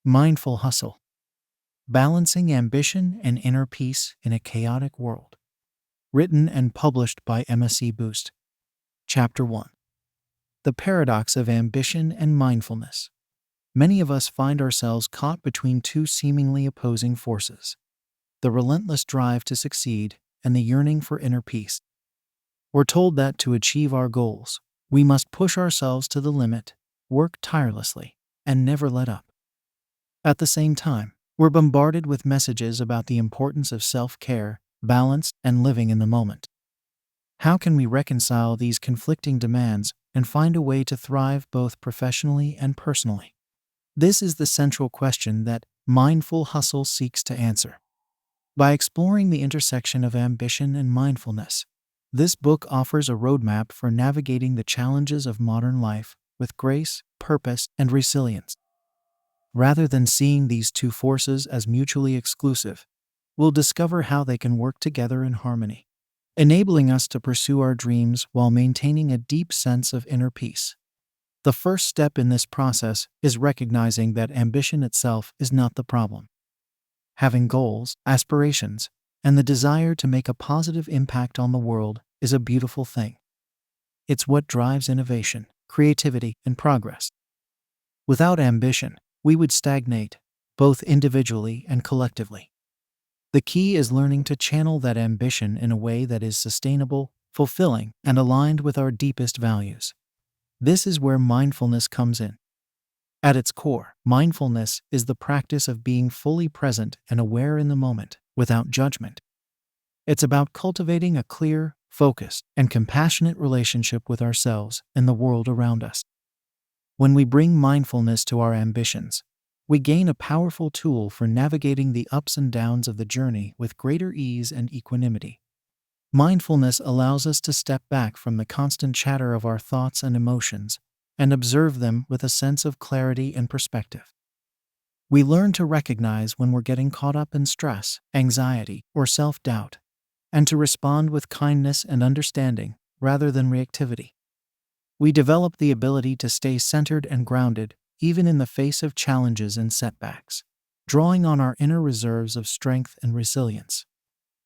Mindful Hustle: Balancing Ambition and Inner Peace in a Chaotic World. Written and published by MSC Boost. Chapter 1: The Paradox of Ambition and Mindfulness. Many of us find ourselves caught between two seemingly opposing forces: the relentless drive to succeed and the yearning for inner peace. We're told that to achieve our goals, we must push ourselves to the limit, work tirelessly, and never let up. At the same time, we're bombarded with messages about the importance of self-care, balance, and living in the moment. How can we reconcile these conflicting demands and find a way to thrive both professionally and personally? This is the central question that Mindful Hustle seeks to answer. By exploring the intersection of ambition and mindfulness, this book offers a roadmap for navigating the challenges of modern life with grace, purpose, and resilience. Rather than seeing these two forces as mutually exclusive, we'll discover how they can work together in harmony, enabling us to pursue our dreams while maintaining a deep sense of inner peace. The first step in this process is recognizing that ambition itself is not the problem. Having goals, aspirations, and the desire to make a positive impact on the world is a beautiful thing. It's what drives innovation, creativity, and progress. Without ambition, we would stagnate, both individually and collectively. The key is learning to channel that ambition in a way that is sustainable, fulfilling, and aligned with our deepest values. This is where mindfulness comes in. At its core, mindfulness is the practice of being fully present and aware in the moment, without judgment. It's about cultivating a clear, focused, and compassionate relationship with ourselves and the world around us. When we bring mindfulness to our ambitions, we gain a powerful tool for navigating the ups and downs of the journey with greater ease and equanimity. Mindfulness allows us to step back from the constant chatter of our thoughts and emotions and observe them with a sense of clarity and perspective. We learn to recognize when we're getting caught up in stress, anxiety, or self-doubt, and to respond with kindness and understanding rather than reactivity. We develop the ability to stay centered and grounded even in the face of challenges and setbacks, drawing on our inner reserves of strength and resilience.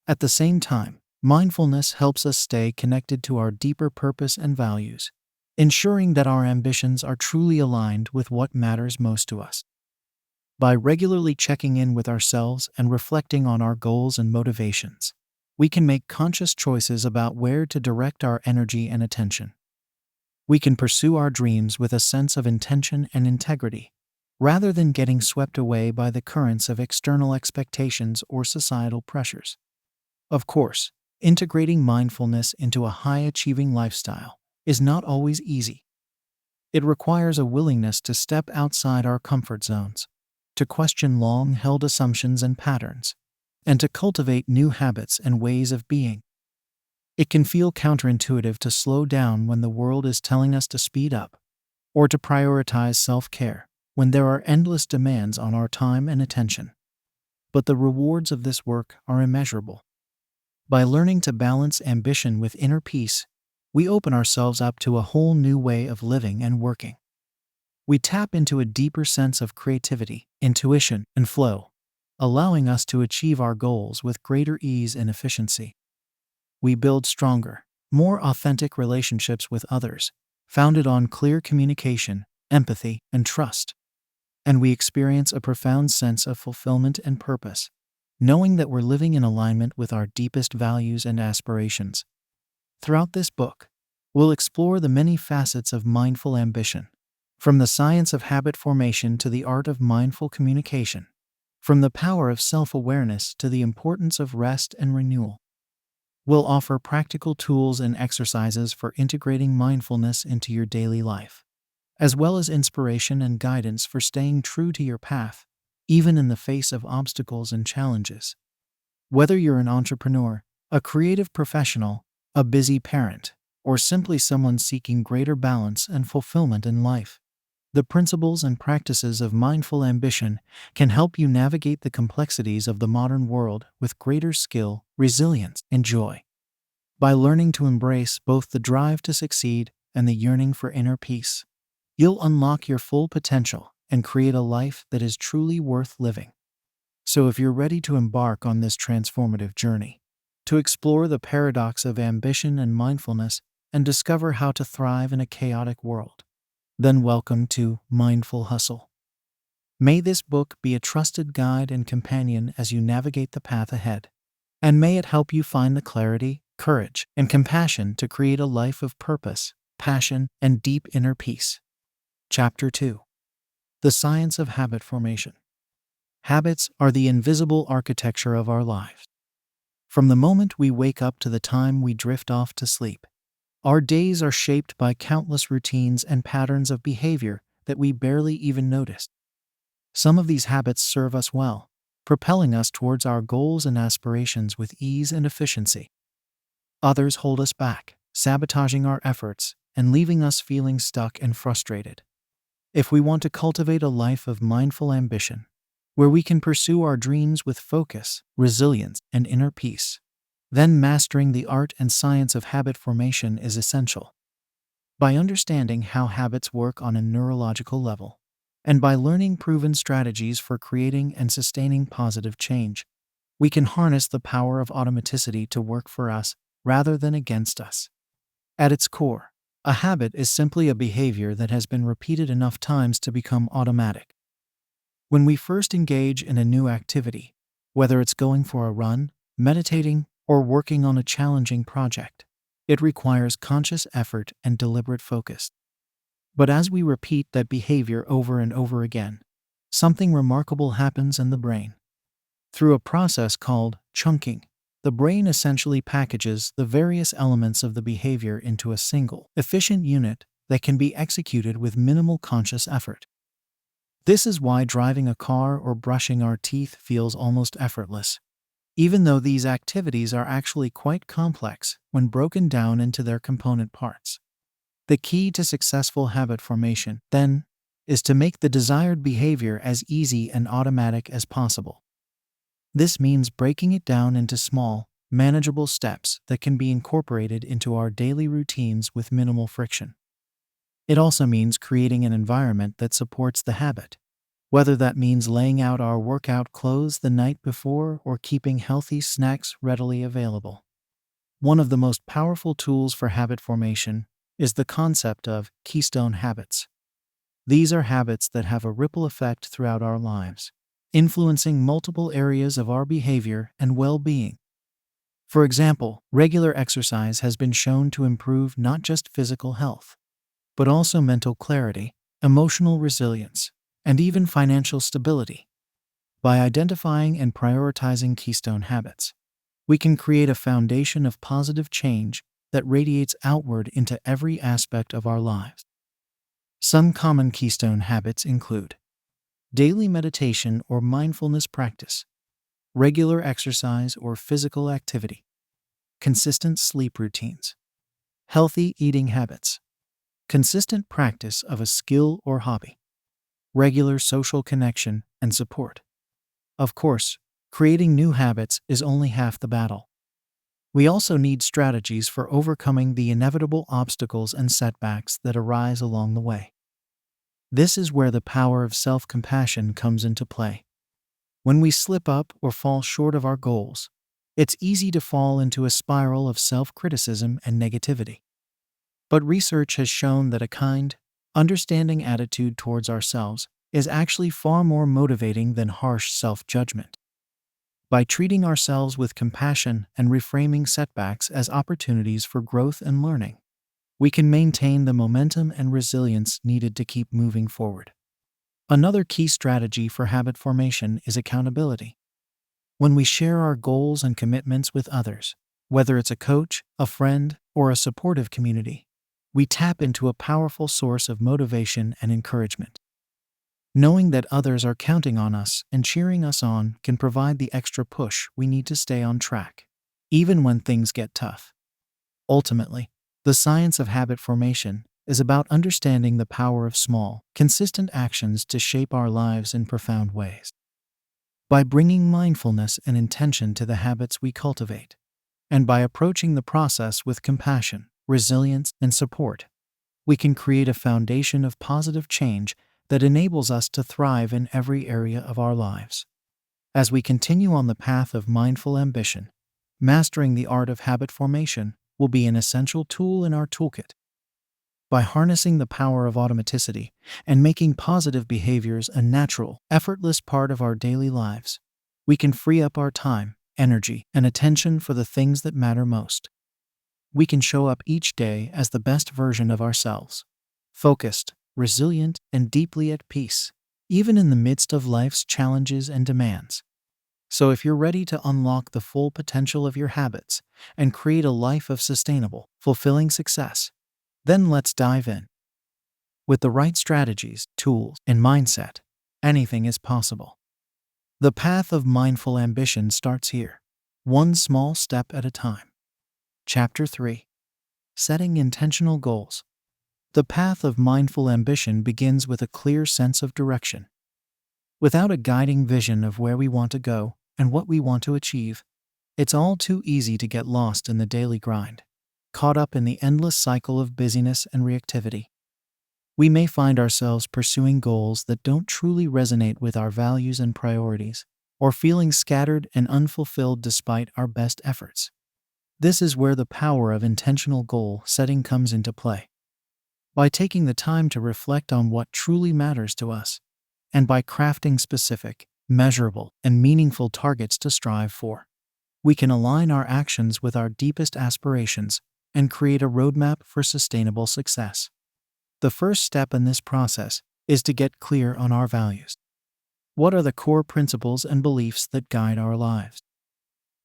At the same time, mindfulness helps us stay connected to our deeper purpose and values, ensuring that our ambitions are truly aligned with what matters most to us. By regularly checking in with ourselves and reflecting on our goals and motivations, we can make conscious choices about where to direct our energy and attention. We can pursue our dreams with a sense of intention and integrity, rather than getting swept away by the currents of external expectations or societal pressures. Of course, integrating mindfulness into a high-achieving lifestyle is not always easy. It requires a willingness to step outside our comfort zones, to question long-held assumptions and patterns, and to cultivate new habits and ways of being. It can feel counterintuitive to slow down when the world is telling us to speed up, or to prioritize self-care when there are endless demands on our time and attention. But the rewards of this work are immeasurable. By learning to balance ambition with inner peace, we open ourselves up to a whole new way of living and working. We tap into a deeper sense of creativity, intuition, and flow, allowing us to achieve our goals with greater ease and efficiency. We build stronger, more authentic relationships with others, founded on clear communication, empathy, and trust. And we experience a profound sense of fulfillment and purpose, knowing that we're living in alignment with our deepest values and aspirations. Throughout this book, we'll explore the many facets of mindful ambition, from the science of habit formation to the art of mindful communication, from the power of self-awareness to the importance of rest and renewal. We'll offer practical tools and exercises for integrating mindfulness into your daily life, as well as inspiration and guidance for staying true to your path, even in the face of obstacles and challenges. Whether you're an entrepreneur, a creative professional, a busy parent, or simply someone seeking greater balance and fulfillment in life, the principles and practices of mindful ambition can help you navigate the complexities of the modern world with greater skill, resilience, and joy. By learning to embrace both the drive to succeed and the yearning for inner peace, you'll unlock your full potential and create a life that is truly worth living. So if you're ready to embark on this transformative journey, to explore the paradox of ambition and mindfulness and discover how to thrive in a chaotic world, then welcome to Mindful Hustle. May this book be a trusted guide and companion as you navigate the path ahead, and may it help you find the clarity, courage, and compassion to create a life of purpose, passion, and deep inner peace. Chapter 2. The Science of Habit Formation. Habits are the invisible architecture of our lives. From the moment we wake up to the time we drift off to sleep, our days are shaped by countless routines and patterns of behavior that we barely even notice. Some of these habits serve us well, propelling us towards our goals and aspirations with ease and efficiency. Others hold us back, sabotaging our efforts and leaving us feeling stuck and frustrated. If we want to cultivate a life of mindful ambition, where we can pursue our dreams with focus, resilience, and inner peace, then mastering the art and science of habit formation is essential. By understanding how habits work on a neurological level, and by learning proven strategies for creating and sustaining positive change, we can harness the power of automaticity to work for us rather than against us. At its core, a habit is simply a behavior that has been repeated enough times to become automatic. When we first engage in a new activity, whether it's going for a run, meditating, or working on a challenging project, it requires conscious effort and deliberate focus. But as we repeat that behavior over and over again, something remarkable happens in the brain. Through a process called chunking, the brain essentially packages the various elements of the behavior into a single, efficient unit that can be executed with minimal conscious effort. This is why driving a car or brushing our teeth feels almost effortless, even though these activities are actually quite complex when broken down into their component parts. The key to successful habit formation, then, is to make the desired behavior as easy and automatic as possible. This means breaking it down into small, manageable steps that can be incorporated into our daily routines with minimal friction. It also means creating an environment that supports the habit, whether that means laying out our workout clothes the night before or keeping healthy snacks readily available. One of the most powerful tools for habit formation is the concept of keystone habits. These are habits that have a ripple effect throughout our lives, influencing multiple areas of our behavior and well-being. For example, regular exercise has been shown to improve not just physical health, but also mental clarity, emotional resilience, and even financial stability. By identifying and prioritizing keystone habits, we can create a foundation of positive change that radiates outward into every aspect of our lives. Some common keystone habits include daily meditation or mindfulness practice, regular exercise or physical activity, consistent sleep routines, healthy eating habits, consistent practice of a skill or hobby, regular social connection and support. Of course, creating new habits is only half the battle. We also need strategies for overcoming the inevitable obstacles and setbacks that arise along the way. This is where the power of self-compassion comes into play. When we slip up or fall short of our goals, it's easy to fall into a spiral of self-criticism and negativity. But research has shown that a kind, understanding attitude towards ourselves is actually far more motivating than harsh self-judgment. By treating ourselves with compassion and reframing setbacks as opportunities for growth and learning, we can maintain the momentum and resilience needed to keep moving forward. Another key strategy for habit formation is accountability. When we share our goals and commitments with others, whether it's a coach, a friend, or a supportive community, we tap into a powerful source of motivation and encouragement. Knowing that others are counting on us and cheering us on can provide the extra push we need to stay on track, even when things get tough. Ultimately, the science of habit formation is about understanding the power of small, consistent actions to shape our lives in profound ways. By bringing mindfulness and intention to the habits we cultivate, and by approaching the process with compassion, resilience, and support, we can create a foundation of positive change that enables us to thrive in every area of our lives. As we continue on the path of mindful ambition, mastering the art of habit formation will be an essential tool in our toolkit. By harnessing the power of automaticity and making positive behaviors a natural, effortless part of our daily lives, we can free up our time, energy, and attention for the things that matter most. We can show up each day as the best version of ourselves, focused, resilient, and deeply at peace, even in the midst of life's challenges and demands. So if you're ready to unlock the full potential of your habits and create a life of sustainable, fulfilling success, then let's dive in. With the right strategies, tools, and mindset, anything is possible. The path of mindful ambition starts here, one small step at a time. Chapter 3. Setting intentional goals. The path of mindful ambition begins with a clear sense of direction. Without a guiding vision of where we want to go and what we want to achieve, it's all too easy to get lost in the daily grind, caught up in the endless cycle of busyness and reactivity. We may find ourselves pursuing goals that don't truly resonate with our values and priorities, or feeling scattered and unfulfilled despite our best efforts. This is where the power of intentional goal setting comes into play. By taking the time to reflect on what truly matters to us, and by crafting specific, measurable, and meaningful targets to strive for, we can align our actions with our deepest aspirations and create a roadmap for sustainable success. The first step in this process is to get clear on our values. What are the core principles and beliefs that guide our lives?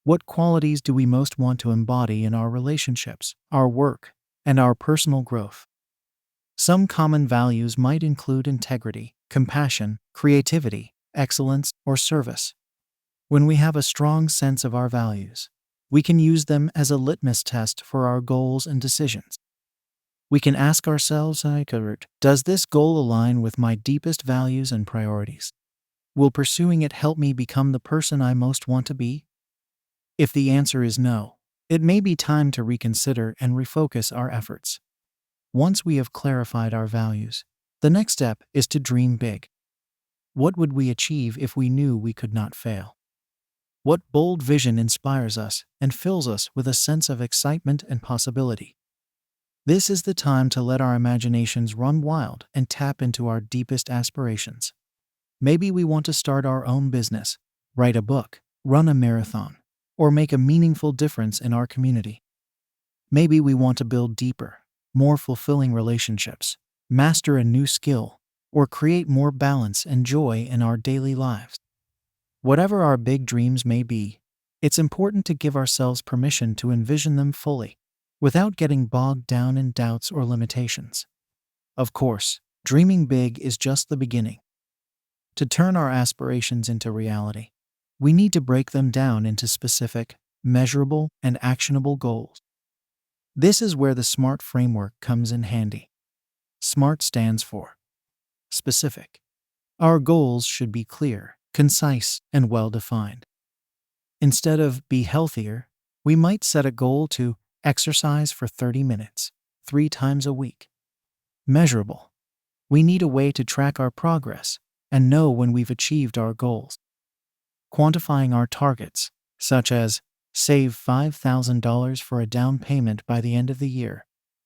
What qualities do we most want to embody in our relationships, our work, and our personal growth? Some common values might include integrity, compassion, creativity, excellence, or service. When we have a strong sense of our values, we can use them as a litmus test for our goals and decisions. We can ask ourselves, does this goal align with my deepest values and priorities? Will pursuing it help me become the person I most want to be? If the answer is no, it may be time to reconsider and refocus our efforts. Once we have clarified our values, the next step is to dream big. What would we achieve if we knew we could not fail? What bold vision inspires us and fills us with a sense of excitement and possibility? This is the time to let our imaginations run wild and tap into our deepest aspirations. Maybe we want to start our own business, write a book, run a marathon, or make a meaningful difference in our community. Maybe we want to build deeper, more fulfilling relationships, master a new skill, or create more balance and joy in our daily lives. Whatever our big dreams may be, it's important to give ourselves permission to envision them fully, without getting bogged down in doubts or limitations. Of course, dreaming big is just the beginning. To turn our aspirations into reality, we need to break them down into specific, measurable, and actionable goals. This is where the SMART framework comes in handy. SMART stands for specific. Our goals should be clear, concise, and well-defined. Instead of be healthier, we might set a goal to exercise for 30 minutes, 3 times a week. Measurable. We need a way to track our progress and know when we've achieved our goals. Quantifying our targets, such as save $5,000 for a down payment by the end of the year,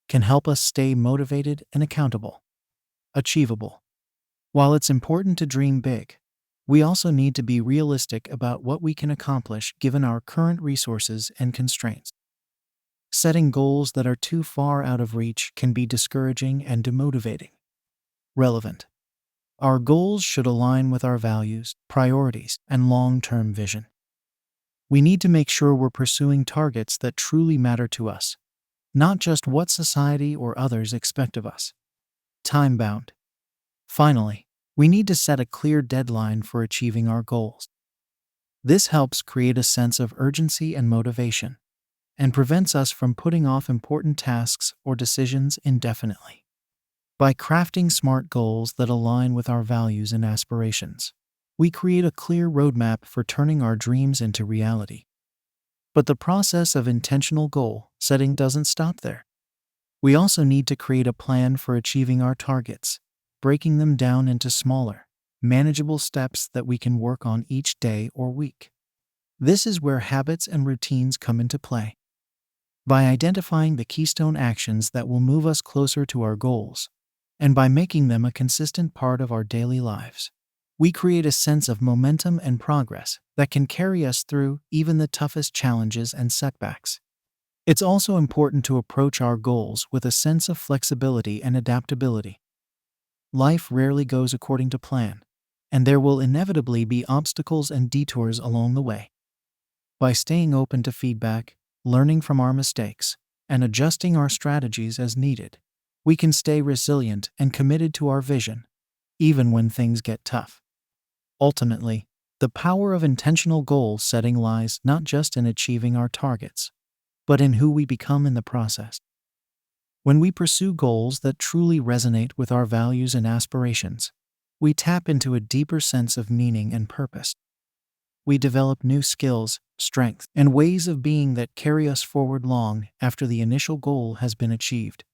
can help us stay motivated and accountable. Achievable. While it's important to dream big, we also need to be realistic about what we can accomplish given our current resources and constraints. Setting goals that are too far out of reach can be discouraging and demotivating. Relevant. Our goals should align with our values, priorities, and long-term vision. We need to make sure we're pursuing targets that truly matter to us, not just what society or others expect of us. Time-bound. Finally, we need to set a clear deadline for achieving our goals. This helps create a sense of urgency and motivation, and prevents us from putting off important tasks or decisions indefinitely. By crafting SMART goals that align with our values and aspirations, we create a clear roadmap for turning our dreams into reality. But the process of intentional goal setting doesn't stop there. We also need to create a plan for achieving our targets. breaking them down into smaller, manageable steps that we can work on each day or week. This is where habits and routines come into play. By identifying the keystone actions that will move us closer to our goals, and by making them a consistent part of our daily lives, we create a sense of momentum and progress that can carry us through even the toughest challenges and setbacks. It's also important to approach our goals with a sense of flexibility and adaptability. Life rarely goes according to plan, and there will inevitably be obstacles and detours along the way. By staying open to feedback, learning from our mistakes, and adjusting our strategies as needed, we can stay resilient and committed to our vision, even when things get tough. Ultimately, the power of intentional goal setting lies not just in achieving our targets, but in who we become in the process. When we pursue goals that truly resonate with our values and aspirations, we tap into a deeper sense of meaning and purpose. We develop new skills, strengths, and ways of being that carry us forward long after the initial goal has been achieved.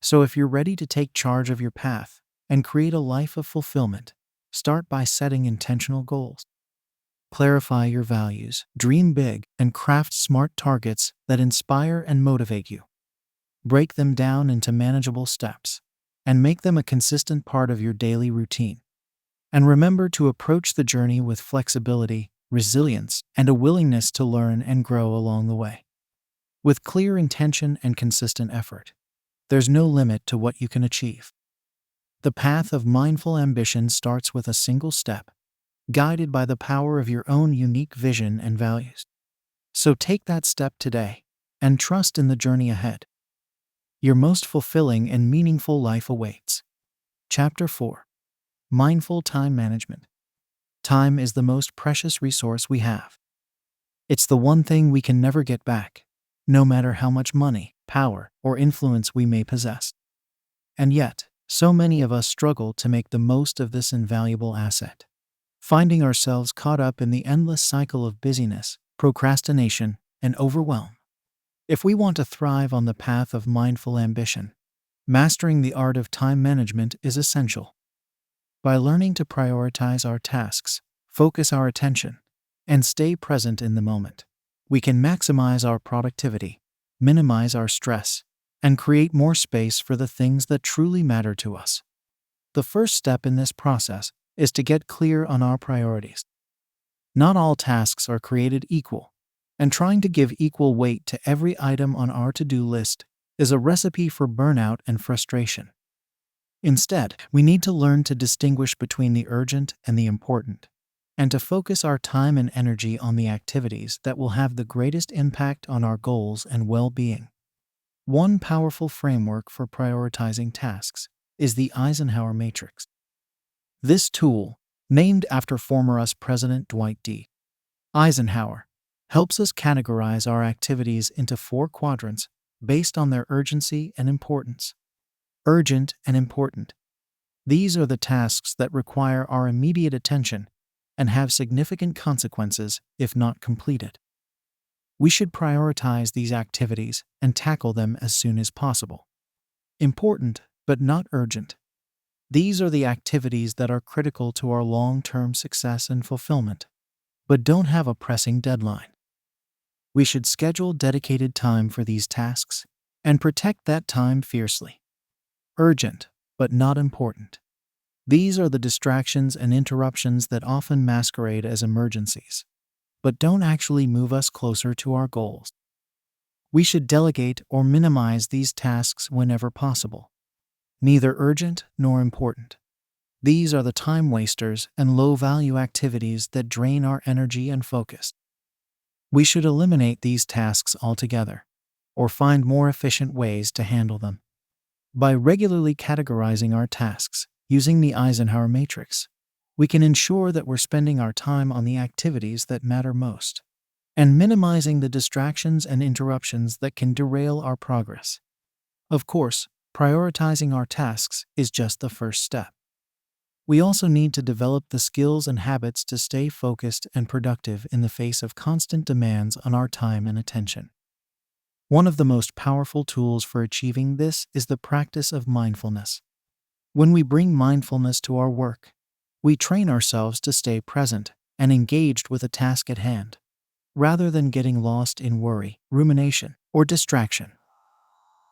So if you're ready to take charge of your path and create a life of fulfillment, start by setting intentional goals. Clarify your values, dream big, and craft smart targets that inspire and motivate you. Break them down into manageable steps and make them a consistent part of your daily routine. And remember to approach the journey with flexibility, resilience, and a willingness to learn and grow along the way. With clear intention and consistent effort, there's no limit to what you can achieve. The path of mindful ambition starts with a single step, guided by the power of your own unique vision and values. So take that step today and trust in the journey ahead. Your most fulfilling and meaningful life awaits. Chapter 4. Mindful Time Management. Time is the most precious resource we have. It's the one thing we can never get back, no matter how much money, power, or influence we may possess. And yet, so many of us struggle to make the most of this invaluable asset, finding ourselves caught up in the endless cycle of busyness, procrastination, and overwhelm. If we want to thrive on the path of mindful ambition, mastering the art of time management is essential. By learning to prioritize our tasks, focus our attention, and stay present in the moment, we can maximize our productivity, minimize our stress, and create more space for the things that truly matter to us. The first step in this process is to get clear on our priorities. Not all tasks are created equal, and trying to give equal weight to every item on our to-do list is a recipe for burnout and frustration. Instead, we need to learn to distinguish between the urgent and the important, and to focus our time and energy on the activities that will have the greatest impact on our goals and well-being. One powerful framework for prioritizing tasks is the Eisenhower Matrix. This tool, named after former US President Dwight D. Eisenhower, helps us categorize our activities into 4 quadrants based on their urgency and importance. Urgent and important. These are the tasks that require our immediate attention and have significant consequences if not completed. We should prioritize these activities and tackle them as soon as possible. Important, but not urgent. These are the activities that are critical to our long-term success and fulfillment, but don't have a pressing deadline. We should schedule dedicated time for these tasks and protect that time fiercely. Urgent, but not important. These are the distractions and interruptions that often masquerade as emergencies, but don't actually move us closer to our goals. We should delegate or minimize these tasks whenever possible. Neither urgent nor important. These are the time wasters and low-value activities that drain our energy and focus. We should eliminate these tasks altogether, or find more efficient ways to handle them. By regularly categorizing our tasks using the Eisenhower Matrix, we can ensure that we're spending our time on the activities that matter most, and minimizing the distractions and interruptions that can derail our progress. Of course, prioritizing our tasks is just the first step. We also need to develop the skills and habits to stay focused and productive in the face of constant demands on our time and attention. One of the most powerful tools for achieving this is the practice of mindfulness. When we bring mindfulness to our work, we train ourselves to stay present and engaged with a task at hand, rather than getting lost in worry, rumination, or distraction.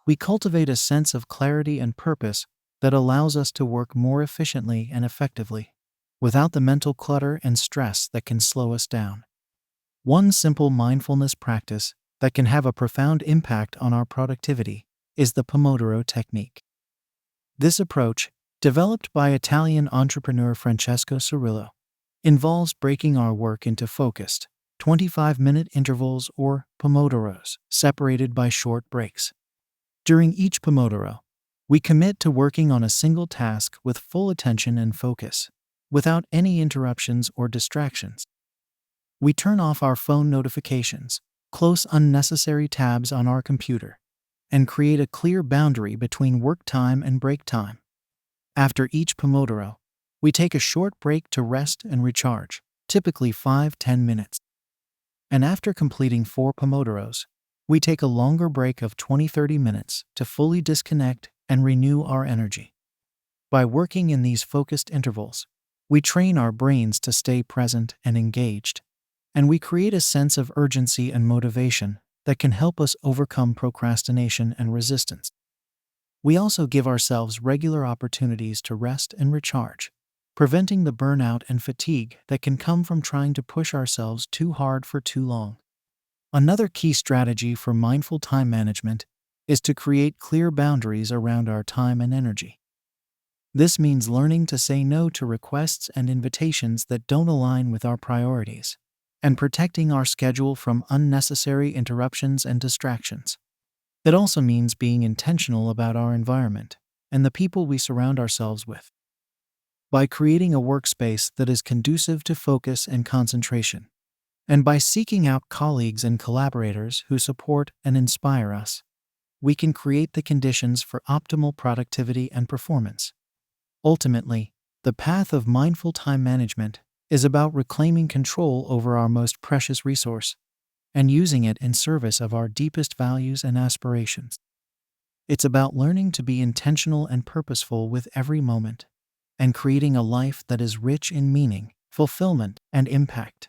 We cultivate a sense of clarity and purpose that allows us to work more efficiently and effectively, without the mental clutter and stress that can slow us down. One simple mindfulness practice that can have a profound impact on our productivity is the Pomodoro technique. This approach, developed by Italian entrepreneur Francesco Cirillo, involves breaking our work into focused, 25-minute intervals or Pomodoros, separated by short breaks. During each Pomodoro, we commit to working on a single task with full attention and focus, without any interruptions or distractions. We turn off our phone notifications, close unnecessary tabs on our computer, and create a clear boundary between work time and break time. After each Pomodoro, we take a short break to rest and recharge, typically 5-10 minutes. And after completing 4 Pomodoros, we take a longer break of 20-30 minutes to fully disconnect and renew our energy. By working in these focused intervals, we train our brains to stay present and engaged, and we create a sense of urgency and motivation that can help us overcome procrastination and resistance. We also give ourselves regular opportunities to rest and recharge, preventing the burnout and fatigue that can come from trying to push ourselves too hard for too long. Another key strategy for mindful time management is to create clear boundaries around our time and energy. This means learning to say no to requests and invitations that don't align with our priorities, and protecting our schedule from unnecessary interruptions and distractions. It also means being intentional about our environment and the people we surround ourselves with. By creating a workspace that is conducive to focus and concentration, and by seeking out colleagues and collaborators who support and inspire us, we can create the conditions for optimal productivity and performance. Ultimately, the path of mindful time management is about reclaiming control over our most precious resource and using it in service of our deepest values and aspirations. It's about learning to be intentional and purposeful with every moment, and creating a life that is rich in meaning, fulfillment, and impact.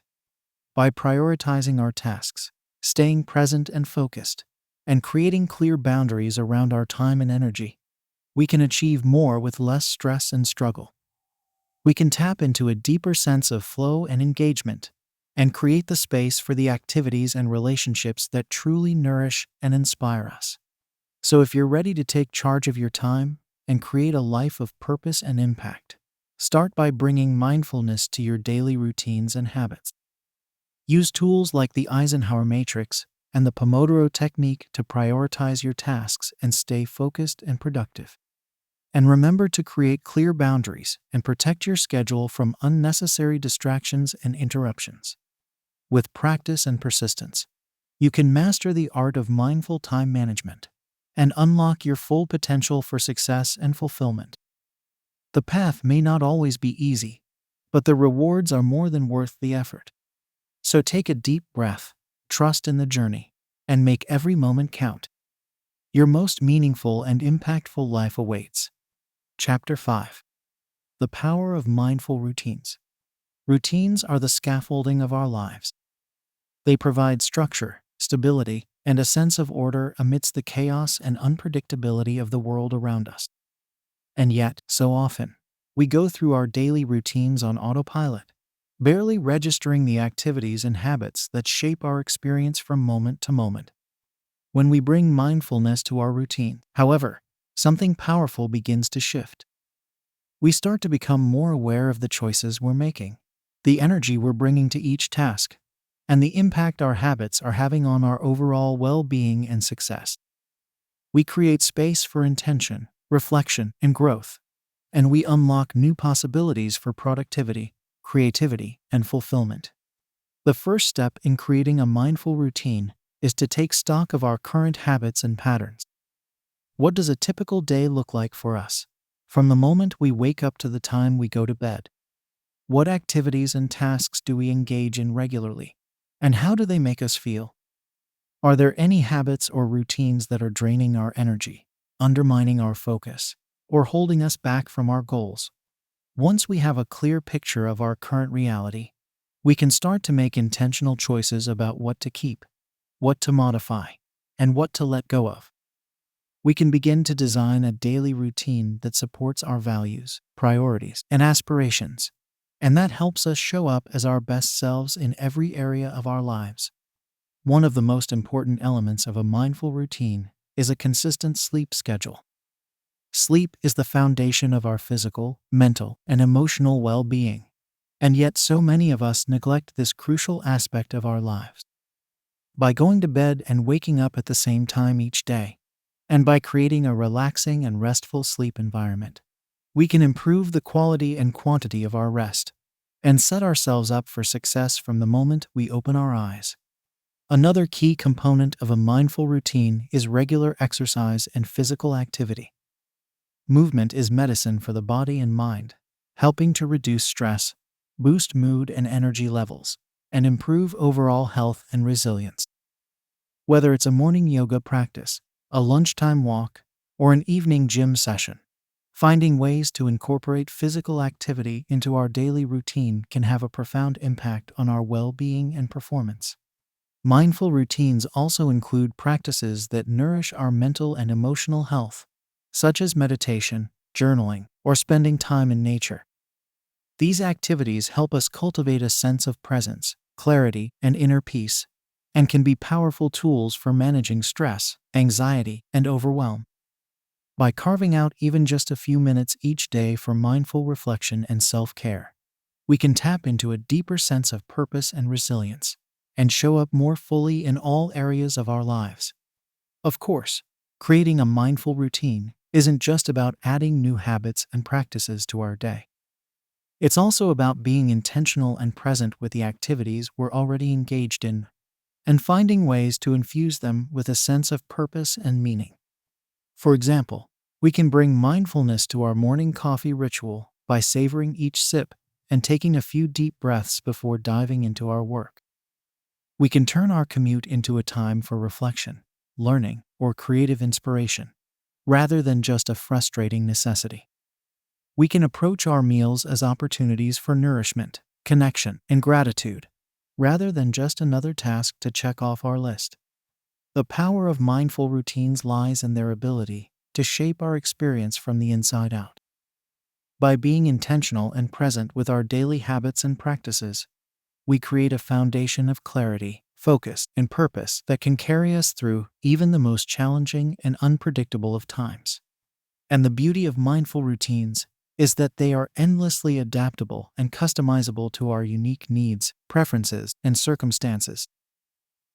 By prioritizing our tasks, staying present and focused, and creating clear boundaries around our time and energy, we can achieve more with less stress and struggle. We can tap into a deeper sense of flow and engagement, and create the space for the activities and relationships that truly nourish and inspire us. So if you're ready to take charge of your time and create a life of purpose and impact, start by bringing mindfulness to your daily routines and habits. Use tools like the Eisenhower Matrix and the Pomodoro technique to prioritize your tasks and stay focused and productive. And remember to create clear boundaries and protect your schedule from unnecessary distractions and interruptions. With practice and persistence, you can master the art of mindful time management and unlock your full potential for success and fulfillment. The path may not always be easy, but the rewards are more than worth the effort. So take a deep breath, trust in the journey, and make every moment count. Your most meaningful and impactful life awaits. Chapter 5. The Power of Mindful Routines. Routines are the scaffolding of our lives. They provide structure, stability, and a sense of order amidst the chaos and unpredictability of the world around us. And yet, so often, we go through our daily routines on autopilot, barely registering the activities and habits that shape our experience from moment to moment. When we bring mindfulness to our routine, however, something powerful begins to shift. We start to become more aware of the choices we're making, the energy we're bringing to each task, and the impact our habits are having on our overall well-being and success. We create space for intention, reflection, and growth, and we unlock new possibilities for productivity, creativity, and fulfillment. The first step in creating a mindful routine is to take stock of our current habits and patterns. What does a typical day look like for us, from the moment we wake up to the time we go to bed? What activities and tasks do we engage in regularly, and how do they make us feel? Are there any habits or routines that are draining our energy, undermining our focus, or holding us back from our goals. Once we have a clear picture of our current reality, we can start to make intentional choices about what to keep, what to modify, and what to let go of. We can begin to design a daily routine that supports our values, priorities, and aspirations, and that helps us show up as our best selves in every area of our lives. One of the most important elements of a mindful routine is a consistent sleep schedule. Sleep is the foundation of our physical, mental, and emotional well-being, and yet so many of us neglect this crucial aspect of our lives. By going to bed and waking up at the same time each day, and by creating a relaxing and restful sleep environment, we can improve the quality and quantity of our rest and set ourselves up for success from the moment we open our eyes. Another key component of a mindful routine is regular exercise and physical activity. Movement is medicine for the body and mind, helping to reduce stress, boost mood and energy levels, and improve overall health and resilience. Whether it's a morning yoga practice, a lunchtime walk, or an evening gym session, finding ways to incorporate physical activity into our daily routine can have a profound impact on our well-being and performance. Mindful routines also include practices that nourish our mental and emotional health, such as meditation, journaling, or spending time in nature. These activities help us cultivate a sense of presence, clarity, and inner peace, and can be powerful tools for managing stress, anxiety, and overwhelm. By carving out even just a few minutes each day for mindful reflection and self-care, we can tap into a deeper sense of purpose and resilience, and show up more fully in all areas of our lives. Of course, creating a mindful routine isn't just about adding new habits and practices to our day. It's also about being intentional and present with the activities we're already engaged in, and finding ways to infuse them with a sense of purpose and meaning. For example, we can bring mindfulness to our morning coffee ritual by savoring each sip and taking a few deep breaths before diving into our work. We can turn our commute into a time for reflection, learning, or creative inspiration, rather than just a frustrating necessity. We can approach our meals as opportunities for nourishment, connection, and gratitude, rather than just another task to check off our list. The power of mindful routines lies in their ability to shape our experience from the inside out. By being intentional and present with our daily habits and practices, we create a foundation of clarity, focus, and purpose that can carry us through even the most challenging and unpredictable of times. And the beauty of mindful routines is that they are endlessly adaptable and customizable to our unique needs, preferences, and circumstances.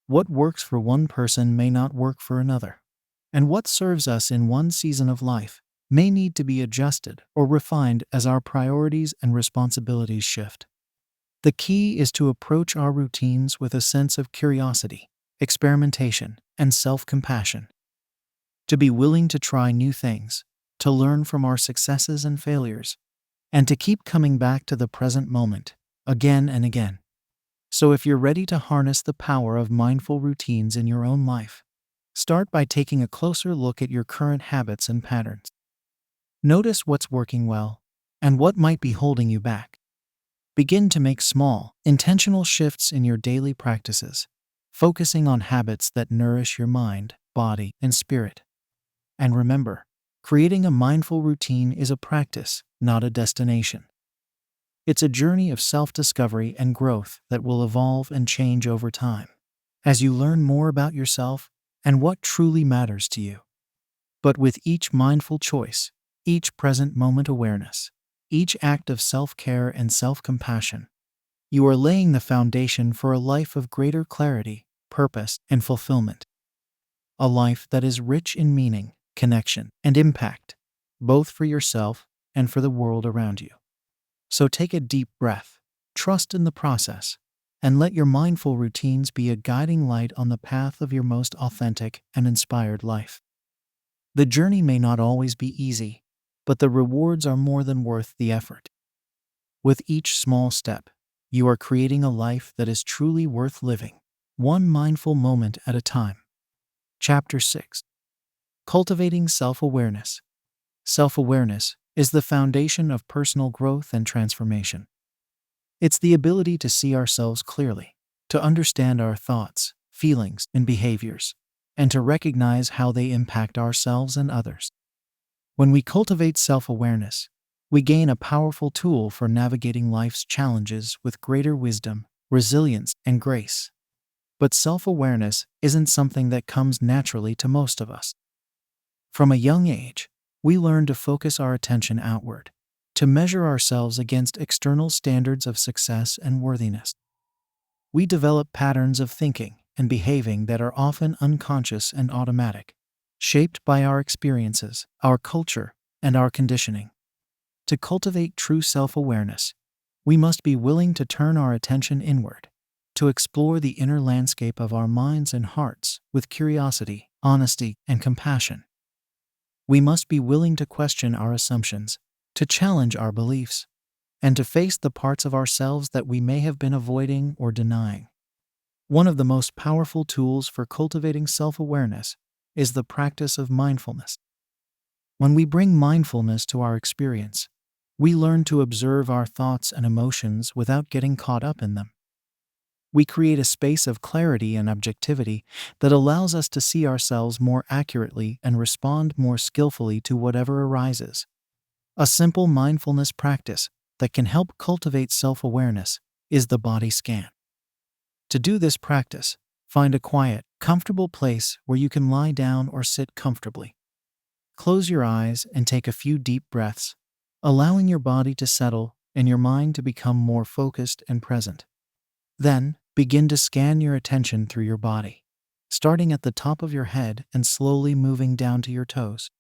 What works for one person may not work for another, and what serves us in one season of life may need to be adjusted or refined as our priorities and responsibilities shift. The key is to approach our routines with a sense of curiosity, experimentation, and self-compassion. To be willing to try new things, to learn from our successes and failures, and to keep coming back to the present moment, again and again. So if you're ready to harness the power of mindful routines in your own life, start by taking a closer look at your current habits and patterns. Notice what's working well and what might be holding you back. Begin to make small, intentional shifts in your daily practices, focusing on habits that nourish your mind, body, and spirit. And remember, creating a mindful routine is a practice, not a destination. It's a journey of self-discovery and growth that will evolve and change over time, as you learn more about yourself and what truly matters to you. But with each mindful choice, each present moment awareness, each act of self-care and self-compassion, you are laying the foundation for a life of greater clarity, purpose, and fulfillment. A life that is rich in meaning, connection, and impact, both for yourself and for the world around you. So take a deep breath, trust in the process, and let your mindful routines be a guiding light on the path of your most authentic and inspired life. The journey may not always be easy, but the rewards are more than worth the effort. With each small step, you are creating a life that is truly worth living, one mindful moment at a time. Chapter 6. Cultivating Self-Awareness. Self-awareness is the foundation of personal growth and transformation. It's the ability to see ourselves clearly, to understand our thoughts, feelings, and behaviors, and to recognize how they impact ourselves and others. When we cultivate self-awareness, we gain a powerful tool for navigating life's challenges with greater wisdom, resilience, and grace. But self-awareness isn't something that comes naturally to most of us. From a young age, we learn to focus our attention outward, to measure ourselves against external standards of success and worthiness. We develop patterns of thinking and behaving that are often unconscious and automatic, shaped by our experiences, our culture, and our conditioning. To cultivate true self-awareness, we must be willing to turn our attention inward, to explore the inner landscape of our minds and hearts with curiosity, honesty, and compassion. We must be willing to question our assumptions, to challenge our beliefs, and to face the parts of ourselves that we may have been avoiding or denying. One of the most powerful tools for cultivating self-awareness is the practice of mindfulness. When we bring mindfulness to our experience, we learn to observe our thoughts and emotions without getting caught up in them. We create a space of clarity and objectivity that allows us to see ourselves more accurately and respond more skillfully to whatever arises. A simple mindfulness practice that can help cultivate self-awareness is the body scan. To do this practice, find a quiet, comfortable place where you can lie down or sit comfortably. Close your eyes and take a few deep breaths, allowing your body to settle and your mind to become more focused and present. Then, begin to scan your attention through your body, starting at the top of your head and slowly moving down to your toes.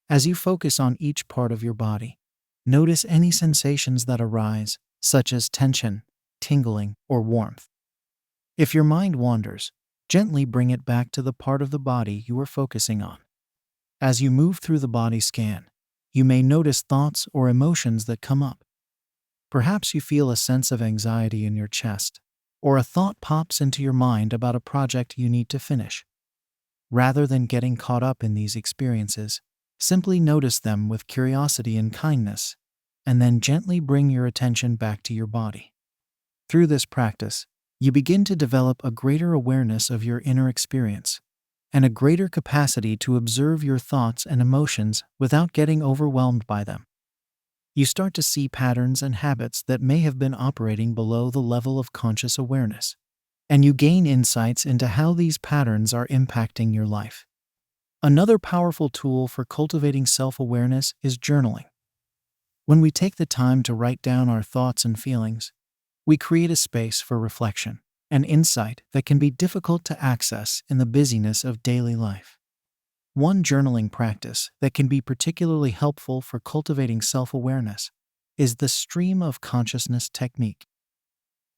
As you focus on each part of your body, notice any sensations that arise, such as tension, tingling, or warmth. If your mind wanders, gently bring it back to the part of the body you are focusing on. As you move through the body scan, you may notice thoughts or emotions that come up. Perhaps you feel a sense of anxiety in your chest, or a thought pops into your mind about a project you need to finish. Rather than getting caught up in these experiences, simply notice them with curiosity and kindness, and then gently bring your attention back to your body. Through this practice, you begin to develop a greater awareness of your inner experience and a greater capacity to observe your thoughts and emotions without getting overwhelmed by them. You start to see patterns and habits that may have been operating below the level of conscious awareness, and you gain insights into how these patterns are impacting your life. Another powerful tool for cultivating self-awareness is journaling. When we take the time to write down our thoughts and feelings, we create a space for reflection and insight that can be difficult to access in the busyness of daily life. One journaling practice that can be particularly helpful for cultivating self-awareness is the stream of consciousness technique.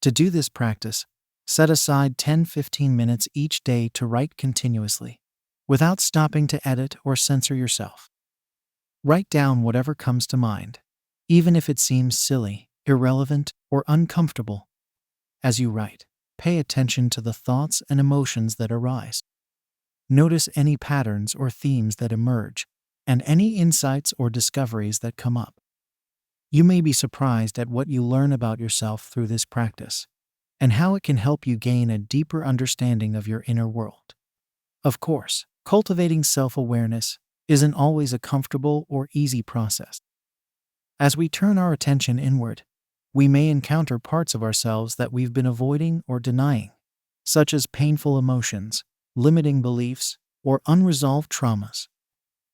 To do this practice, set aside 10-15 minutes each day to write continuously, without stopping to edit or censor yourself. Write down whatever comes to mind, even if it seems silly, irrelevant, or uncomfortable. As you write, pay attention to the thoughts and emotions that arise. Notice any patterns or themes that emerge, and any insights or discoveries that come up. You may be surprised at what you learn about yourself through this practice, and how it can help you gain a deeper understanding of your inner world. Of course, cultivating self-awareness isn't always a comfortable or easy process. As we turn our attention inward, we may encounter parts of ourselves that we've been avoiding or denying, such as painful emotions, limiting beliefs, or unresolved traumas.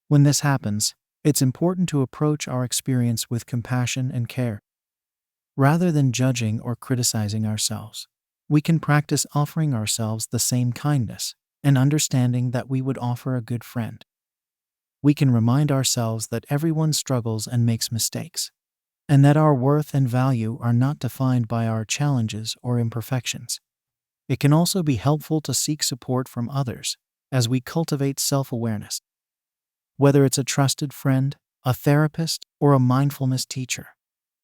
When this happens, it's important to approach our experience with compassion and care. Rather than judging or criticizing ourselves, we can practice offering ourselves the same kindness and understanding that we would offer a good friend. We can remind ourselves that everyone struggles and makes mistakes, and that our worth and value are not defined by our challenges or imperfections. It can also be helpful to seek support from others as we cultivate self-awareness. Whether it's a trusted friend, a therapist, or a mindfulness teacher,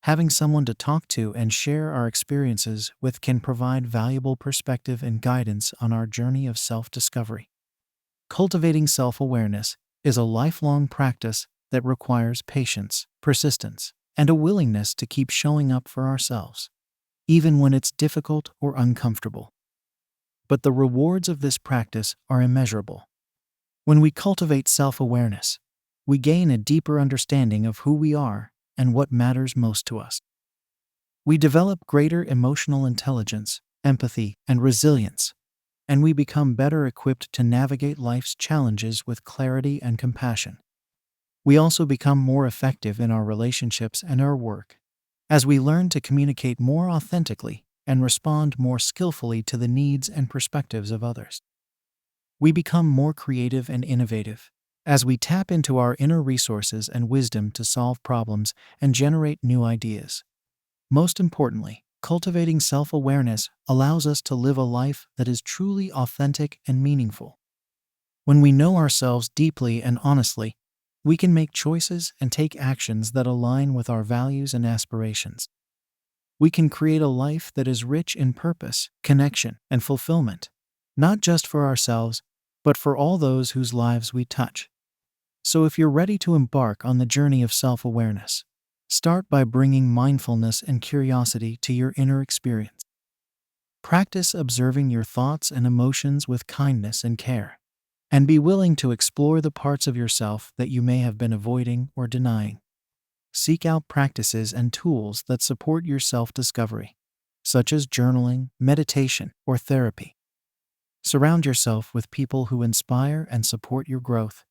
having someone to talk to and share our experiences with can provide valuable perspective and guidance on our journey of self-discovery. Cultivating self-awareness is a lifelong practice that requires patience, persistence, and a willingness to keep showing up for ourselves, even when it's difficult or uncomfortable. But the rewards of this practice are immeasurable. When we cultivate self-awareness, we gain a deeper understanding of who we are and what matters most to us. We develop greater emotional intelligence, empathy, and resilience, and we become better equipped to navigate life's challenges with clarity and compassion. We also become more effective in our relationships and our work, as we learn to communicate more authentically and respond more skillfully to the needs and perspectives of others. We become more creative and innovative, as we tap into our inner resources and wisdom to solve problems and generate new ideas. Most importantly, cultivating self-awareness allows us to live a life that is truly authentic and meaningful. When we know ourselves deeply and honestly, we can make choices and take actions that align with our values and aspirations. We can create a life that is rich in purpose, connection, and fulfillment, not just for ourselves, but for all those whose lives we touch. So if you're ready to embark on the journey of self-awareness, start by bringing mindfulness and curiosity to your inner experience. Practice observing your thoughts and emotions with kindness and care, and be willing to explore the parts of yourself that you may have been avoiding or denying. Seek out practices and tools that support your self-discovery, such as journaling, meditation, or therapy. Surround yourself with people who inspire and support your growth,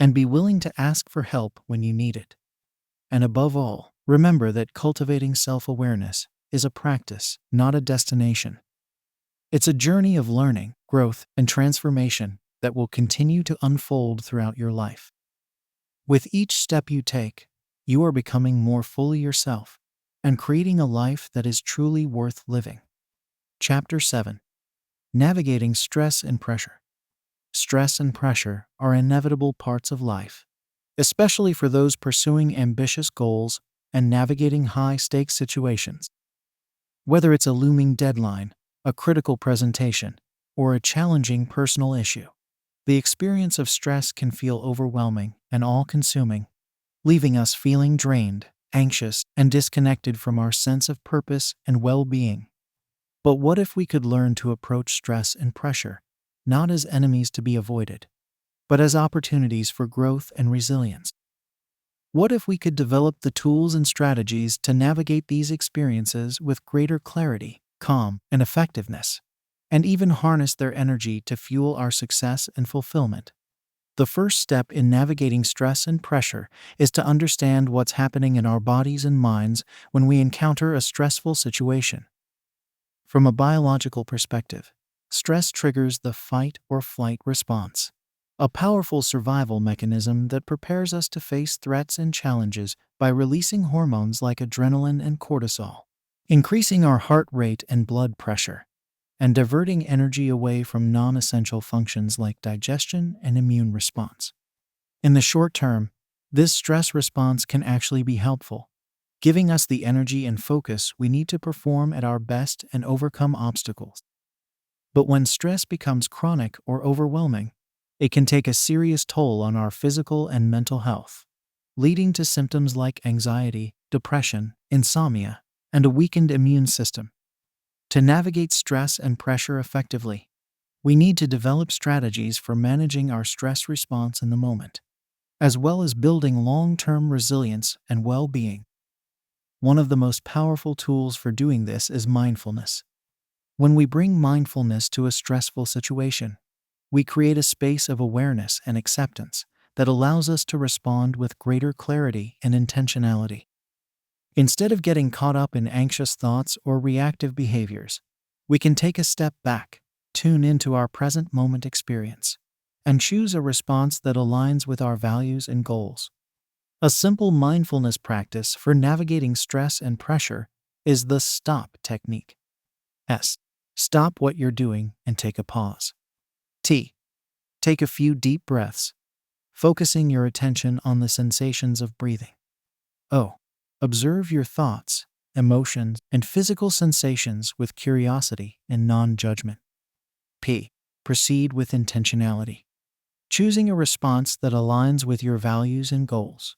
and be willing to ask for help when you need it. And above all, remember that cultivating self-awareness is a practice, not a destination. It's a journey of learning, growth, and transformation that will continue to unfold throughout your life. With each step you take, you are becoming more fully yourself and creating a life that is truly worth living. Chapter 7. Navigating Stress and Pressure. Stress and pressure are inevitable parts of life, especially for those pursuing ambitious goals and navigating high-stakes situations. Whether it's a looming deadline, a critical presentation, or a challenging personal issue, the experience of stress can feel overwhelming and all-consuming, leaving us feeling drained, anxious, and disconnected from our sense of purpose and well-being. But what if we could learn to approach stress and pressure not as enemies to be avoided, but as opportunities for growth and resilience? What if we could develop the tools and strategies to navigate these experiences with greater clarity, calm, and effectiveness, and even harness their energy to fuel our success and fulfillment? The first step in navigating stress and pressure is to understand what's happening in our bodies and minds when we encounter a stressful situation. From a biological perspective, stress triggers the fight or flight response, a powerful survival mechanism that prepares us to face threats and challenges by releasing hormones like adrenaline and cortisol, increasing our heart rate and blood pressure, and diverting energy away from non-essential functions like digestion and immune response. In the short term, this stress response can actually be helpful, giving us the energy and focus we need to perform at our best and overcome obstacles. But when stress becomes chronic or overwhelming, it can take a serious toll on our physical and mental health, leading to symptoms like anxiety, depression, insomnia, and a weakened immune system. To navigate stress and pressure effectively, we need to develop strategies for managing our stress response in the moment, as well as building long-term resilience and well-being. One of the most powerful tools for doing this is mindfulness. When we bring mindfulness to a stressful situation, we create a space of awareness and acceptance that allows us to respond with greater clarity and intentionality. Instead of getting caught up in anxious thoughts or reactive behaviors, we can take a step back, tune into our present moment experience, and choose a response that aligns with our values and goals. A simple mindfulness practice for navigating stress and pressure is the STOP technique. S. Stop what you're doing and take a pause. T. Take a few deep breaths, focusing your attention on the sensations of breathing. O. Observe your thoughts, emotions, and physical sensations with curiosity and non-judgment. P. Proceed with intentionality, choosing a response that aligns with your values and goals.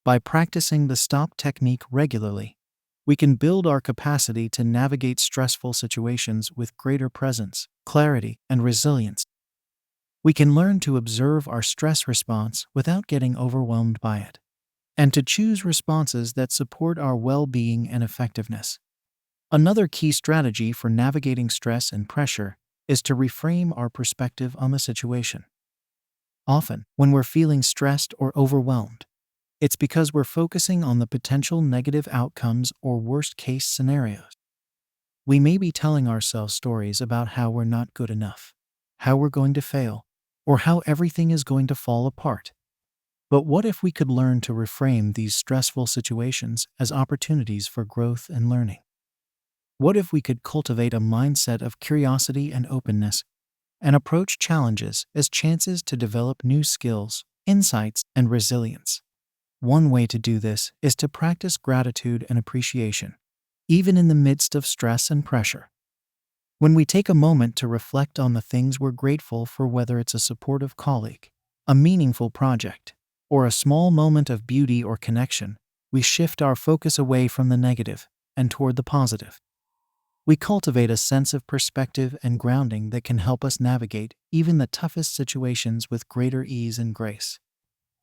By practicing the stop technique regularly, we can build our capacity to navigate stressful situations with greater presence, clarity, and resilience. We can learn to observe our stress response without getting overwhelmed by it, and to choose responses that support our well-being and effectiveness. Another key strategy for navigating stress and pressure is to reframe our perspective on the situation. Often, when we're feeling stressed or overwhelmed, it's because we're focusing on the potential negative outcomes or worst-case scenarios. We may be telling ourselves stories about how we're not good enough, how we're going to fail, or how everything is going to fall apart. But what if we could learn to reframe these stressful situations as opportunities for growth and learning? What if we could cultivate a mindset of curiosity and openness and approach challenges as chances to develop new skills, insights, and resilience? One way to do this is to practice gratitude and appreciation, even in the midst of stress and pressure. When we take a moment to reflect on the things we're grateful for, whether it's a supportive colleague, a meaningful project, or a small moment of beauty or connection, we shift our focus away from the negative and toward the positive. We cultivate a sense of perspective and grounding that can help us navigate even the toughest situations with greater ease and grace.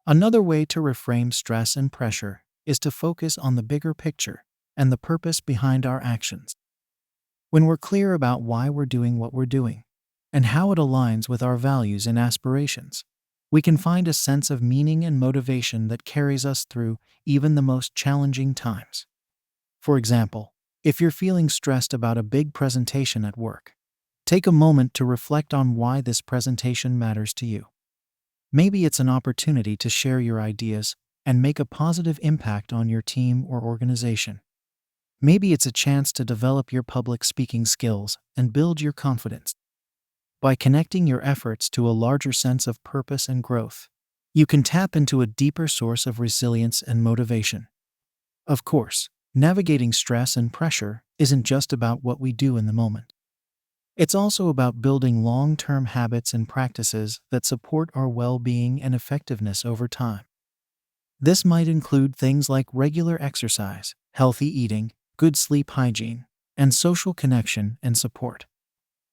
Another way to reframe stress and pressure is to focus on the bigger picture and the purpose behind our actions. When we're clear about why we're doing what we're doing and how it aligns with our values and aspirations, we can find a sense of meaning and motivation that carries us through even the most challenging times. For example, if you're feeling stressed about a big presentation at work, take a moment to reflect on why this presentation matters to you. Maybe it's an opportunity to share your ideas and make a positive impact on your team or organization. Maybe it's a chance to develop your public speaking skills and build your confidence. By connecting your efforts to a larger sense of purpose and growth, you can tap into a deeper source of resilience and motivation. Of course, navigating stress and pressure isn't just about what we do in the moment. It's also about building long-term habits and practices that support our well-being and effectiveness over time. This might include things like regular exercise, healthy eating, good sleep hygiene, and social connection and support.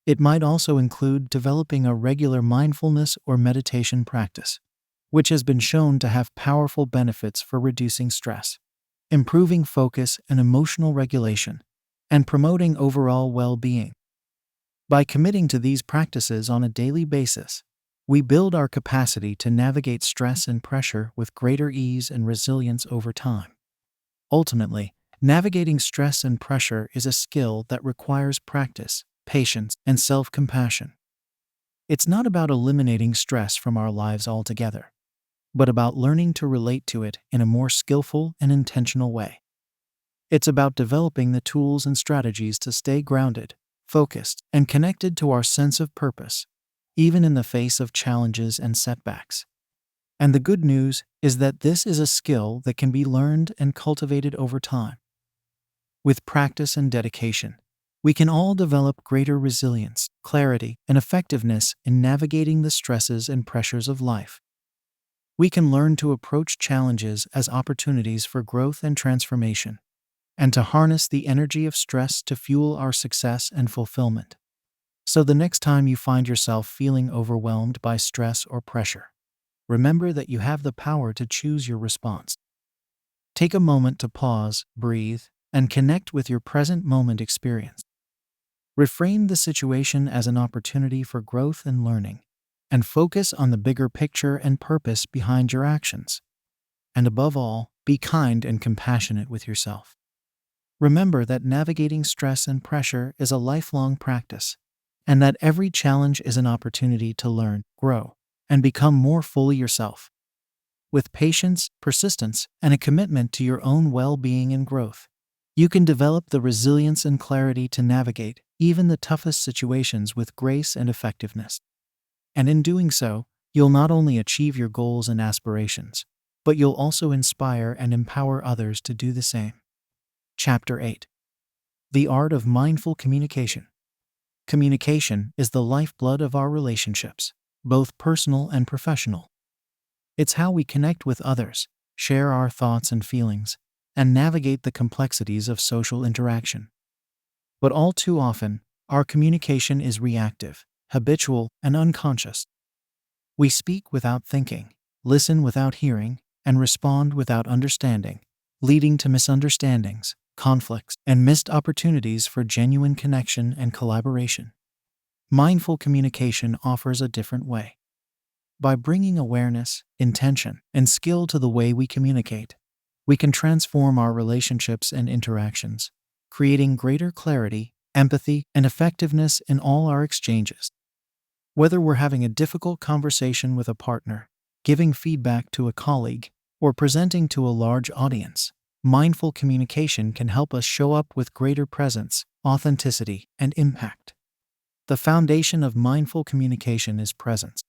It might also include developing a regular mindfulness or meditation practice, which has been shown to have powerful benefits for reducing stress, improving focus and emotional regulation, and promoting overall well-being. By committing to these practices on a daily basis, we build our capacity to navigate stress and pressure with greater ease and resilience over time. Ultimately, navigating stress and pressure is a skill that requires practice, patience, and self-compassion. It's not about eliminating stress from our lives altogether, but about learning to relate to it in a more skillful and intentional way. It's about developing the tools and strategies to stay grounded, focused, and connected to our sense of purpose, even in the face of challenges and setbacks. And the good news is that this is a skill that can be learned and cultivated over time. With practice and dedication, we can all develop greater resilience, clarity, and effectiveness in navigating the stresses and pressures of life. We can learn to approach challenges as opportunities for growth and transformation, and to harness the energy of stress to fuel our success and fulfillment. So the next time you find yourself feeling overwhelmed by stress or pressure, remember that you have the power to choose your response. Take a moment to pause, breathe, and connect with your present moment experience. Reframe the situation as an opportunity for growth and learning, and focus on the bigger picture and purpose behind your actions. And above all, be kind and compassionate with yourself. Remember that navigating stress and pressure is a lifelong practice, and that every challenge is an opportunity to learn, grow, and become more fully yourself. With patience, persistence, and a commitment to your own well-being and growth, you can develop the resilience and clarity to navigate even the toughest situations with grace and effectiveness. And in doing so, you'll not only achieve your goals and aspirations, but you'll also inspire and empower others to do the same. Chapter 8. The Art of Mindful Communication. Communication is the lifeblood of our relationships, both personal and professional. It's how we connect with others, share our thoughts and feelings, and navigate the complexities of social interaction. But all too often, our communication is reactive, habitual, and unconscious. We speak without thinking, listen without hearing, and respond without understanding, leading to misunderstandings, conflicts, and missed opportunities for genuine connection and collaboration. Mindful communication offers a different way. By bringing awareness, intention, and skill to the way we communicate, we can transform our relationships and interactions, creating greater clarity, empathy, and effectiveness in all our exchanges. Whether we're having a difficult conversation with a partner, giving feedback to a colleague, or presenting to a large audience, mindful communication can help us show up with greater presence, authenticity, and impact. The foundation of mindful communication is presence.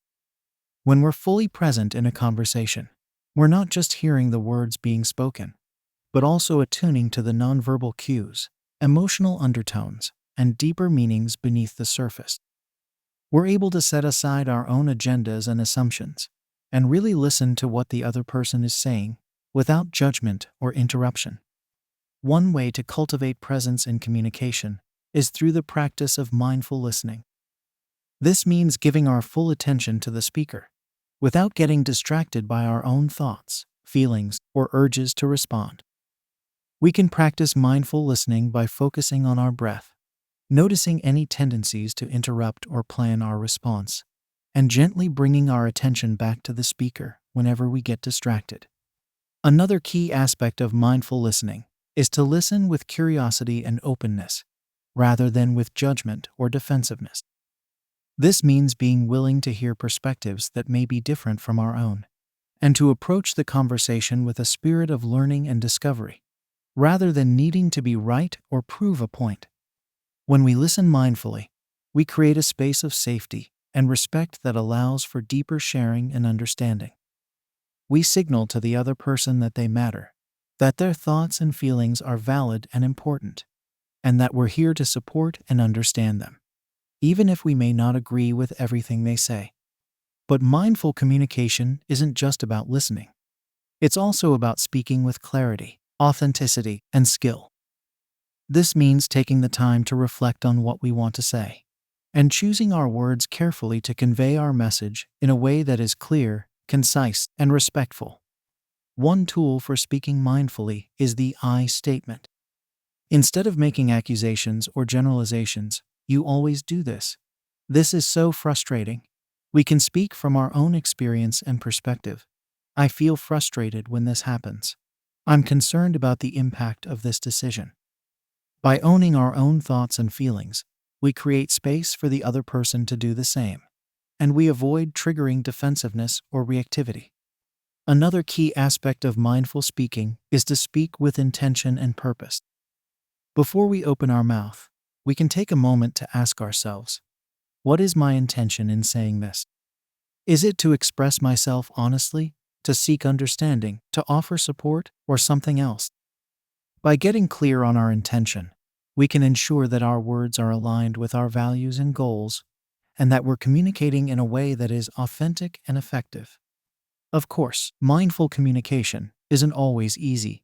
When we're fully present in a conversation, we're not just hearing the words being spoken, but also attuning to the nonverbal cues, emotional undertones, and deeper meanings beneath the surface. We're able to set aside our own agendas and assumptions, and really listen to what the other person is saying, without judgment or interruption. One way to cultivate presence in communication is through the practice of mindful listening. This means giving our full attention to the speaker, without getting distracted by our own thoughts, feelings, or urges to respond. We can practice mindful listening by focusing on our breath, noticing any tendencies to interrupt or plan our response, and gently bringing our attention back to the speaker whenever we get distracted. Another key aspect of mindful listening is to listen with curiosity and openness, rather than with judgment or defensiveness. This means being willing to hear perspectives that may be different from our own, and to approach the conversation with a spirit of learning and discovery, rather than needing to be right or prove a point. When we listen mindfully, we create a space of safety and respect that allows for deeper sharing and understanding. We signal to the other person that they matter, that their thoughts and feelings are valid and important, and that we're here to support and understand them, even if we may not agree with everything they say. But mindful communication isn't just about listening. It's also about speaking with clarity, authenticity, and skill. This means taking the time to reflect on what we want to say, and choosing our words carefully to convey our message in a way that is clear, concise, and respectful. One tool for speaking mindfully is the I statement. Instead of making accusations or generalizations, "You always do this. This is so frustrating." We can speak from our own experience and perspective. "I feel frustrated when this happens. I'm concerned about the impact of this decision." By owning our own thoughts and feelings, we create space for the other person to do the same, and we avoid triggering defensiveness or reactivity. Another key aspect of mindful speaking is to speak with intention and purpose. Before we open our mouth, we can take a moment to ask ourselves, what is my intention in saying this? Is it to express myself honestly, to seek understanding, to offer support, or something else? By getting clear on our intention, we can ensure that our words are aligned with our values and goals, and that we're communicating in a way that is authentic and effective. Of course, mindful communication isn't always easy,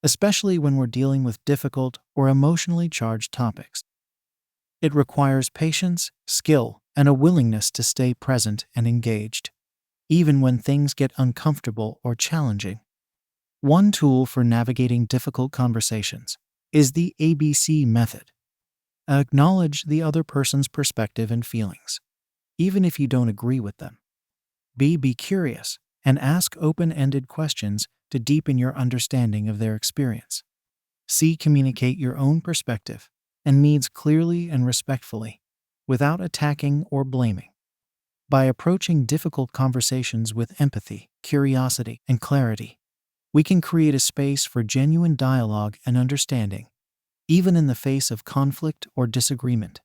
especially when we're dealing with difficult or emotionally charged topics. It requires patience, skill, and a willingness to stay present and engaged, even when things get uncomfortable or challenging. One tool for navigating difficult conversations is the ABC method. Acknowledge the other person's perspective and feelings, even if you don't agree with them. Be curious and ask open-ended questions to deepen your understanding of their experience. Communicate your own perspective and needs clearly and respectfully, without attacking or blaming. By approaching difficult conversations with empathy, curiosity, and clarity, we can create a space for genuine dialogue and understanding, even in the face of conflict or disagreement.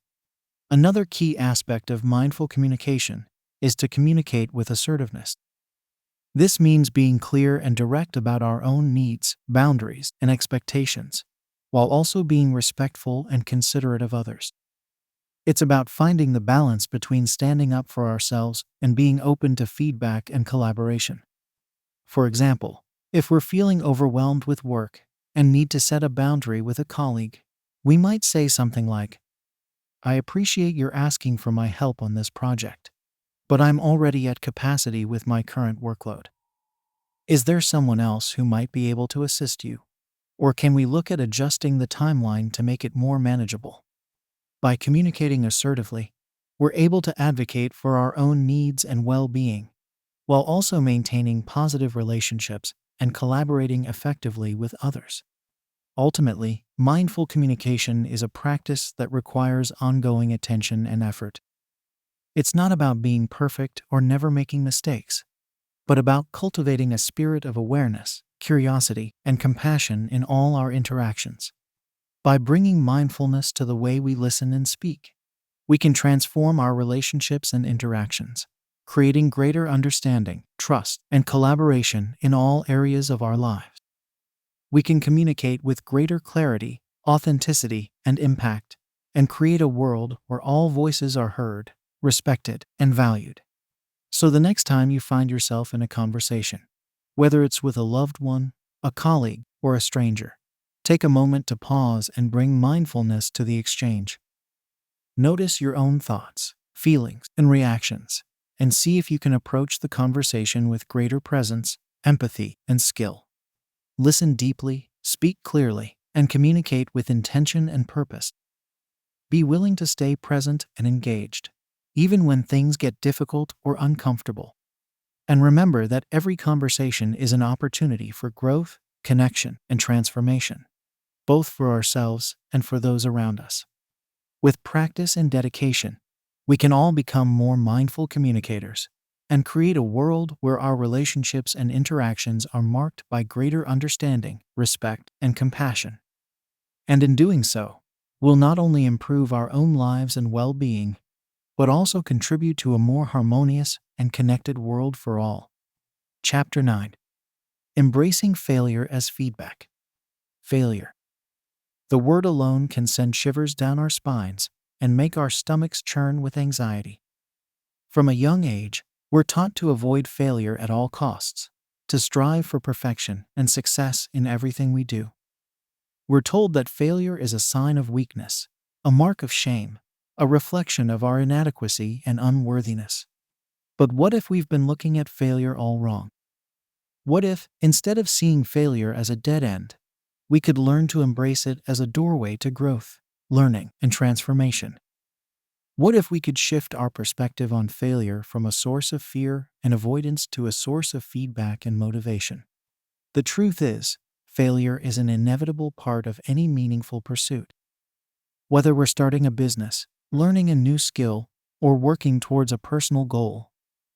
Another key aspect of mindful communication is to communicate with assertiveness. This means being clear and direct about our own needs, boundaries, and expectations, while also being respectful and considerate of others. It's about finding the balance between standing up for ourselves and being open to feedback and collaboration. For example, If we're feeling overwhelmed with work and need to set a boundary with a colleague, we might say something like, I appreciate your asking for my help on this project, but I'm already at capacity with my current workload. Is there someone else who might be able to assist you? Or can we look at adjusting the timeline to make it more manageable? By communicating assertively, we're able to advocate for our own needs and well-being, while also maintaining positive relationships and collaborating effectively with others. Ultimately, mindful communication is a practice that requires ongoing attention and effort. It's not about being perfect or never making mistakes, but about cultivating a spirit of awareness, curiosity, and compassion in all our interactions. By bringing mindfulness to the way we listen and speak, we can transform our relationships and interactions, creating greater understanding, trust, and collaboration in all areas of our lives. We can communicate with greater clarity, authenticity, and impact, and create a world where all voices are heard, respected, and valued. So the next time you find yourself in a conversation, whether it's with a loved one, a colleague, or a stranger, take a moment to pause and bring mindfulness to the exchange. Notice your own thoughts, feelings, and reactions, and see if you can approach the conversation with greater presence, empathy, and skill. Listen deeply, speak clearly, and communicate with intention and purpose. Be willing to stay present and engaged, even when things get difficult or uncomfortable. And remember that every conversation is an opportunity for growth, connection, and transformation, both for ourselves and for those around us. With practice and dedication, we can all become more mindful communicators and create a world where our relationships and interactions are marked by greater understanding, respect, and compassion. And in doing so, we'll not only improve our own lives and well-being, but also contribute to a more harmonious and connected world for all. Chapter 9. Embracing failure as feedback. Failure. The word alone can send shivers down our spines and make our stomachs churn with anxiety. From a young age, we're taught to avoid failure at all costs, to strive for perfection and success in everything we do. We're told that failure is a sign of weakness, a mark of shame, a reflection of our inadequacy and unworthiness. But what if we've been looking at failure all wrong? What if, instead of seeing failure as a dead end, we could learn to embrace it as a doorway to growth, learning, and transformation? What if we could shift our perspective on failure from a source of fear and avoidance to a source of feedback and motivation? The truth is, failure is an inevitable part of any meaningful pursuit. Whether we're starting a business, learning a new skill, or working towards a personal goal,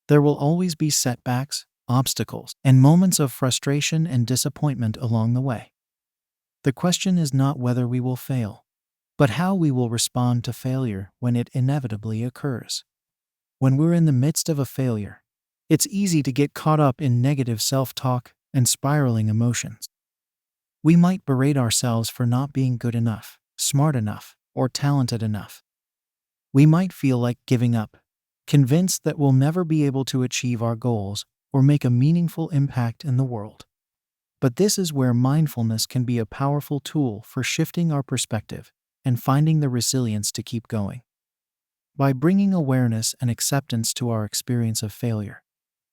there will always be setbacks, obstacles, and moments of frustration and disappointment along the way. The question is not whether we will fail, but how we will respond to failure when it inevitably occurs. When we're in the midst of a failure, it's easy to get caught up in negative self-talk and spiraling emotions. We might berate ourselves for not being good enough, smart enough, or talented enough. We might feel like giving up, convinced that we'll never be able to achieve our goals or make a meaningful impact in the world. But this is where mindfulness can be a powerful tool for shifting our perspective and finding the resilience to keep going. By bringing awareness and acceptance to our experience of failure,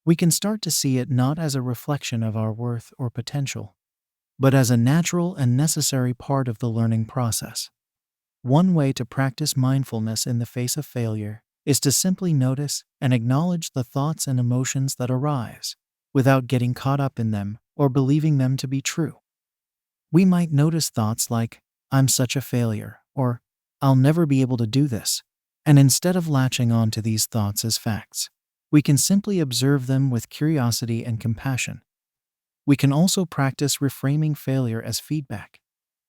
we can start to see it not as a reflection of our worth or potential, but as a natural and necessary part of the learning process. One way to practice mindfulness in the face of failure is to simply notice and acknowledge the thoughts and emotions that arise, without getting caught up in them or believing them to be true. We might notice thoughts like, I'm such a failure, or I'll never be able to do this, and instead of latching on to these thoughts as facts, we can simply observe them with curiosity and compassion. We can also practice reframing failure as feedback,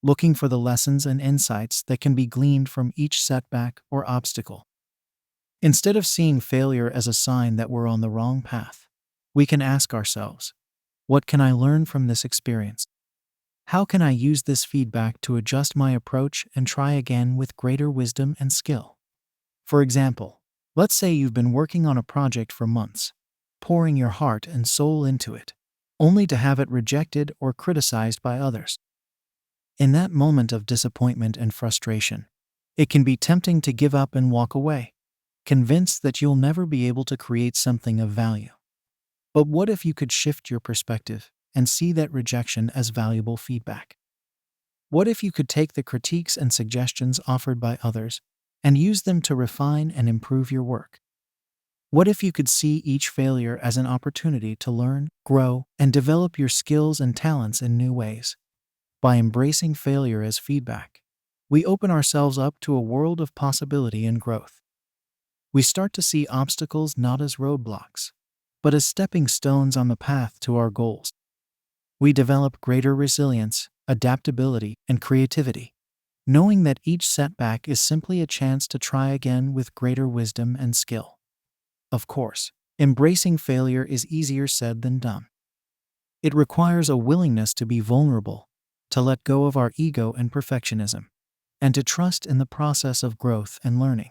looking for the lessons and insights that can be gleaned from each setback or obstacle. Instead of seeing failure as a sign that we're on the wrong path, we can ask ourselves, what can I learn from this experience? How can I use this feedback to adjust my approach and try again with greater wisdom and skill? For example, let's say you've been working on a project for months, pouring your heart and soul into it, only to have it rejected or criticized by others. In that moment of disappointment and frustration, it can be tempting to give up and walk away, convinced that you'll never be able to create something of value. But what if you could shift your perspective and see that rejection as valuable feedback? What if you could take the critiques and suggestions offered by others and use them to refine and improve your work? What if you could see each failure as an opportunity to learn, grow, and develop your skills and talents in new ways? By embracing failure as feedback, we open ourselves up to a world of possibility and growth. We start to see obstacles not as roadblocks, but as stepping stones on the path to our goals. We develop greater resilience, adaptability, and creativity, knowing that each setback is simply a chance to try again with greater wisdom and skill. Of course, embracing failure is easier said than done. It requires a willingness to be vulnerable, to let go of our ego and perfectionism, and to trust in the process of growth and learning.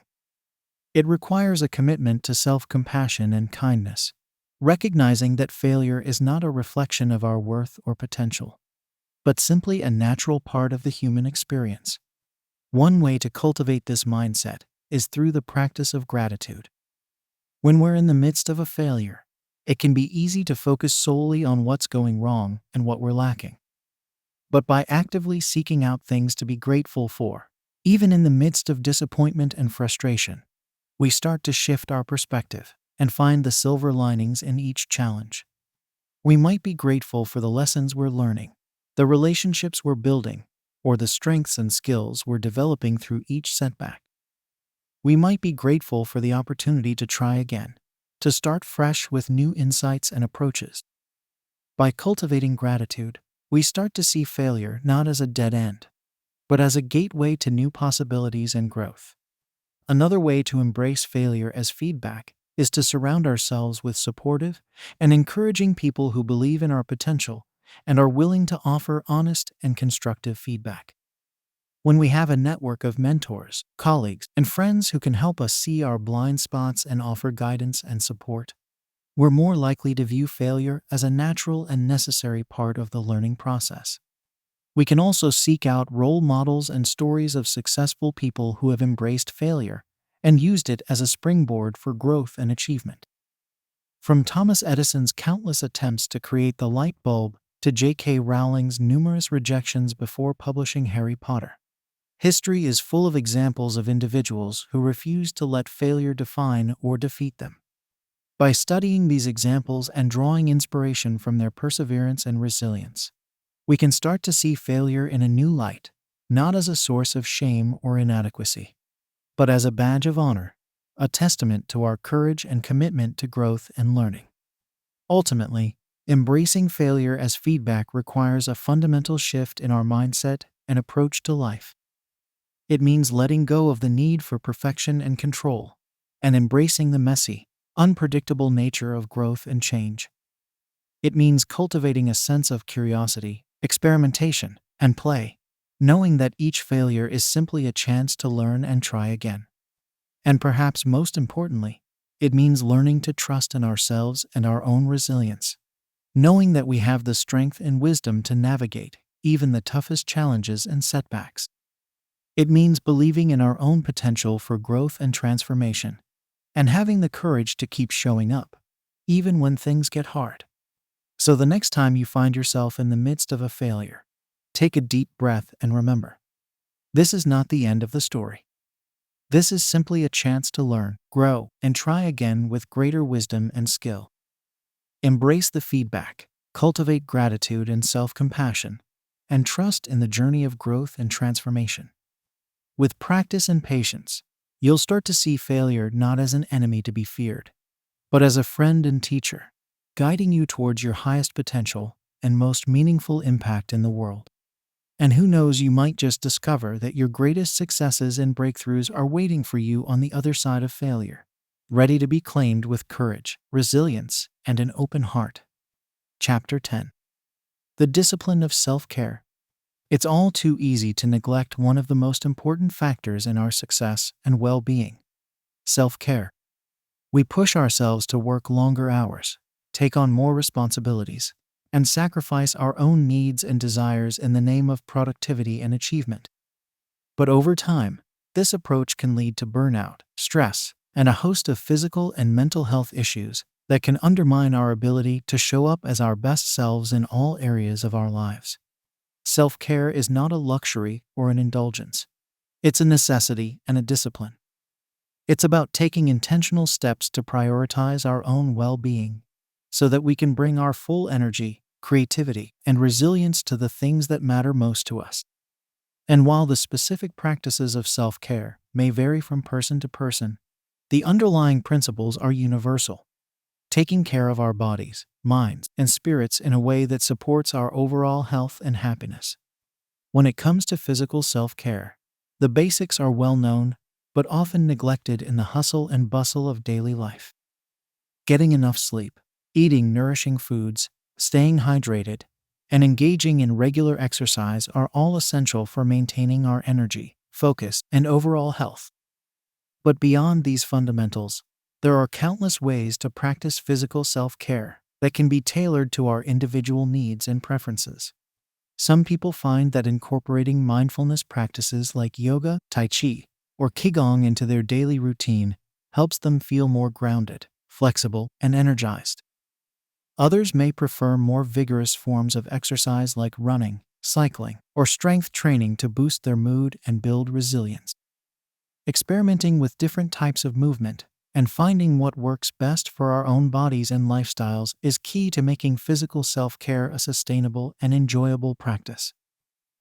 It requires a commitment to self-compassion and kindness, recognizing that failure is not a reflection of our worth or potential, but simply a natural part of the human experience. One way to cultivate this mindset is through the practice of gratitude. When we're in the midst of a failure, it can be easy to focus solely on what's going wrong and what we're lacking. But by actively seeking out things to be grateful for, even in the midst of disappointment and frustration, we start to shift our perspective and find the silver linings in each challenge. We might be grateful for the lessons we're learning, the relationships we're building, or the strengths and skills we're developing through each setback. We might be grateful for the opportunity to try again, to start fresh with new insights and approaches. By cultivating gratitude, we start to see failure not as a dead end, but as a gateway to new possibilities and growth. Another way to embrace failure as feedback is to surround ourselves with supportive and encouraging people who believe in our potential and are willing to offer honest and constructive feedback. When we have a network of mentors, colleagues, and friends who can help us see our blind spots and offer guidance and support, we're more likely to view failure as a natural and necessary part of the learning process. We can also seek out role models and stories of successful people who have embraced failure and used it as a springboard for growth and achievement. From Thomas Edison's countless attempts to create the light bulb to J.K. Rowling's numerous rejections before publishing Harry Potter, history is full of examples of individuals who refused to let failure define or defeat them. By studying these examples and drawing inspiration from their perseverance and resilience, we can start to see failure in a new light, not as a source of shame or inadequacy, but as a badge of honor, a testament to our courage and commitment to growth and learning. Ultimately, embracing failure as feedback requires a fundamental shift in our mindset and approach to life. It means letting go of the need for perfection and control, and embracing the messy, unpredictable nature of growth and change. It means cultivating a sense of curiosity, experimentation, and play, knowing that each failure is simply a chance to learn and try again. And perhaps most importantly, it means learning to trust in ourselves and our own resilience, knowing that we have the strength and wisdom to navigate even the toughest challenges and setbacks. It means believing in our own potential for growth and transformation, and having the courage to keep showing up, even when things get hard. So the next time you find yourself in the midst of a failure, take a deep breath and remember, this is not the end of the story. This is simply a chance to learn, grow, and try again with greater wisdom and skill. Embrace the feedback, cultivate gratitude and self-compassion, and trust in the journey of growth and transformation. With practice and patience, you'll start to see failure not as an enemy to be feared, but as a friend and teacher, guiding you towards your highest potential and most meaningful impact in the world. And who knows, you might just discover that your greatest successes and breakthroughs are waiting for you on the other side of failure, ready to be claimed with courage, resilience, and an open heart. Chapter 10. The Discipline of Self-Care. It's all too easy to neglect one of the most important factors in our success and well-being: self-care. We push ourselves to work longer hours, take on more responsibilities, and sacrifice our own needs and desires in the name of productivity and achievement. But over time, this approach can lead to burnout, stress, and a host of physical and mental health issues that can undermine our ability to show up as our best selves in all areas of our lives. Self-care is not a luxury or an indulgence. It's a necessity and a discipline. It's about taking intentional steps to prioritize our own well-being so that we can bring our full energy, creativity, and resilience to the things that matter most to us. And while the specific practices of self-care may vary from person to person, the underlying principles are universal. Taking care of our bodies, minds, and spirits in a way that supports our overall health and happiness. When it comes to physical self-care, the basics are well known, but often neglected in the hustle and bustle of daily life. Getting enough sleep, eating nourishing foods, staying hydrated, and engaging in regular exercise are all essential for maintaining our energy, focus, and overall health. But beyond these fundamentals, there are countless ways to practice physical self-care that can be tailored to our individual needs and preferences. Some people find that incorporating mindfulness practices like yoga, tai chi, or qigong into their daily routine helps them feel more grounded, flexible, and energized. Others may prefer more vigorous forms of exercise like running, cycling, or strength training to boost their mood and build resilience. Experimenting with different types of movement and finding what works best for our own bodies and lifestyles is key to making physical self-care a sustainable and enjoyable practice.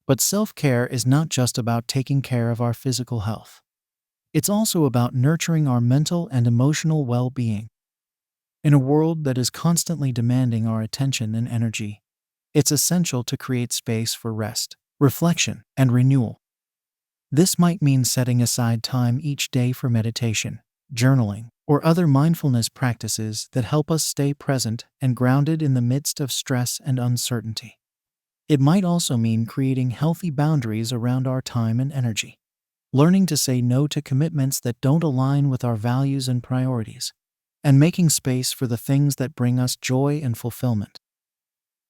But self-care is not just about taking care of our physical health. It's also about nurturing our mental and emotional well-being. In a world that is constantly demanding our attention and energy, it's essential to create space for rest, reflection, and renewal. This might mean setting aside time each day for meditation, journaling, or other mindfulness practices that help us stay present and grounded in the midst of stress and uncertainty. It might also mean creating healthy boundaries around our time and energy, learning to say no to commitments that don't align with our values and priorities, and making space for the things that bring us joy and fulfillment.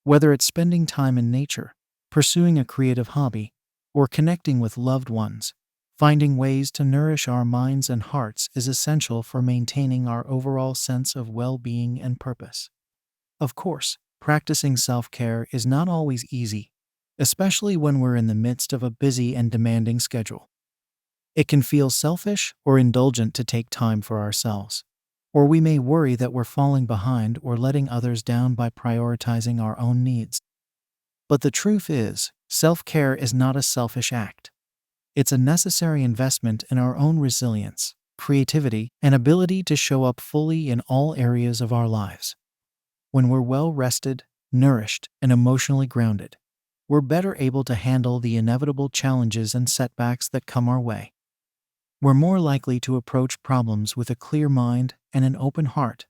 Whether it's spending time in nature, pursuing a creative hobby, or connecting with loved ones, finding ways to nourish our minds and hearts is essential for maintaining our overall sense of well-being and purpose. Of course, practicing self-care is not always easy, especially when we're in the midst of a busy and demanding schedule. It can feel selfish or indulgent to take time for ourselves, or we may worry that we're falling behind or letting others down by prioritizing our own needs. But the truth is, self-care is not a selfish act. It's a necessary investment in our own resilience, creativity, and ability to show up fully in all areas of our lives. When we're well rested, nourished, and emotionally grounded, we're better able to handle the inevitable challenges and setbacks that come our way. We're more likely to approach problems with a clear mind and an open heart,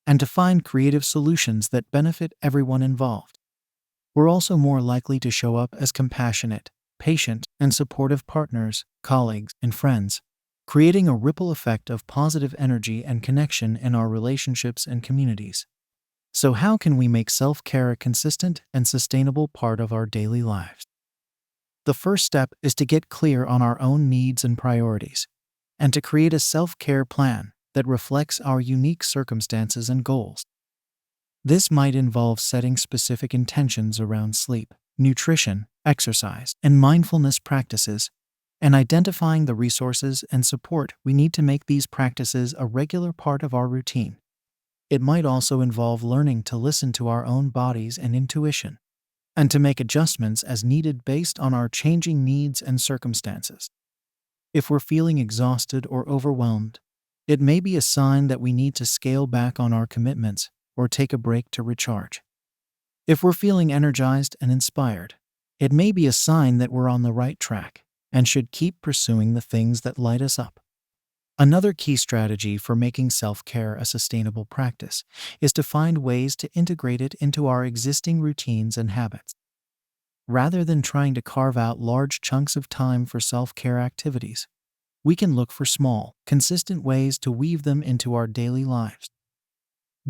and to find creative solutions that benefit everyone involved. We're also more likely to show up as compassionate, patient, and supportive partners, colleagues, and friends, creating a ripple effect of positive energy and connection in our relationships and communities. So how can we make self-care a consistent and sustainable part of our daily lives? The first step is to get clear on our own needs and priorities, and to create a self-care plan that reflects our unique circumstances and goals. This might involve setting specific intentions around sleep, nutrition, exercise, and mindfulness practices, and identifying the resources and support we need to make these practices a regular part of our routine. It might also involve learning to listen to our own bodies and intuition, and to make adjustments as needed based on our changing needs and circumstances. If we're feeling exhausted or overwhelmed, it may be a sign that we need to scale back on our commitments or take a break to recharge. If we're feeling energized and inspired, it may be a sign that we're on the right track and should keep pursuing the things that light us up. Another key strategy for making self-care a sustainable practice is to find ways to integrate it into our existing routines and habits. Rather than trying to carve out large chunks of time for self-care activities, we can look for small, consistent ways to weave them into our daily lives.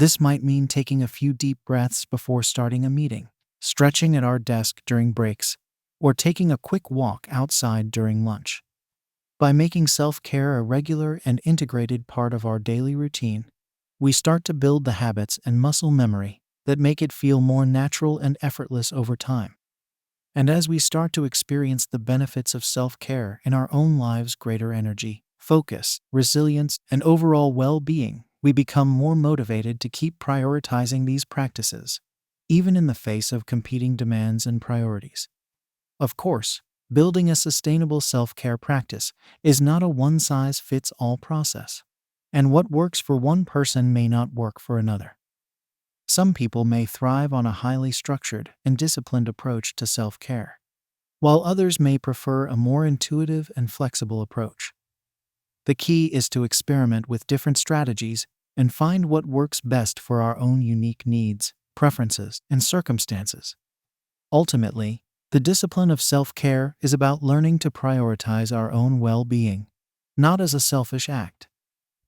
This might mean taking a few deep breaths before starting a meeting, stretching at our desk during breaks, or taking a quick walk outside during lunch. By making self-care a regular and integrated part of our daily routine, we start to build the habits and muscle memory that make it feel more natural and effortless over time. And as we start to experience the benefits of self-care in our own lives, greater energy, focus, resilience, and overall well-being, we become more motivated to keep prioritizing these practices, even in the face of competing demands and priorities. Of course, building a sustainable self-care practice is not a one-size-fits-all process, and what works for one person may not work for another. Some people may thrive on a highly structured and disciplined approach to self-care, while others may prefer a more intuitive and flexible approach. The key is to experiment with different strategies and find what works best for our own unique needs, preferences, and circumstances. Ultimately, the discipline of self-care is about learning to prioritize our own well-being, not as a selfish act,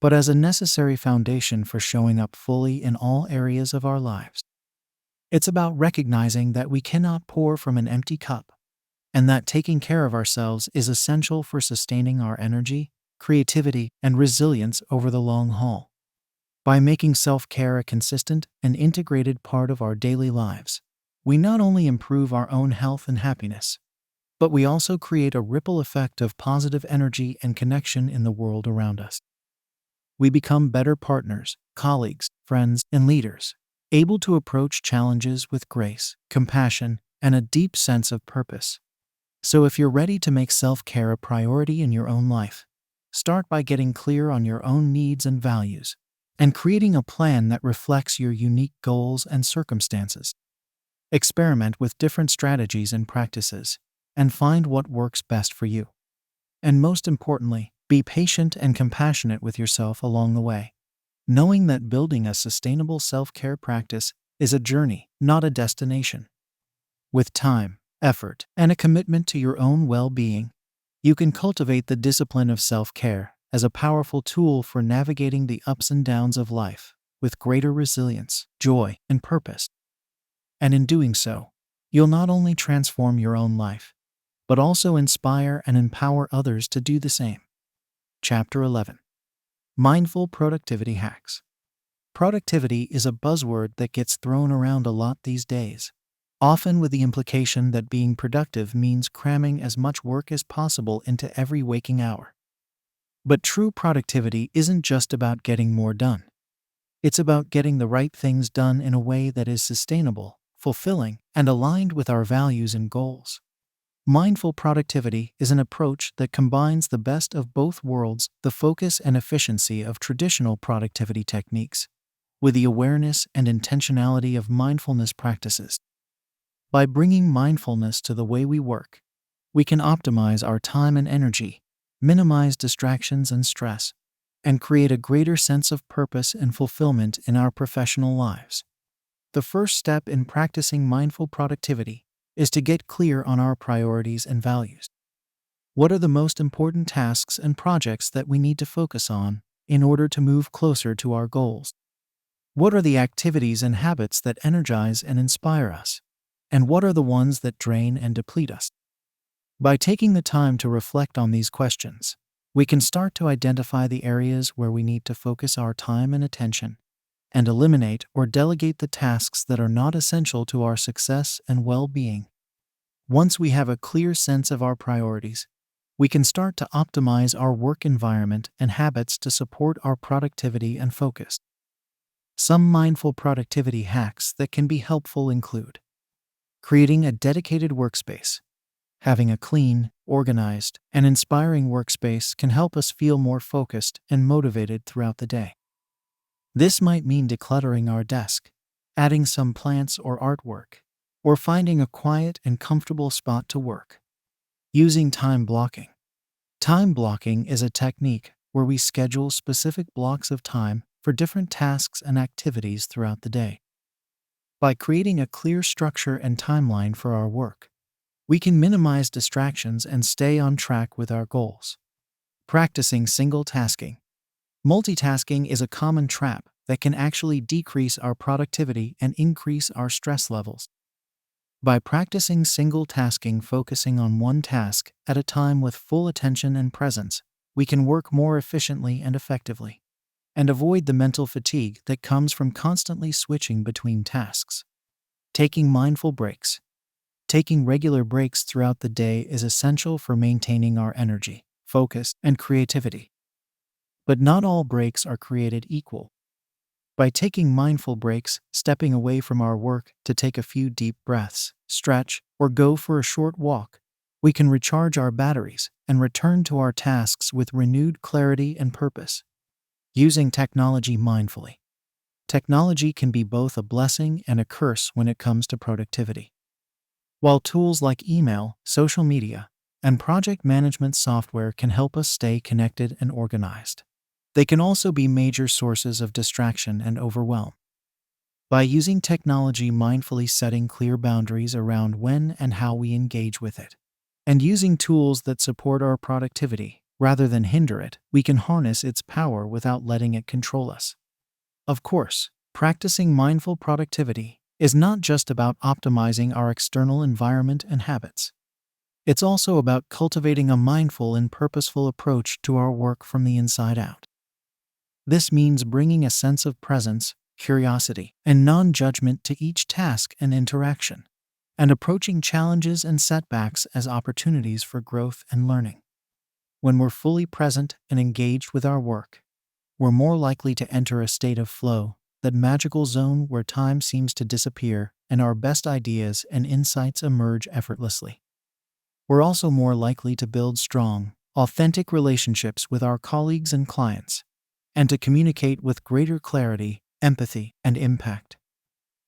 but as a necessary foundation for showing up fully in all areas of our lives. It's about recognizing that we cannot pour from an empty cup, and that taking care of ourselves is essential for sustaining our energy, creativity, and resilience over the long haul. By making self-care a consistent and integrated part of our daily lives, we not only improve our own health and happiness, but we also create a ripple effect of positive energy and connection in the world around us. We become better partners, colleagues, friends, and leaders, able to approach challenges with grace, compassion, and a deep sense of purpose. So if you're ready to make self-care a priority in your own life, start by getting clear on your own needs and values, and creating a plan that reflects your unique goals and circumstances. Experiment with different strategies and practices, and find what works best for you. And most importantly, be patient and compassionate with yourself along the way, knowing that building a sustainable self-care practice is a journey, not a destination. With time, effort, and a commitment to your own well-being, you can cultivate the discipline of self-care as a powerful tool for navigating the ups and downs of life with greater resilience, joy, and purpose. And in doing so, you'll not only transform your own life, but also inspire and empower others to do the same. Chapter 11. Mindful Productivity Hacks. Productivity is a buzzword that gets thrown around a lot these days, often with the implication that being productive means cramming as much work as possible into every waking hour. But true productivity isn't just about getting more done. It's about getting the right things done in a way that is sustainable, fulfilling, and aligned with our values and goals. Mindful productivity is an approach that combines the best of both worlds, the focus and efficiency of traditional productivity techniques, with the awareness and intentionality of mindfulness practices. By bringing mindfulness to the way we work, we can optimize our time and energy, minimize distractions and stress, and create a greater sense of purpose and fulfillment in our professional lives. The first step in practicing mindful productivity is to get clear on our priorities and values. What are the most important tasks and projects that we need to focus on in order to move closer to our goals? What are the activities and habits that energize and inspire us? And what are the ones that drain and deplete us? By taking the time to reflect on these questions, we can start to identify the areas where we need to focus our time and attention, and eliminate or delegate the tasks that are not essential to our success and well-being. Once we have a clear sense of our priorities, we can start to optimize our work environment and habits to support our productivity and focus. Some mindful productivity hacks that can be helpful include creating a dedicated workspace. Having a clean, organized, and inspiring workspace can help us feel more focused and motivated throughout the day. This might mean decluttering our desk, adding some plants or artwork, or finding a quiet and comfortable spot to work. Using time blocking. Time blocking is a technique where we schedule specific blocks of time for different tasks and activities throughout the day. By creating a clear structure and timeline for our work, we can minimize distractions and stay on track with our goals. Practicing single tasking. Multitasking is a common trap that can actually decrease our productivity and increase our stress levels. By practicing single tasking, focusing on one task at a time with full attention and presence, we can work more efficiently and effectively, and avoid the mental fatigue that comes from constantly switching between tasks. Taking mindful breaks. Taking regular breaks throughout the day is essential for maintaining our energy, focus, and creativity. But not all breaks are created equal. By taking mindful breaks, stepping away from our work to take a few deep breaths, stretch, or go for a short walk, we can recharge our batteries and return to our tasks with renewed clarity and purpose. Using technology mindfully. Technology can be both a blessing and a curse when it comes to productivity. While tools like email, social media, and project management software can help us stay connected and organized, they can also be major sources of distraction and overwhelm. By using technology mindfully, setting clear boundaries around when and how we engage with it, and using tools that support our productivity rather than hinder it, we can harness its power without letting it control us. Of course, practicing mindful productivity is not just about optimizing our external environment and habits. It's also about cultivating a mindful and purposeful approach to our work from the inside out. This means bringing a sense of presence, curiosity, and non-judgment to each task and interaction, and approaching challenges and setbacks as opportunities for growth and learning. When we're fully present and engaged with our work, we're more likely to enter a state of flow, that magical zone where time seems to disappear and our best ideas and insights emerge effortlessly. We're also more likely to build strong, authentic relationships with our colleagues and clients, and to communicate with greater clarity, empathy, and impact.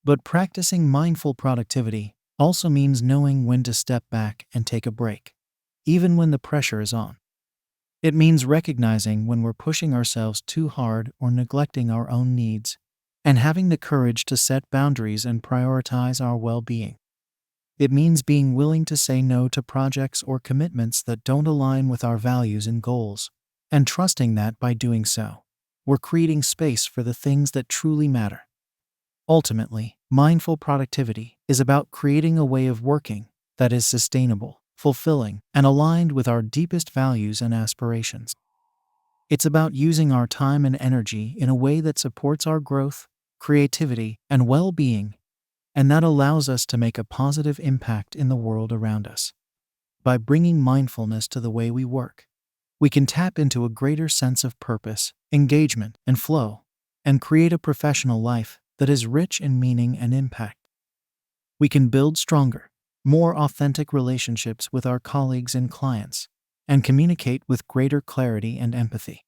But practicing mindful productivity also means knowing when to step back and take a break, even when the pressure is on. It means recognizing when we're pushing ourselves too hard or neglecting our own needs, and having the courage to set boundaries and prioritize our well-being. It means being willing to say no to projects or commitments that don't align with our values and goals, and trusting that by doing so, we're creating space for the things that truly matter. Ultimately, mindful productivity is about creating a way of working that is sustainable, fulfilling, and aligned with our deepest values and aspirations. It's about using our time and energy in a way that supports our growth, creativity, and well-being, and that allows us to make a positive impact in the world around us. By bringing mindfulness to the way we work, we can tap into a greater sense of purpose, engagement, and flow, and create a professional life that is rich in meaning and impact. We can build stronger, more authentic relationships with our colleagues and clients, and communicate with greater clarity and empathy.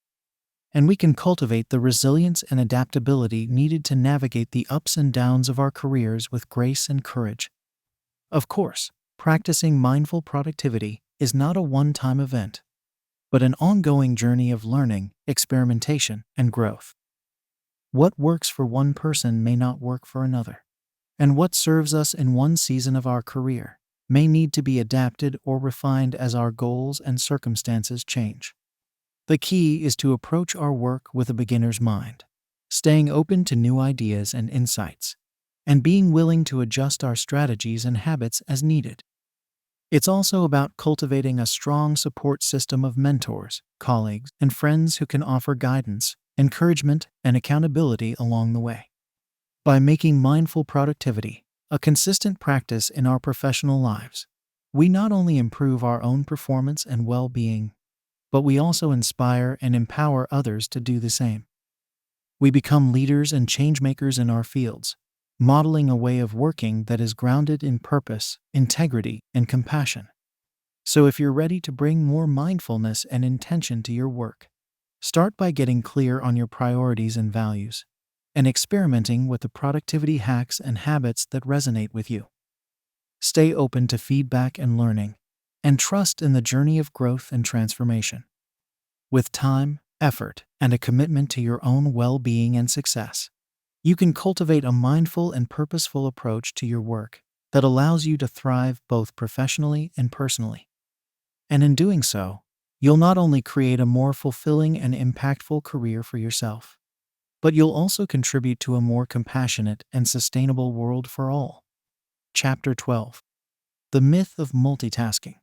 And we can cultivate the resilience and adaptability needed to navigate the ups and downs of our careers with grace and courage. Of course, practicing mindful productivity is not a one-time event, but an ongoing journey of learning, experimentation, and growth. What works for one person may not work for another, and what serves us in one season of our career may need to be adapted or refined as our goals and circumstances change. The key is to approach our work with a beginner's mind, staying open to new ideas and insights, and being willing to adjust our strategies and habits as needed. It's also about cultivating a strong support system of mentors, colleagues, and friends who can offer guidance, encouragement, and accountability along the way. By making mindful productivity a consistent practice in our professional lives, we not only improve our own performance and well-being, but we also inspire and empower others to do the same. We become leaders and changemakers in our fields, modeling a way of working that is grounded in purpose, integrity, and compassion. So if you're ready to bring more mindfulness and intention to your work, start by getting clear on your priorities and values, and experimenting with the productivity hacks and habits that resonate with you. Stay open to feedback and learning, and trust in the journey of growth and transformation. With time, effort, and a commitment to your own well-being and success, you can cultivate a mindful and purposeful approach to your work that allows you to thrive both professionally and personally. And in doing so, you'll not only create a more fulfilling and impactful career for yourself, but you'll also contribute to a more compassionate and sustainable world for all. Chapter 12. The Myth of Multitasking.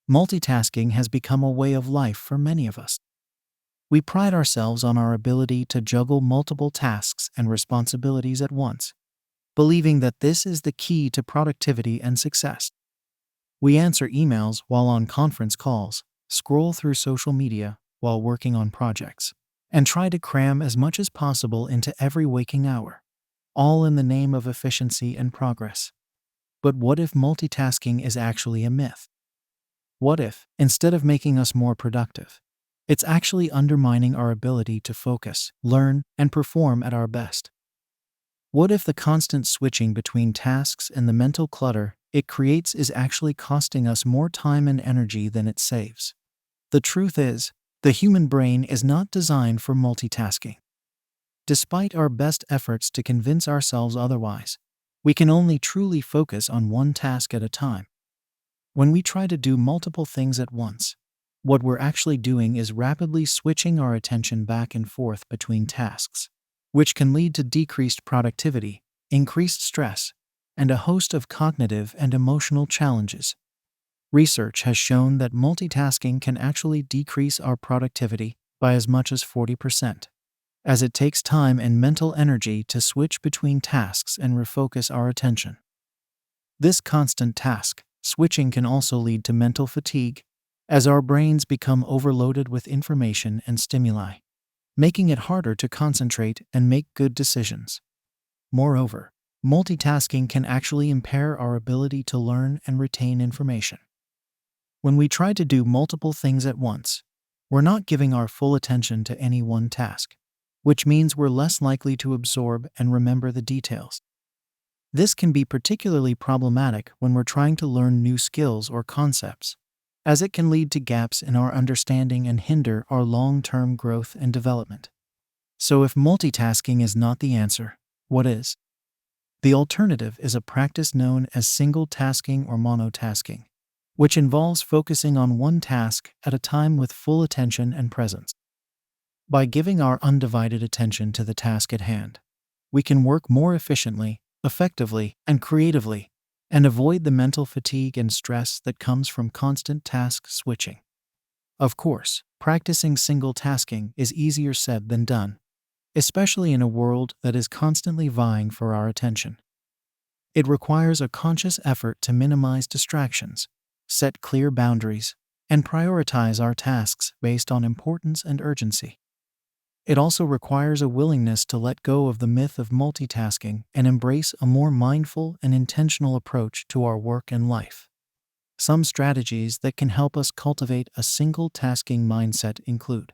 Multitasking has become a way of life for many of us. We pride ourselves on our ability to juggle multiple tasks and responsibilities at once, believing that this is the key to productivity and success. We answer emails while on conference calls, scroll through social media while working on projects, and try to cram as much as possible into every waking hour, all in the name of efficiency and progress. But what if multitasking is actually a myth? What if, instead of making us more productive, it's actually undermining our ability to focus, learn, and perform at our best? What if the constant switching between tasks and the mental clutter it creates is actually costing us more time and energy than it saves? The truth is, the human brain is not designed for multitasking. Despite our best efforts to convince ourselves otherwise, we can only truly focus on one task at a time. When we try to do multiple things at once, what we're actually doing is rapidly switching our attention back and forth between tasks, which can lead to decreased productivity, increased stress, and a host of cognitive and emotional challenges. Research has shown that multitasking can actually decrease our productivity by as much as 40%, as it takes time and mental energy to switch between tasks and refocus our attention. This constant task switching can also lead to mental fatigue, as our brains become overloaded with information and stimuli, making it harder to concentrate and make good decisions. Moreover, multitasking can actually impair our ability to learn and retain information. When we try to do multiple things at once, we're not giving our full attention to any one task, which means we're less likely to absorb and remember the details. This can be particularly problematic when we're trying to learn new skills or concepts, as it can lead to gaps in our understanding and hinder our long-term growth and development. So if multitasking is not the answer, what is? The alternative is a practice known as single tasking or monotasking, which involves focusing on one task at a time with full attention and presence. By giving our undivided attention to the task at hand, we can work more efficiently, effectively, and creatively, and avoid the mental fatigue and stress that comes from constant task switching. Of course, practicing single tasking is easier said than done, especially in a world that is constantly vying for our attention. It requires a conscious effort to minimize distractions, set clear boundaries, and prioritize our tasks based on importance and urgency. It also requires a willingness to let go of the myth of multitasking and embrace a more mindful and intentional approach to our work and life. Some strategies that can help us cultivate a single tasking mindset include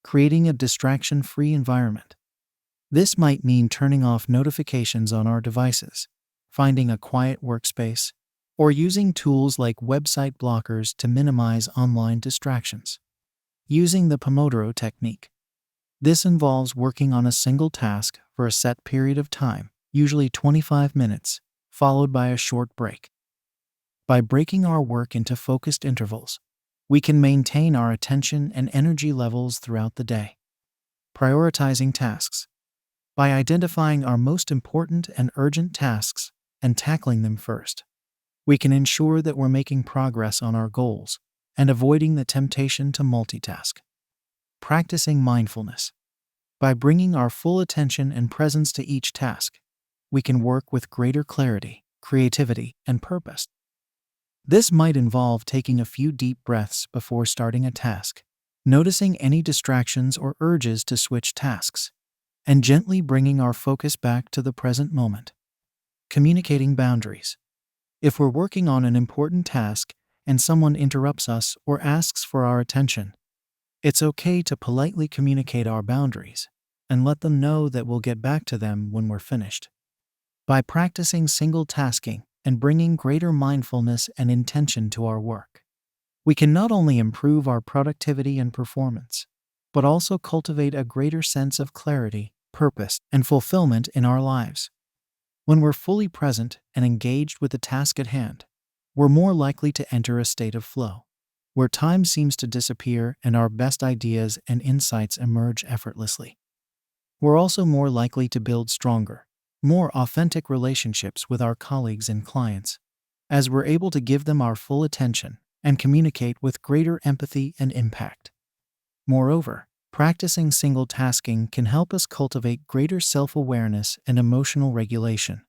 creating a distraction-free environment. This might mean turning off notifications on our devices, finding a quiet workspace, or using tools like website blockers to minimize online distractions. Using the Pomodoro technique. This involves working on a single task for a set period of time, usually 25 minutes, followed by a short break. By breaking our work into focused intervals, we can maintain our attention and energy levels throughout the day. Prioritizing tasks. By identifying our most important and urgent tasks and tackling them first, we can ensure that we're making progress on our goals and avoiding the temptation to multitask. Practicing mindfulness. By bringing our full attention and presence to each task, we can work with greater clarity, creativity, and purpose. This might involve taking a few deep breaths before starting a task, noticing any distractions or urges to switch tasks, and gently bringing our focus back to the present moment. Communicating boundaries. If we're working on an important task and someone interrupts us or asks for our attention, it's okay to politely communicate our boundaries and let them know that we'll get back to them when we're finished. By practicing single tasking and bringing greater mindfulness and intention to our work, we can not only improve our productivity and performance, but also cultivate a greater sense of clarity, purpose, and fulfillment in our lives. When we're fully present and engaged with the task at hand, we're more likely to enter a state of flow, where time seems to disappear and our best ideas and insights emerge effortlessly. We're also more likely to build stronger, more authentic relationships with our colleagues and clients, as we're able to give them our full attention and communicate with greater empathy and impact. Moreover, practicing single tasking can help us cultivate greater self-awareness and emotional regulation,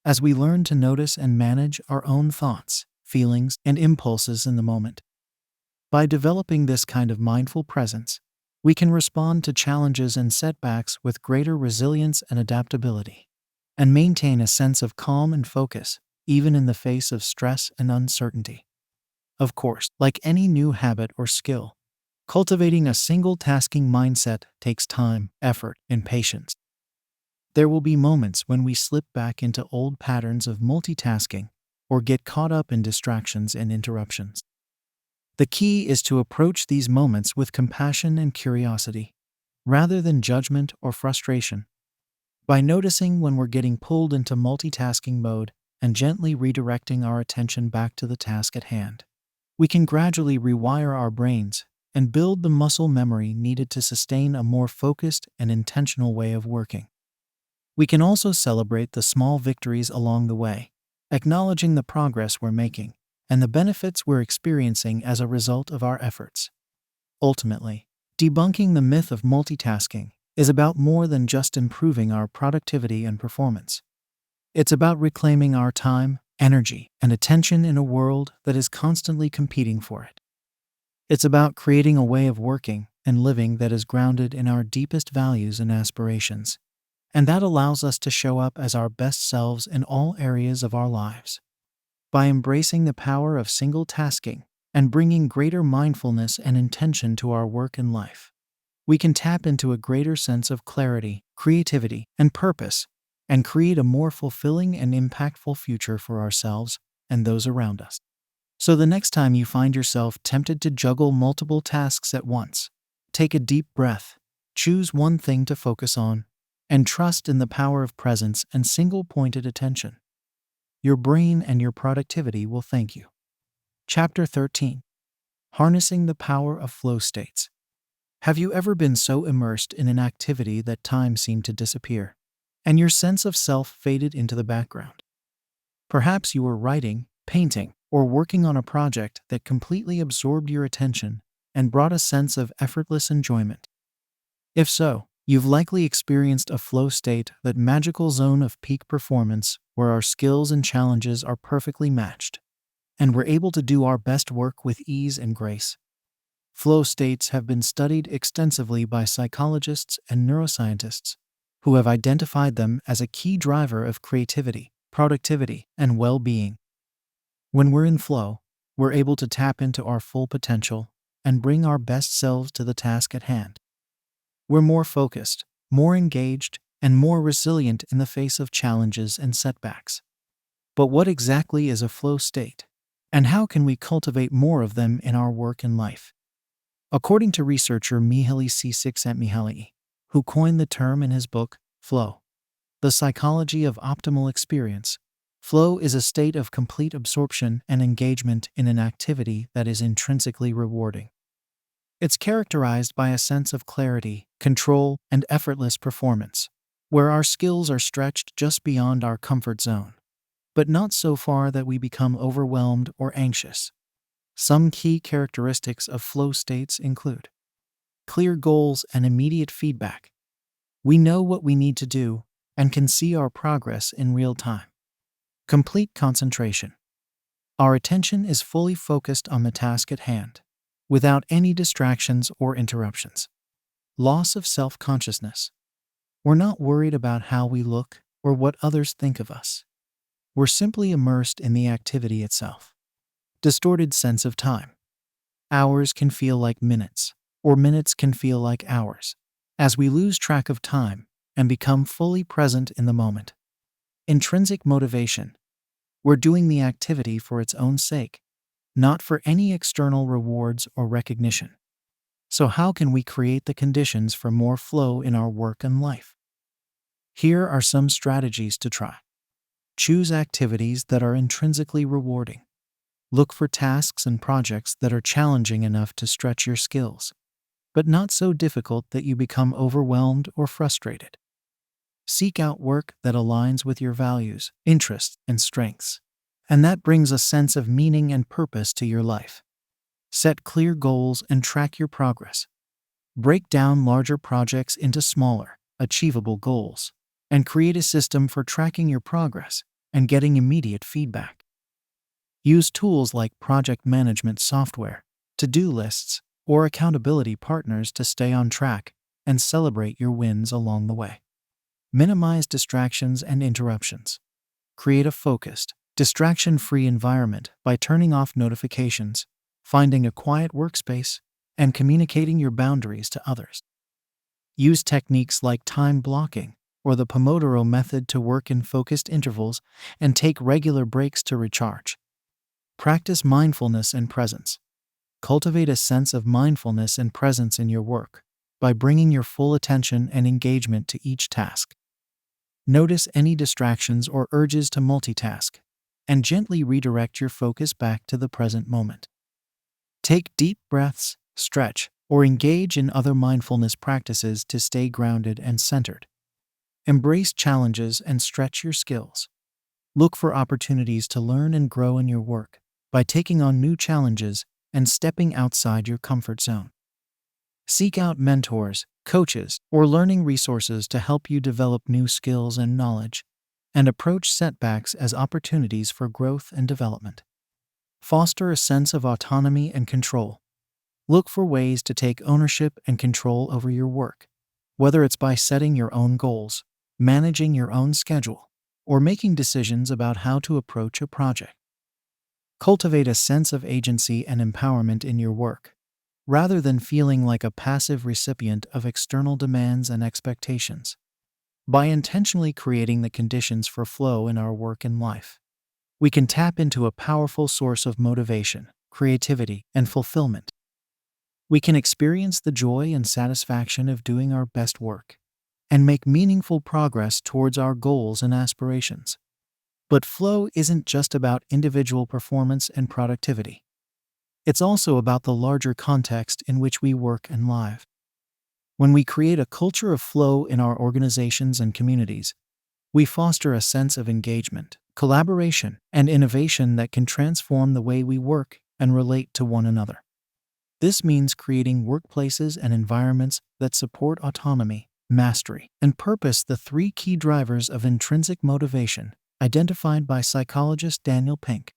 as we learn to notice and manage our own thoughts, feelings, and impulses in the moment. By developing this kind of mindful presence, we can respond to challenges and setbacks with greater resilience and adaptability, and maintain a sense of calm and focus, even in the face of stress and uncertainty. Of course, like any new habit or skill, cultivating a single-tasking mindset takes time, effort, and patience. There will be moments when we slip back into old patterns of multitasking or get caught up in distractions and interruptions. The key is to approach these moments with compassion and curiosity, rather than judgment or frustration. By noticing when we're getting pulled into multitasking mode and gently redirecting our attention back to the task at hand, we can gradually rewire our brains and build the muscle memory needed to sustain a more focused and intentional way of working. We can also celebrate the small victories along the way, acknowledging the progress we're making and the benefits we're experiencing as a result of our efforts. Ultimately, debunking the myth of multitasking is about more than just improving our productivity and performance. It's about reclaiming our time, energy, and attention in a world that is constantly competing for it. It's about creating a way of working and living that is grounded in our deepest values and aspirations, and that allows us to show up as our best selves in all areas of our lives. By embracing the power of single tasking and bringing greater mindfulness and intention to our work and life, we can tap into a greater sense of clarity, creativity, and purpose, and create a more fulfilling and impactful future for ourselves and those around us. So the next time you find yourself tempted to juggle multiple tasks at once, take a deep breath, choose one thing to focus on, and trust in the power of presence and single-pointed attention. Your brain and your productivity will thank you. Chapter 13. Harnessing the Power of Flow States. Have you ever been so immersed in an activity that time seemed to disappear, and your sense of self faded into the background? Perhaps you were writing, painting, or working on a project that completely absorbed your attention and brought a sense of effortless enjoyment. If so, you've likely experienced a flow state, that magical zone of peak performance where our skills and challenges are perfectly matched, and we're able to do our best work with ease and grace. Flow states have been studied extensively by psychologists and neuroscientists, who have identified them as a key driver of creativity, productivity, and well-being. When we're in flow, we're able to tap into our full potential and bring our best selves to the task at hand. We're more focused, more engaged, and more resilient in the face of challenges and setbacks. But what exactly is a flow state? And how can we cultivate more of them in our work and life? According to researcher Mihaly Csikszentmihalyi, who coined the term in his book, Flow: The Psychology of Optimal Experience, flow is a state of complete absorption and engagement in an activity that is intrinsically rewarding. It's characterized by a sense of clarity, control, and effortless performance, where our skills are stretched just beyond our comfort zone, but not so far that we become overwhelmed or anxious. Some key characteristics of flow states include clear goals and immediate feedback. We know what we need to do and can see our progress in real time. Complete concentration. Our attention is fully focused on the task at hand, without any distractions or interruptions. Loss of self-consciousness. We're not worried about how we look or what others think of us. We're simply immersed in the activity itself. Distorted sense of time. Hours can feel like minutes, or minutes can feel like hours, as we lose track of time and become fully present in the moment. Intrinsic motivation. We're doing the activity for its own sake, not for any external rewards or recognition. So how can we create the conditions for more flow in our work and life? Here are some strategies to try. Choose activities that are intrinsically rewarding. Look for tasks and projects that are challenging enough to stretch your skills. but not so difficult that you become overwhelmed or frustrated. Seek out work that aligns with your values, interests, and strengths, and that brings a sense of meaning and purpose to your life. Set clear goals and track your progress. Break down larger projects into smaller, achievable goals, and create a system for tracking your progress and getting immediate feedback. Use tools like project management software, to-do lists, or accountability partners to stay on track and celebrate your wins along the way. Minimize distractions and interruptions. Create a focused, distraction-free environment by turning off notifications, finding a quiet workspace, and communicating your boundaries to others. Use techniques like time blocking or the Pomodoro method to work in focused intervals and take regular breaks to recharge. Practice mindfulness and presence. Cultivate a sense of mindfulness and presence in your work by bringing your full attention and engagement to each task. Notice any distractions or urges to multitask, and gently redirect your focus back to the present moment. Take deep breaths, stretch, or engage in other mindfulness practices to stay grounded and centered. Embrace challenges and stretch your skills. Look for opportunities to learn and grow in your work by taking on new challenges and stepping outside your comfort zone. Seek out mentors, coaches, or learning resources to help you develop new skills and knowledge, and approach setbacks as opportunities for growth and development. Foster a sense of autonomy and control. Look for ways to take ownership and control over your work, whether it's by setting your own goals, managing your own schedule, or making decisions about how to approach a project. Cultivate a sense of agency and empowerment in your work, rather than feeling like a passive recipient of external demands and expectations. By intentionally creating the conditions for flow in our work and life, we can tap into a powerful source of motivation, creativity, and fulfillment. We can experience the joy and satisfaction of doing our best work and make meaningful progress towards our goals and aspirations. But flow isn't just about individual performance and productivity. It's also about the larger context in which we work and live. When we create a culture of flow in our organizations and communities, we foster a sense of engagement, collaboration, and innovation that can transform the way we work and relate to one another. This means creating workplaces and environments that support autonomy, mastery, and purpose, the three key drivers of intrinsic motivation, identified by psychologist Daniel Pink.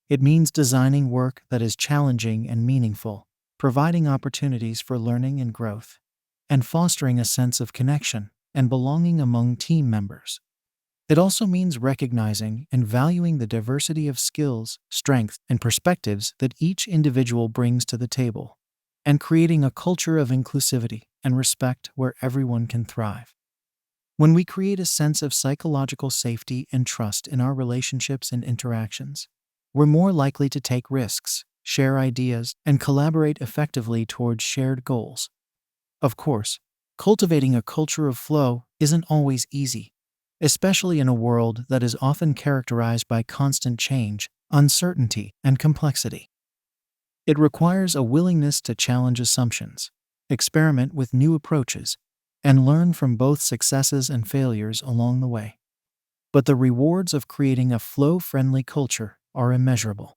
It means designing work that is challenging and meaningful, providing opportunities for learning and growth, and fostering a sense of connection and belonging among team members. It also means recognizing and valuing the diversity of skills, strengths, and perspectives that each individual brings to the table, and creating a culture of inclusivity and respect where everyone can thrive. When we create a sense of psychological safety and trust in our relationships and interactions, we're more likely to take risks, share ideas, and collaborate effectively towards shared goals. Of course, cultivating a culture of flow isn't always easy, especially in a world that is often characterized by constant change, uncertainty, and complexity. It requires a willingness to challenge assumptions, experiment with new approaches, and learn from both successes and failures along the way. But the rewards of creating a flow-friendly culture are immeasurable.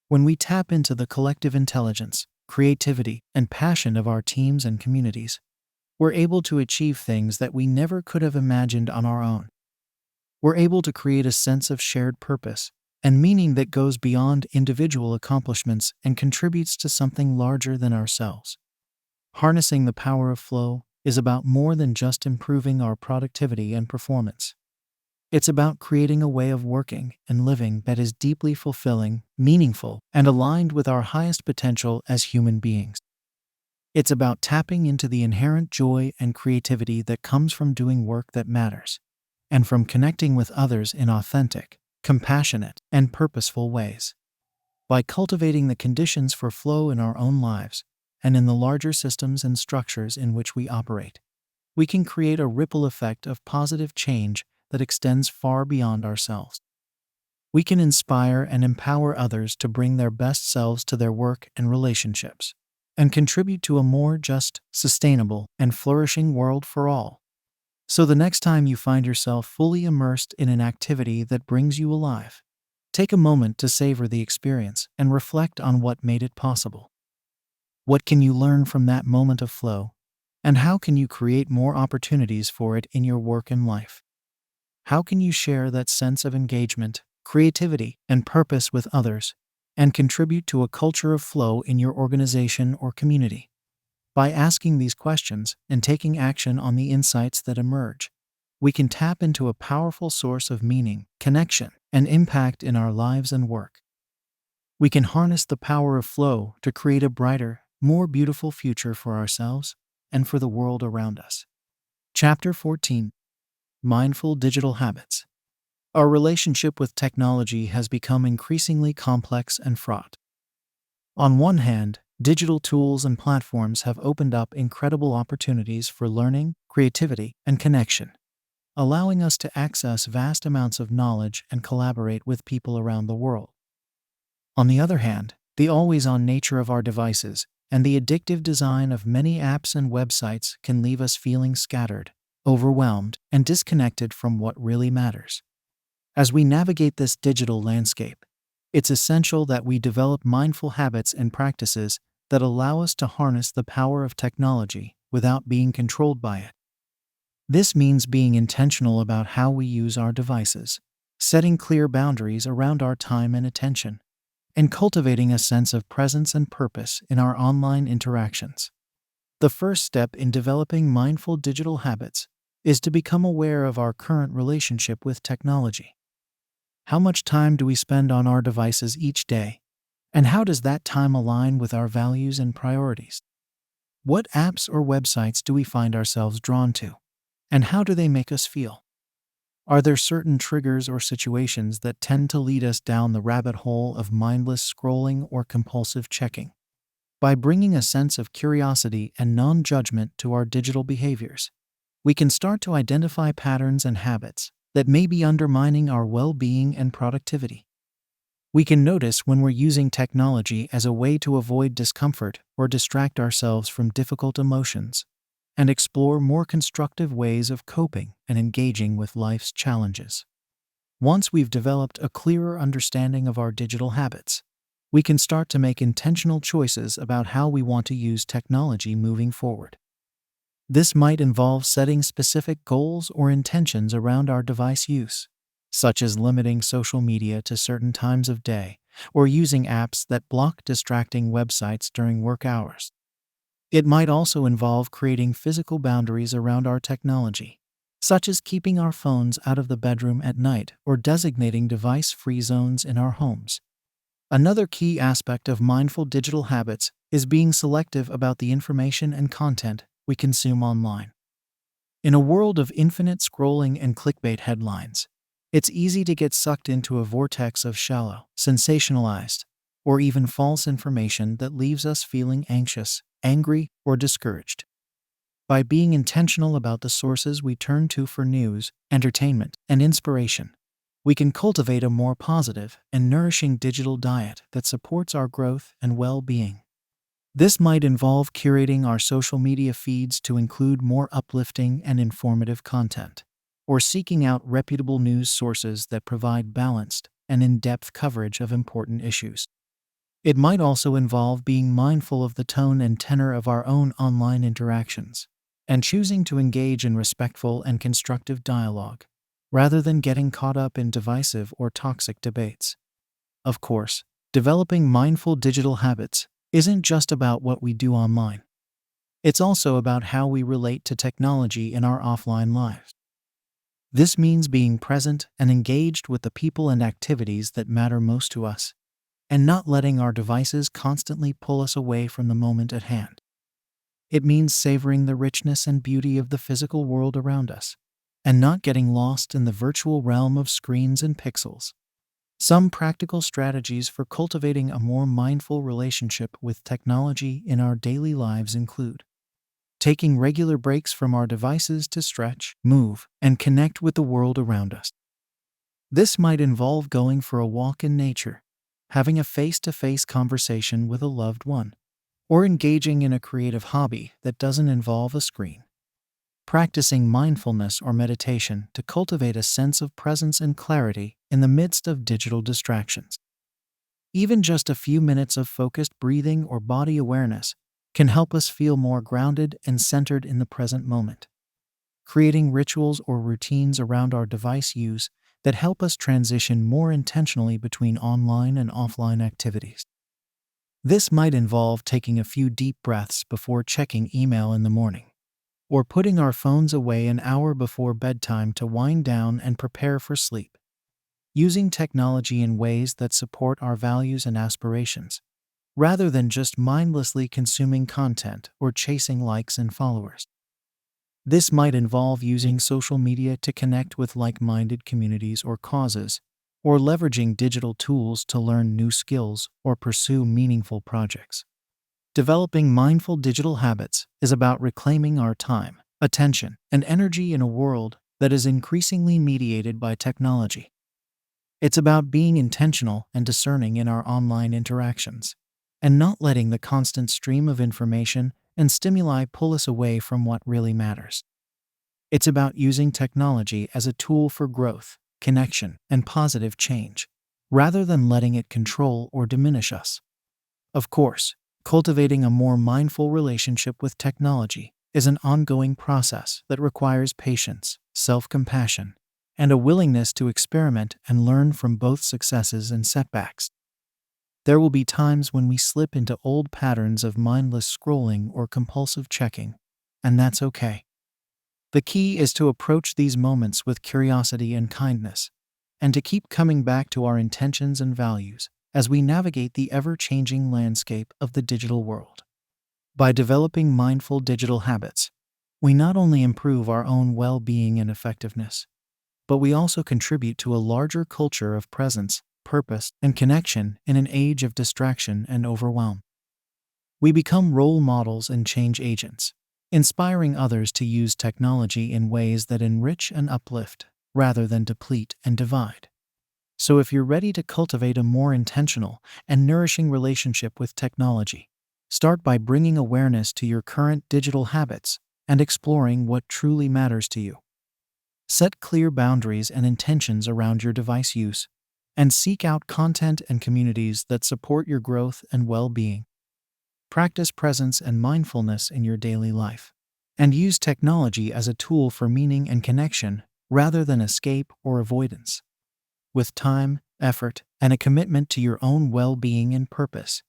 When we tap into the collective intelligence, creativity, and passion of our teams and communities, we're able to achieve things that we never could have imagined on our own. We're able to create a sense of shared purpose and meaning that goes beyond individual accomplishments and contributes to something larger than ourselves. Harnessing the power of flow is about more than just improving our productivity and performance. It's about creating a way of working and living that is deeply fulfilling, meaningful, and aligned with our highest potential as human beings. It's about tapping into the inherent joy and creativity that comes from doing work that matters, and from connecting with others in authentic, compassionate, and purposeful ways. By cultivating the conditions for flow in our own lives and in the larger systems and structures in which we operate, we can create a ripple effect of positive change that extends far beyond ourselves. We can inspire and empower others to bring their best selves to their work and relationships, and contribute to a more just, sustainable, and flourishing world for all. So the next time you find yourself fully immersed in an activity that brings you alive, take a moment to savor the experience and reflect on what made it possible. What can you learn from that moment of flow? And how can you create more opportunities for it in your work and life? How can you share that sense of engagement, creativity, and purpose with others, and contribute to a culture of flow in your organization or community? By asking these questions and taking action on the insights that emerge, we can tap into a powerful source of meaning, connection, and impact in our lives and work. We can harness the power of flow to create a brighter, more beautiful future for ourselves and for the world around us. Chapter 14: Mindful Digital Habits. Our relationship with technology has become increasingly complex and fraught. On one hand, digital tools and platforms have opened up incredible opportunities for learning, creativity, and connection, allowing us to access vast amounts of knowledge and collaborate with people around the world. On the other hand, the always-on nature of our devices and the addictive design of many apps and websites can leave us feeling scattered, overwhelmed, and disconnected from what really matters. As we navigate this digital landscape, it's essential that we develop mindful habits and practices that allow us to harness the power of technology without being controlled by it. This means being intentional about how we use our devices, setting clear boundaries around our time and attention, and cultivating a sense of presence and purpose in our online interactions. The first step in developing mindful digital habits is to become aware of our current relationship with technology. How much time do we spend on our devices each day? And how does that time align with our values and priorities? What apps or websites do we find ourselves drawn to? And how do they make us feel? Are there certain triggers or situations that tend to lead us down the rabbit hole of mindless scrolling or compulsive checking? By bringing a sense of curiosity and non-judgment to our digital behaviors, we can start to identify patterns and habits that may be undermining our well-being and productivity. We can notice when we're using technology as a way to avoid discomfort or distract ourselves from difficult emotions, and explore more constructive ways of coping and engaging with life's challenges. Once we've developed a clearer understanding of our digital habits, we can start to make intentional choices about how we want to use technology moving forward. This might involve setting specific goals or intentions around our device use, such as limiting social media to certain times of day or using apps that block distracting websites during work hours. It might also involve creating physical boundaries around our technology, such as keeping our phones out of the bedroom at night or designating device-free zones in our homes. Another key aspect of mindful digital habits is being selective about the information and content we consume online. In a world of infinite scrolling and clickbait headlines, it's easy to get sucked into a vortex of shallow, sensationalized, or even false information that leaves us feeling anxious, angry, or discouraged. By being intentional about the sources we turn to for news, entertainment, and inspiration, we can cultivate a more positive and nourishing digital diet that supports our growth and well-being. This might involve curating our social media feeds to include more uplifting and informative content, or seeking out reputable news sources that provide balanced and in-depth coverage of important issues. It might also involve being mindful of the tone and tenor of our own online interactions, and choosing to engage in respectful and constructive dialogue, rather than getting caught up in divisive or toxic debates. Of course, developing mindful digital habits isn't just about what we do online. It's also about how we relate to technology in our offline lives. This means being present and engaged with the people and activities that matter most to us, and not letting our devices constantly pull us away from the moment at hand. It means savoring the richness and beauty of the physical world around us, and not getting lost in the virtual realm of screens and pixels. Some practical strategies for cultivating a more mindful relationship with technology in our daily lives include taking regular breaks from our devices to stretch, move, and connect with the world around us. This might involve going for a walk in nature, having a face-to-face conversation with a loved one, or engaging in a creative hobby that doesn't involve a screen. Practicing mindfulness or meditation to cultivate a sense of presence and clarity in the midst of digital distractions. Even just a few minutes of focused breathing or body awareness can help us feel more grounded and centered in the present moment. Creating rituals or routines around our device use that help us transition more intentionally between online and offline activities. This might involve taking a few deep breaths before checking email in the morning, or putting our phones away an hour before bedtime to wind down and prepare for sleep. Using technology in ways that support our values and aspirations, rather than just mindlessly consuming content or chasing likes and followers. This might involve using social media to connect with like-minded communities or causes, or leveraging digital tools to learn new skills or pursue meaningful projects. Developing mindful digital habits is about reclaiming our time, attention, and energy in a world that is increasingly mediated by technology. It's about being intentional and discerning in our online interactions, and not letting the constant stream of information and stimuli pull us away from what really matters. It's about using technology as a tool for growth, connection, and positive change, rather than letting it control or diminish us. Of course, cultivating a more mindful relationship with technology is an ongoing process that requires patience, self-compassion, and a willingness to experiment and learn from both successes and setbacks. There will be times when we slip into old patterns of mindless scrolling or compulsive checking, and that's okay. The key is to approach these moments with curiosity and kindness, and to keep coming back to our intentions and values as we navigate the ever-changing landscape of the digital world. By developing mindful digital habits, we not only improve our own well-being and effectiveness, but we also contribute to a larger culture of presence, purpose, and connection in an age of distraction and overwhelm. We become role models and change agents, inspiring others to use technology in ways that enrich and uplift, rather than deplete and divide. So if you're ready to cultivate a more intentional and nourishing relationship with technology, start by bringing awareness to your current digital habits and exploring what truly matters to you. Set clear boundaries and intentions around your device use, and seek out content and communities that support your growth and well-being. Practice presence and mindfulness in your daily life, and use technology as a tool for meaning and connection rather than escape or avoidance. With time, effort, and a commitment to your own well-being and purpose,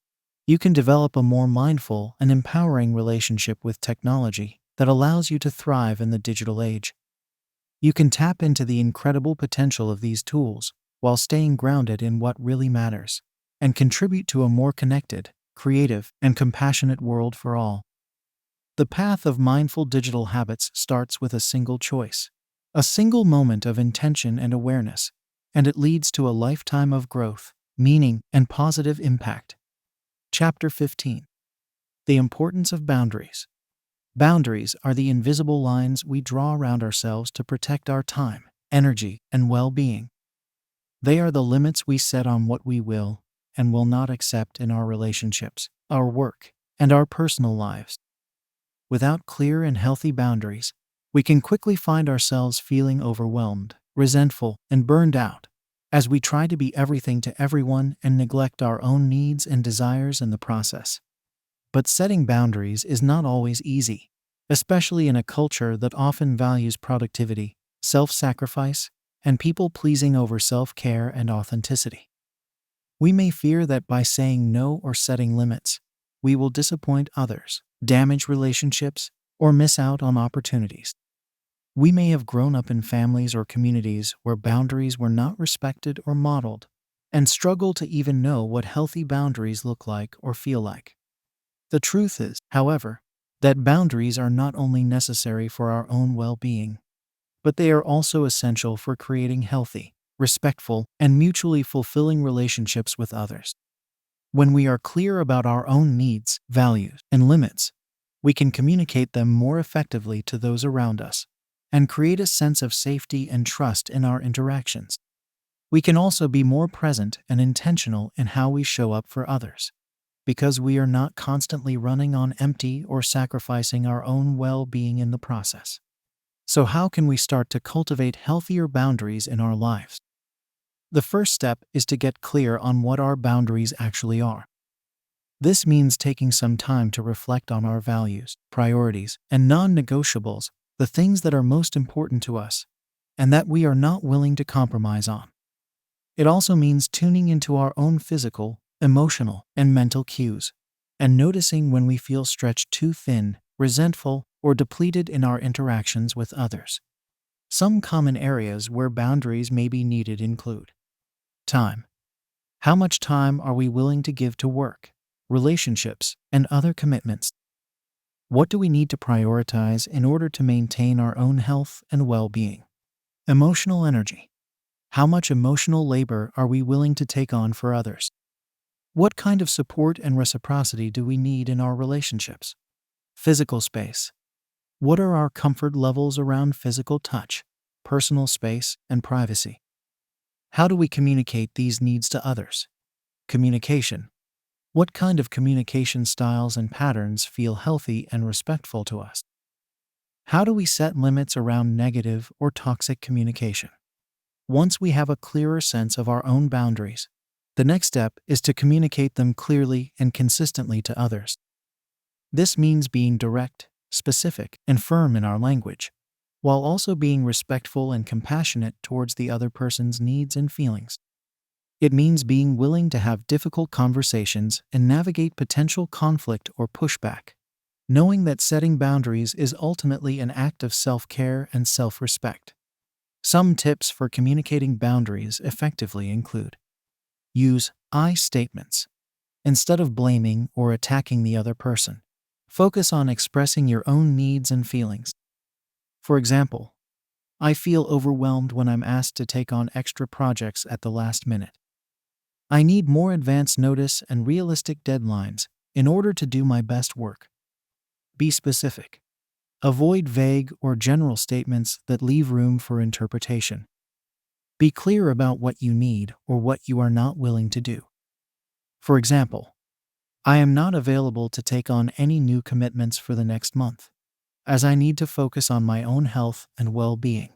you can develop a more mindful and empowering relationship with technology that allows you to thrive in the digital age. You can tap into the incredible potential of these tools while staying grounded in what really matters, and contribute to a more connected, creative, and compassionate world for all. The path of mindful digital habits starts with a single choice, a single moment of intention and awareness, and it leads to a lifetime of growth, meaning, and positive impact. Chapter 15. The importance of boundaries. Boundaries are the invisible lines we draw around ourselves to protect our time, energy, and well-being. They are the limits we set on what we will and will not accept in our relationships, our work, and our personal lives. Without clear and healthy boundaries, we can quickly find ourselves feeling overwhelmed, resentful, and burned out as we try to be everything to everyone and neglect our own needs and desires in the process. But setting boundaries is not always easy, especially in a culture that often values productivity, self-sacrifice, and people-pleasing over self-care and authenticity. We may fear that by saying no or setting limits, we will disappoint others, damage relationships, or miss out on opportunities. We may have grown up in families or communities where boundaries were not respected or modeled, and struggle to even know what healthy boundaries look like or feel like. The truth is, however, that boundaries are not only necessary for our own well-being, but they are also essential for creating healthy, respectful, and mutually fulfilling relationships with others. When we are clear about our own needs, values, and limits, we can communicate them more effectively to those around us and create a sense of safety and trust in our interactions. We can also be more present and intentional in how we show up for others, because we are not constantly running on empty or sacrificing our own well-being in the process. So how can we start to cultivate healthier boundaries in our lives? The first step is to get clear on what our boundaries actually are. This means taking some time to reflect on our values, priorities, and non-negotiables, the things that are most important to us, and that we are not willing to compromise on. It also means tuning into our own physical, emotional, and mental cues, and noticing when we feel stretched too thin, resentful, or depleted in our interactions with others. Some common areas where boundaries may be needed include time. How much time are we willing to give to work, relationships, and other commitments? What do we need to prioritize in order to maintain our own health and well-being? Emotional energy. How much emotional labor are we willing to take on for others? What kind of support and reciprocity do we need in our relationships? Physical space. What are our comfort levels around physical touch, personal space, and privacy? How do we communicate these needs to others? Communication. What kind of communication styles and patterns feel healthy and respectful to us? How do we set limits around negative or toxic communication? Once we have a clearer sense of our own boundaries, the next step is to communicate them clearly and consistently to others. This means being direct, specific, and firm in our language, while also being respectful and compassionate towards the other person's needs and feelings. It means being willing to have difficult conversations and navigate potential conflict or pushback, knowing that setting boundaries is ultimately an act of self-care and self-respect. Some tips for communicating boundaries effectively include: use I statements. Instead of blaming or attacking the other person, focus on expressing your own needs and feelings. For example, I feel overwhelmed when I'm asked to take on extra projects at the last minute. I need more advance notice and realistic deadlines in order to do my best work. Be specific. Avoid vague or general statements that leave room for interpretation. Be clear about what you need or what you are not willing to do. For example, I am not available to take on any new commitments for the next month, as I need to focus on my own health and well-being.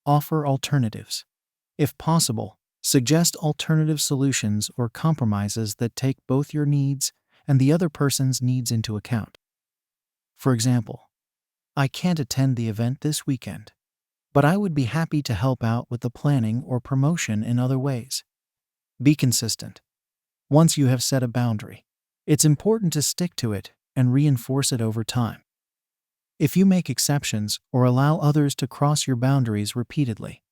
Offer alternatives. If possible, suggest alternative solutions or compromises that take both your needs and the other person's needs into account. For example, I can't attend the event this weekend, but I would be happy to help out with the planning or promotion in other ways. Be consistent. Once you have set a boundary, it's important to stick to it and reinforce it over time. If you make exceptions or allow others to cross your boundaries repeatedly,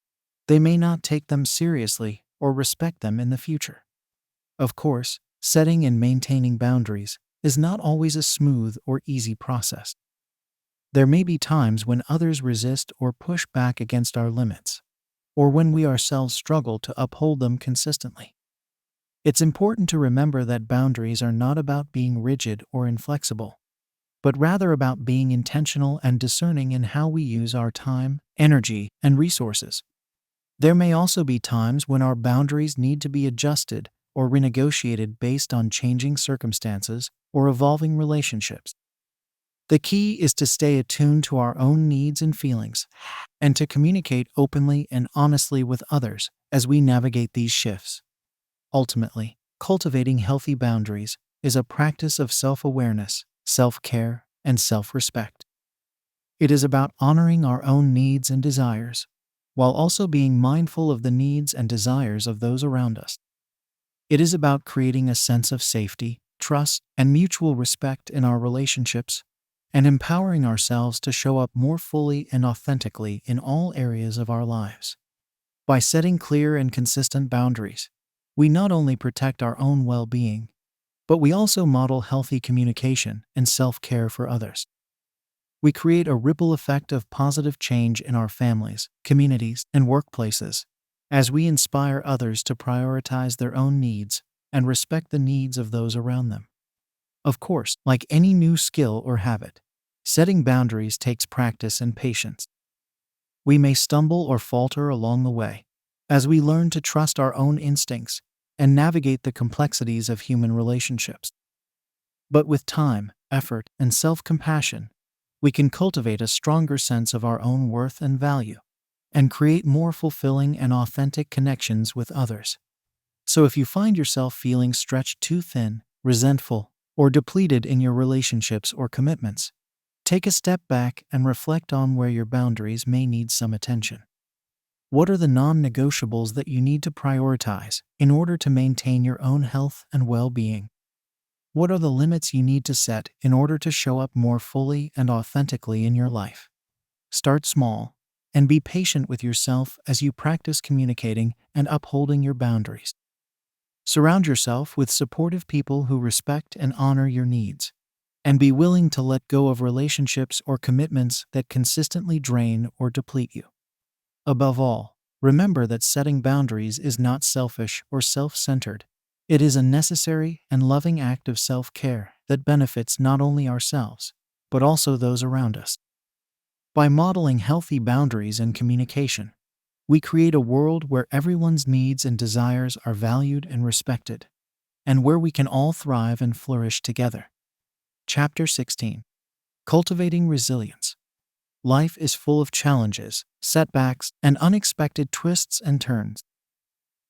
they may not take them seriously or respect them in the future. Of course, setting and maintaining boundaries is not always a smooth or easy process. There may be times when others resist or push back against our limits, or when we ourselves struggle to uphold them consistently. It's important to remember that boundaries are not about being rigid or inflexible, but rather about being intentional and discerning in how we use our time, energy, and resources. There may also be times when our boundaries need to be adjusted or renegotiated based on changing circumstances or evolving relationships. The key is to stay attuned to our own needs and feelings, and to communicate openly and honestly with others as we navigate these shifts. Ultimately, cultivating healthy boundaries is a practice of self-awareness, self-care, and self-respect. It is about honoring our own needs and desires, while also being mindful of the needs and desires of those around us. It is about creating a sense of safety, trust, and mutual respect in our relationships, and empowering ourselves to show up more fully and authentically in all areas of our lives. By setting clear and consistent boundaries, we not only protect our own well-being, but we also model healthy communication and self-care for others. We create a ripple effect of positive change in our families, communities, and workplaces, as we inspire others to prioritize their own needs and respect the needs of those around them. Of course, like any new skill or habit, setting boundaries takes practice and patience. We may stumble or falter along the way, as we learn to trust our own instincts and navigate the complexities of human relationships. But with time, effort, and self-compassion, we can cultivate a stronger sense of our own worth and value, and create more fulfilling and authentic connections with others. So if you find yourself feeling stretched too thin, resentful, or depleted in your relationships or commitments, take a step back and reflect on where your boundaries may need some attention. What are the non-negotiables that you need to prioritize in order to maintain your own health and well-being? What are the limits you need to set in order to show up more fully and authentically in your life? Start small and be patient with yourself as you practice communicating and upholding your boundaries. Surround yourself with supportive people who respect and honor your needs, and be willing to let go of relationships or commitments that consistently drain or deplete you. Above all, remember that setting boundaries is not selfish or self-centered. It is a necessary and loving act of self-care that benefits not only ourselves, but also those around us. By modeling healthy boundaries and communication, we create a world where everyone's needs and desires are valued and respected, and where we can all thrive and flourish together. Chapter 16. Cultivating Resilience. Life is full of challenges, setbacks, and unexpected twists and turns.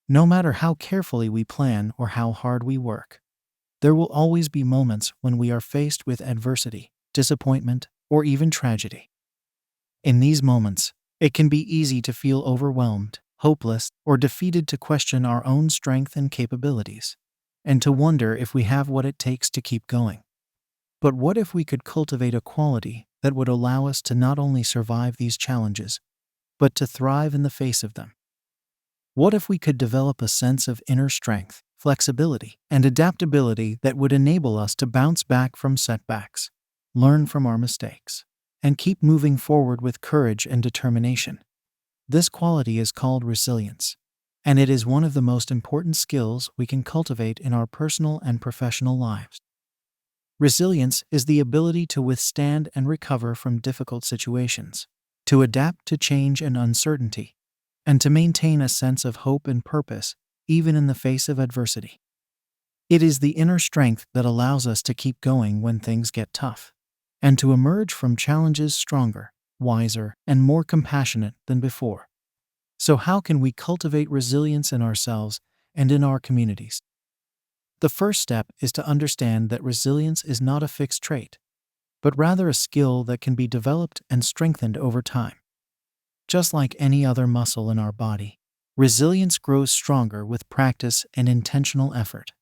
No matter how carefully we plan or how hard we work, there will always be moments when we are faced with adversity, disappointment, or even tragedy. In these moments, it can be easy to feel overwhelmed, hopeless, or defeated, to question our own strength and capabilities, and to wonder if we have what it takes to keep going. But what if we could cultivate a quality that would allow us to not only survive these challenges, but to thrive in the face of them? What if we could develop a sense of inner strength, flexibility, and adaptability that would enable us to bounce back from setbacks, learn from our mistakes, and keep moving forward with courage and determination? This quality is called resilience, and it is one of the most important skills we can cultivate in our personal and professional lives. Resilience is the ability to withstand and recover from difficult situations, to adapt to change and uncertainty, and to maintain a sense of hope and purpose even in the face of adversity. It is the inner strength that allows us to keep going when things get tough, and to emerge from challenges stronger, wiser, and more compassionate than before. So how can we cultivate resilience in ourselves and in our communities? The first step is to understand that resilience is not a fixed trait, but rather a skill that can be developed and strengthened over time. Just like any other muscle in our body, resilience grows stronger with practice and intentional effort.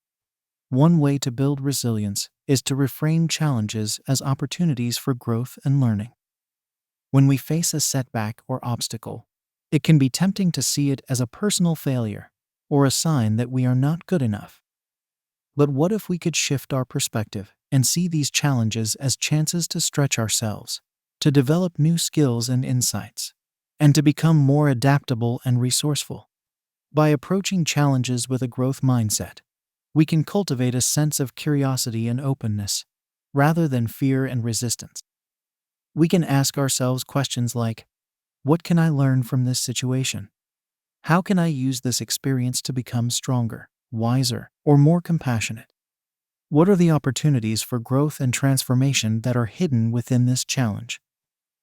One way to build resilience is to reframe challenges as opportunities for growth and learning. When we face a setback or obstacle, it can be tempting to see it as a personal failure or a sign that we are not good enough. But what if we could shift our perspective and see these challenges as chances to stretch ourselves, to develop new skills and insights, and to become more adaptable and resourceful? By approaching challenges with a growth mindset, we can cultivate a sense of curiosity and openness, rather than fear and resistance. We can ask ourselves questions like, what can I learn from this situation? How can I use this experience to become stronger, wiser, or more compassionate? What are the opportunities for growth and transformation that are hidden within this challenge?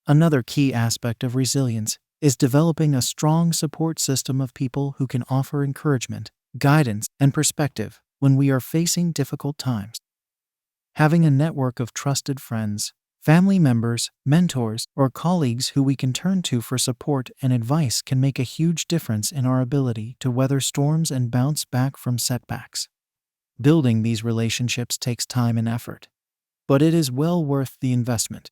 Another key aspect of resilience is developing a strong support system of people who can offer encouragement, guidance, and perspective when we are facing difficult times. Having a network of trusted friends, family members, mentors, or colleagues who we can turn to for support and advice can make a huge difference in our ability to weather storms and bounce back from setbacks. Building these relationships takes time and effort, but it is well worth the investment.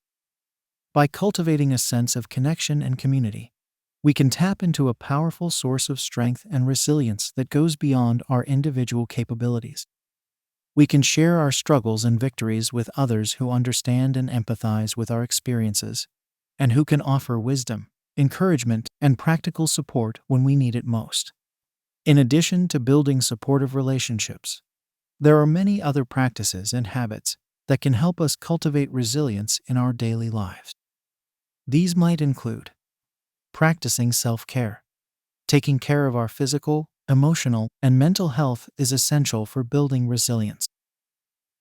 By cultivating a sense of connection and community, we can tap into a powerful source of strength and resilience that goes beyond our individual capabilities. We can share our struggles and victories with others who understand and empathize with our experiences, and who can offer wisdom, encouragement, and practical support when we need it most. In addition to building supportive relationships, there are many other practices and habits that can help us cultivate resilience in our daily lives. These might include practicing self-care. Taking care of our physical, emotional, and mental health is essential for building resilience.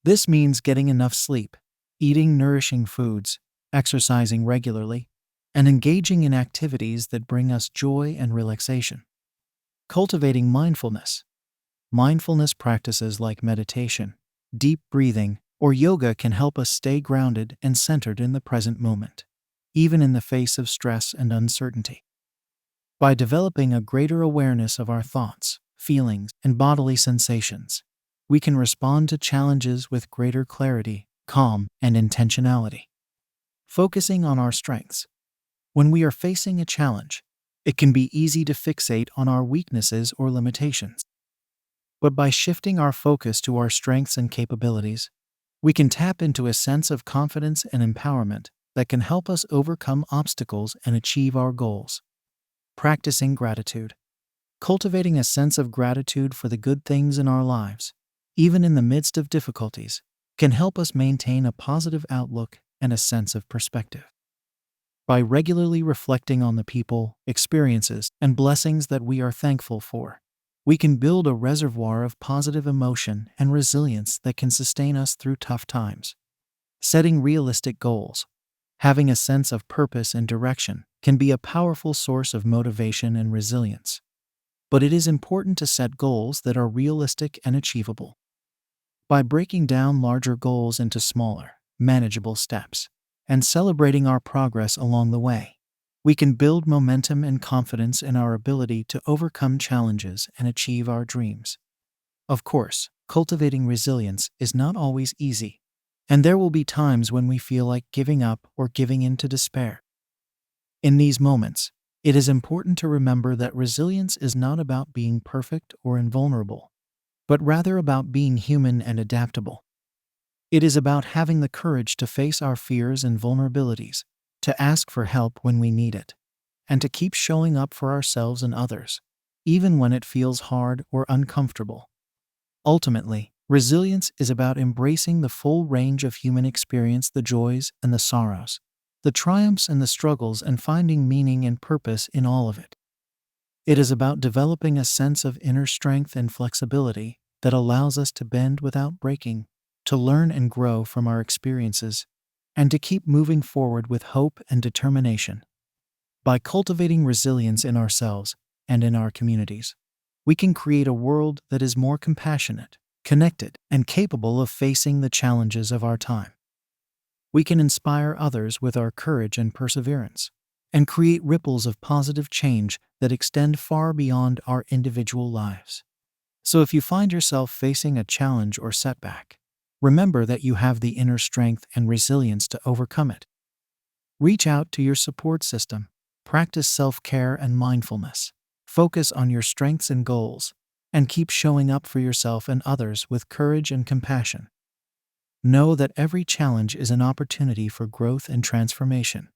This means getting enough sleep, eating nourishing foods, exercising regularly, and engaging in activities that bring us joy and relaxation. Cultivating mindfulness. Mindfulness practices like meditation, deep breathing, or yoga can help us stay grounded and centered in the present moment, even in the face of stress and uncertainty. By developing a greater awareness of our thoughts, feelings, and bodily sensations, we can respond to challenges with greater clarity, calm, and intentionality. Focusing on our strengths. When we are facing a challenge, it can be easy to fixate on our weaknesses or limitations. But by shifting our focus to our strengths and capabilities, we can tap into a sense of confidence and empowerment that can help us overcome obstacles and achieve our goals. Practicing gratitude. Cultivating a sense of gratitude for the good things in our lives, even in the midst of difficulties, can help us maintain a positive outlook and a sense of perspective. By regularly reflecting on the people, experiences, and blessings that we are thankful for, we can build a reservoir of positive emotion and resilience that can sustain us through tough times. Setting realistic goals. Having a sense of purpose and direction can be a powerful source of motivation and resilience. But it is important to set goals that are realistic and achievable. By breaking down larger goals into smaller, manageable steps, and celebrating our progress along the way, we can build momentum and confidence in our ability to overcome challenges and achieve our dreams. Of course, cultivating resilience is not always easy, and there will be times when we feel like giving up or giving in to despair. In these moments, it is important to remember that resilience is not about being perfect or invulnerable, but rather about being human and adaptable. It is about having the courage to face our fears and vulnerabilities, to ask for help when we need it, and to keep showing up for ourselves and others, even when it feels hard or uncomfortable. Ultimately, resilience is about embracing the full range of human experience, the joys and the sorrows, the triumphs and the struggles, and finding meaning and purpose in all of it. It is about developing a sense of inner strength and flexibility that allows us to bend without breaking, to learn and grow from our experiences, and to keep moving forward with hope and determination. By cultivating resilience in ourselves and in our communities, we can create a world that is more compassionate, connected, and capable of facing the challenges of our time. We can inspire others with our courage and perseverance, and create ripples of positive change that extend far beyond our individual lives. So if you find yourself facing a challenge or setback, remember that you have the inner strength and resilience to overcome it. Reach out to your support system, practice self-care and mindfulness, focus on your strengths and goals, and keep showing up for yourself and others with courage and compassion. Know that every challenge is an opportunity for growth and transformation,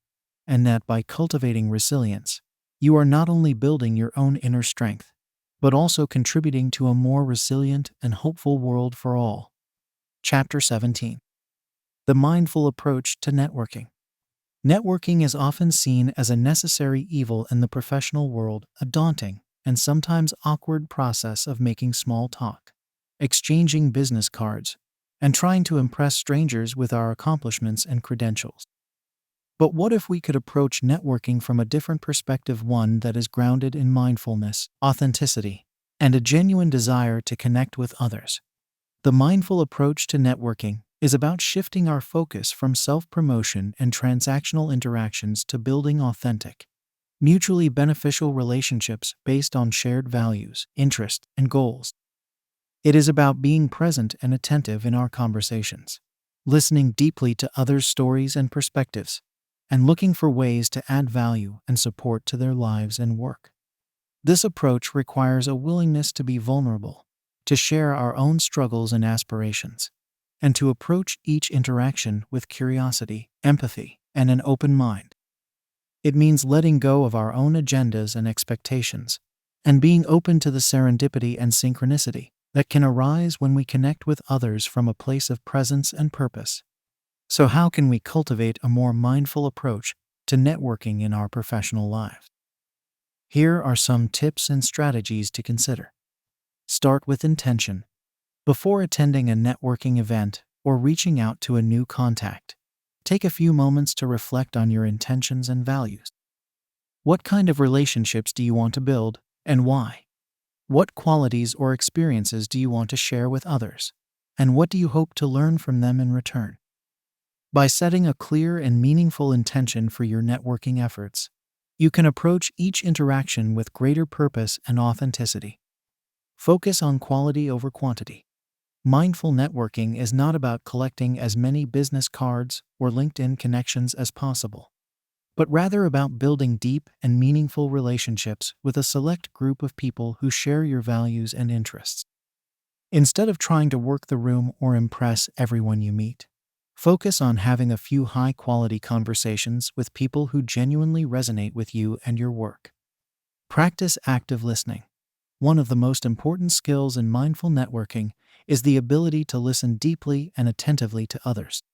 and that by cultivating resilience, you are not only building your own inner strength, but also contributing to a more resilient and hopeful world for all. Chapter 17. The mindful approach to networking. Networking is often seen as a necessary evil in the professional world, a daunting and sometimes awkward process of making small talk, exchanging business cards, and trying to impress strangers with our accomplishments and credentials. But what if we could approach networking from a different perspective, one that is grounded in mindfulness, authenticity, and a genuine desire to connect with others? The mindful approach to networking is about shifting our focus from self-promotion and transactional interactions to building authentic, mutually beneficial relationships based on shared values, interests, and goals. It is about being present and attentive in our conversations, listening deeply to others' stories and perspectives, and looking for ways to add value and support to their lives and work. This approach requires a willingness to be vulnerable, to share our own struggles and aspirations, and to approach each interaction with curiosity, empathy, and an open mind. It means letting go of our own agendas and expectations, and being open to the serendipity and synchronicity that can arise when we connect with others from a place of presence and purpose. So how can we cultivate a more mindful approach to networking in our professional lives? Here are some tips and strategies to consider. Start with intention. Before attending a networking event or reaching out to a new contact. Take a few moments to reflect on your intentions and values. What kind of relationships do you want to build, and why? What qualities or experiences do you want to share with others? And what do you hope to learn from them in return? By setting a clear and meaningful intention for your networking efforts, you can approach each interaction with greater purpose and authenticity. Focus on quality over quantity. Mindful networking is not about collecting as many business cards or LinkedIn connections as possible, but rather about building deep and meaningful relationships with a select group of people who share your values and interests. Instead of trying to work the room or impress everyone you meet, focus on having a few high-quality conversations with people who genuinely resonate with you and your work. Practice active listening. One of the most important skills in mindful networking is the ability to listen deeply and attentively to others.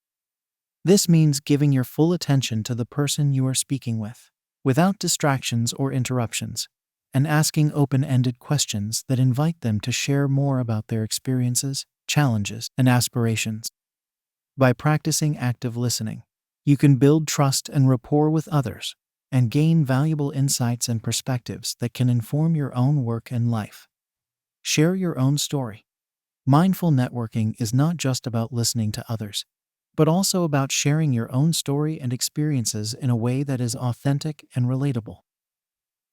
This means giving your full attention to the person you are speaking with, without distractions or interruptions, and asking open-ended questions that invite them to share more about their experiences, challenges, and aspirations. By practicing active listening, you can build trust and rapport with others, and gain valuable insights and perspectives that can inform your own work and life. Share your own story. Mindful networking is not just about listening to others, but also about sharing your own story and experiences in a way that is authentic and relatable.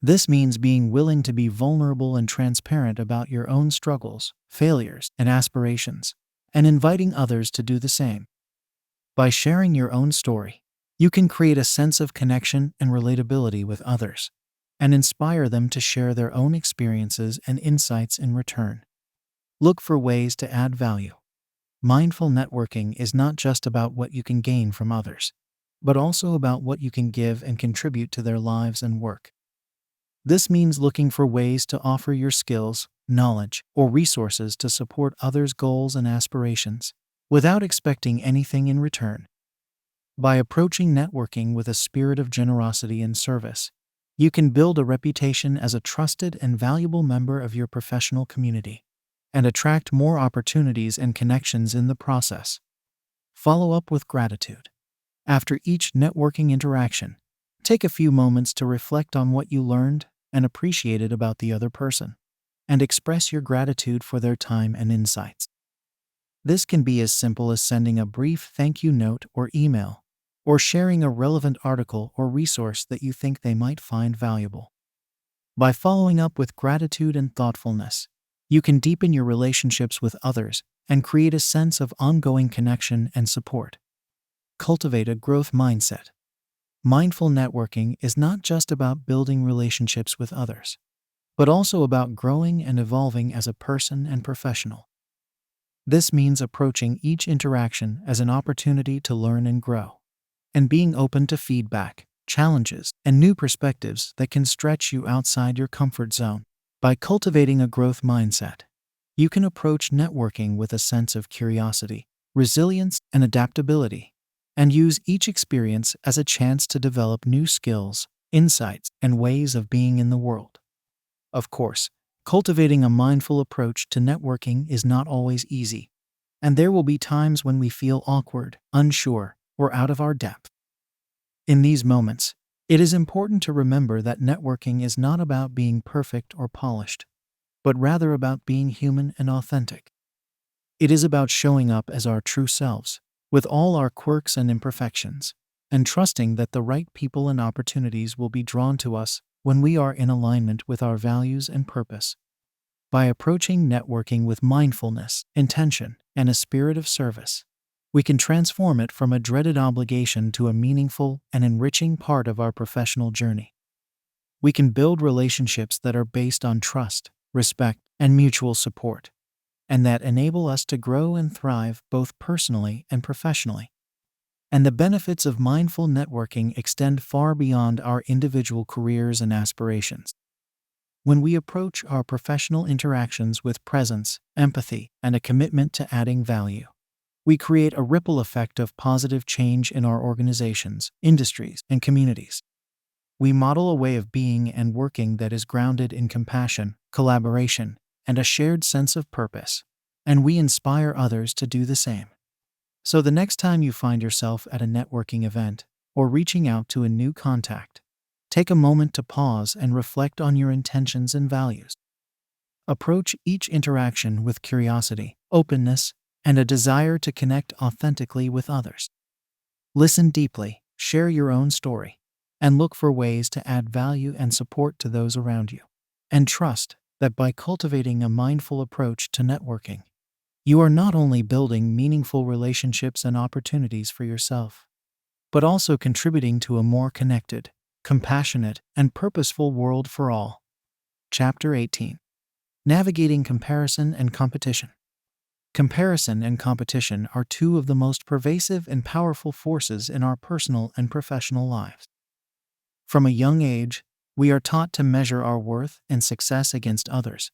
This means being willing to be vulnerable and transparent about your own struggles, failures, and aspirations, and inviting others to do the same. By sharing your own story, you can create a sense of connection and relatability with others, and inspire them to share their own experiences and insights in return. Look for ways to add value. Mindful networking is not just about what you can gain from others, but also about what you can give and contribute to their lives and work. This means looking for ways to offer your skills, knowledge, or resources to support others' goals and aspirations, without expecting anything in return. By approaching networking with a spirit of generosity and service, you can build a reputation as a trusted and valuable member of your professional community, and attract more opportunities and connections in the process. Follow up with gratitude. After each networking interaction, take a few moments to reflect on what you learned and appreciated about the other person, and express your gratitude for their time and insights. This can be as simple as sending a brief thank you note or email, or sharing a relevant article or resource that you think they might find valuable. By following up with gratitude and thoughtfulness, you can deepen your relationships with others and create a sense of ongoing connection and support. Cultivate a growth mindset. Mindful networking is not just about building relationships with others, but also about growing and evolving as a person and professional. This means approaching each interaction as an opportunity to learn and grow, and being open to feedback, challenges, and new perspectives that can stretch you outside your comfort zone. By cultivating a growth mindset, you can approach networking with a sense of curiosity, resilience, and adaptability, and use each experience as a chance to develop new skills, insights, and ways of being in the world. Of course, cultivating a mindful approach to networking is not always easy, and there will be times when we feel awkward, unsure, or out of our depth. In these moments, it is important to remember that networking is not about being perfect or polished, but rather about being human and authentic. It is about showing up as our true selves, with all our quirks and imperfections, and trusting that the right people and opportunities will be drawn to us when we are in alignment with our values and purpose. By approaching networking with mindfulness, intention, and a spirit of service, we can transform it from a dreaded obligation to a meaningful and enriching part of our professional journey. We can build relationships that are based on trust, respect, and mutual support, and that enable us to grow and thrive both personally and professionally. And the benefits of mindful networking extend far beyond our individual careers and aspirations. When we approach our professional interactions with presence, empathy, and a commitment to adding value, we create a ripple effect of positive change in our organizations, industries, and communities. We model a way of being and working that is grounded in compassion, collaboration, and a shared sense of purpose, and we inspire others to do the same. So the next time you find yourself at a networking event or reaching out to a new contact, take a moment to pause and reflect on your intentions and values. Approach each interaction with curiosity, openness, and a desire to connect authentically with others. Listen deeply, share your own story, and look for ways to add value and support to those around you. And trust that by cultivating a mindful approach to networking, you are not only building meaningful relationships and opportunities for yourself, but also contributing to a more connected, compassionate, and purposeful world for all. Chapter 18. Navigating comparison and competition. Comparison and competition are two of the most pervasive and powerful forces in our personal and professional lives. From a young age, we are taught to measure our worth and success against others,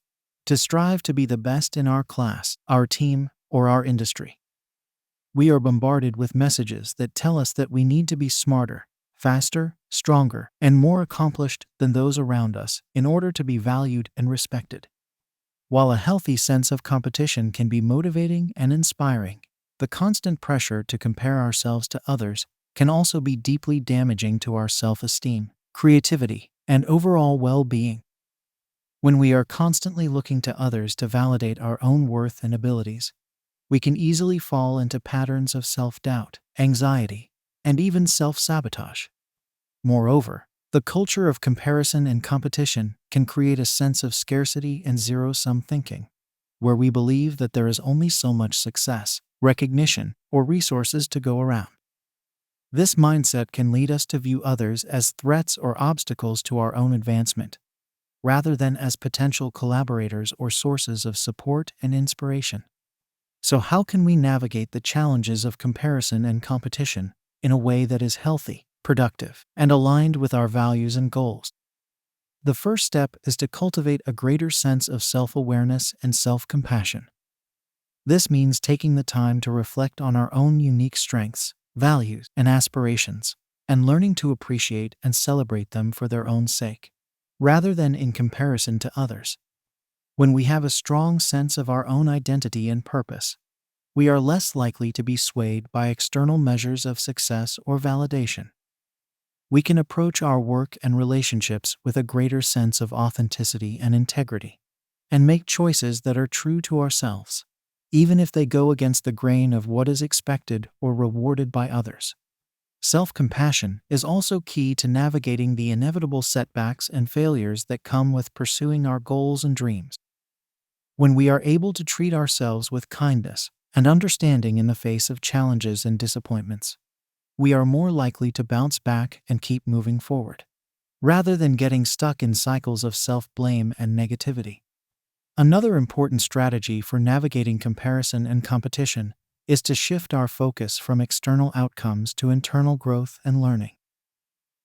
to strive to be the best in our class, our team, or our industry. We are bombarded with messages that tell us that we need to be smarter, faster, stronger, and more accomplished than those around us in order to be valued and respected. While a healthy sense of competition can be motivating and inspiring, the constant pressure to compare ourselves to others can also be deeply damaging to our self-esteem, creativity, and overall well-being. When we are constantly looking to others to validate our own worth and abilities, we can easily fall into patterns of self-doubt, anxiety, and even self-sabotage. Moreover, the culture of comparison and competition can create a sense of scarcity and zero-sum thinking, where we believe that there is only so much success, recognition, or resources to go around. This mindset can lead us to view others as threats or obstacles to our own advancement, rather than as potential collaborators or sources of support and inspiration. So how can we navigate the challenges of comparison and competition in a way that is healthy, productive, and aligned with our values and goals? The first step is to cultivate a greater sense of self-awareness and self-compassion. This means taking the time to reflect on our own unique strengths, values, and aspirations, and learning to appreciate and celebrate them for their own sake, rather than in comparison to others. When we have a strong sense of our own identity and purpose, we are less likely to be swayed by external measures of success or validation. We can approach our work and relationships with a greater sense of authenticity and integrity, and make choices that are true to ourselves, even if they go against the grain of what is expected or rewarded by others. Self-compassion is also key to navigating the inevitable setbacks and failures that come with pursuing our goals and dreams. When we are able to treat ourselves with kindness and understanding in the face of challenges and disappointments, we are more likely to bounce back and keep moving forward, rather than getting stuck in cycles of self-blame and negativity. Another important strategy for navigating comparison and competition is to shift our focus from external outcomes to internal growth and learning.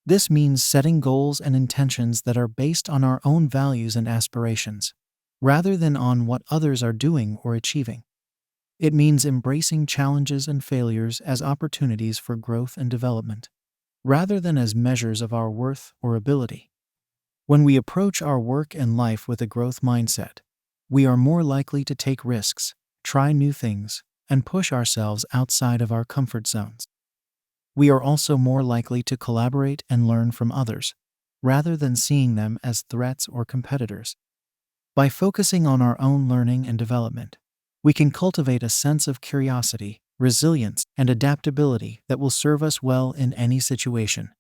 This means setting goals and intentions that are based on our own values and aspirations, rather than on what others are doing or achieving. It means embracing challenges and failures as opportunities for growth and development, rather than as measures of our worth or ability. When we approach our work and life with a growth mindset, we are more likely to take risks, try new things, and push ourselves outside of our comfort zones. We are also more likely to collaborate and learn from others, rather than seeing them as threats or competitors. By focusing on our own learning and development, we can cultivate a sense of curiosity, resilience, and adaptability that will serve us well in any situation.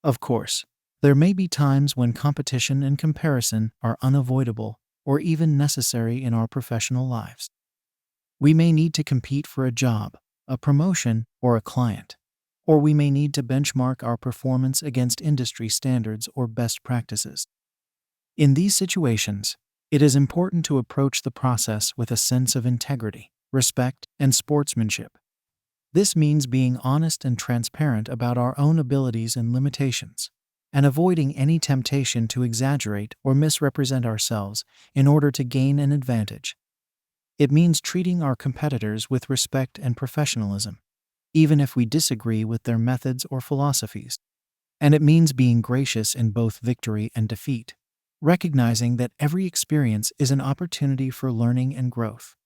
Of course, there may be times when competition and comparison are unavoidable or even necessary in our professional lives. We may need to compete for a job, a promotion, or a client, or we may need to benchmark our performance against industry standards or best practices. In these situations, it is important to approach the process with a sense of integrity, respect, and sportsmanship. This means being honest and transparent about our own abilities and limitations, and avoiding any temptation to exaggerate or misrepresent ourselves in order to gain an advantage. It means treating our competitors with respect and professionalism, even if we disagree with their methods or philosophies. And it means being gracious in both victory and defeat, recognizing that every experience is an opportunity for learning and growth.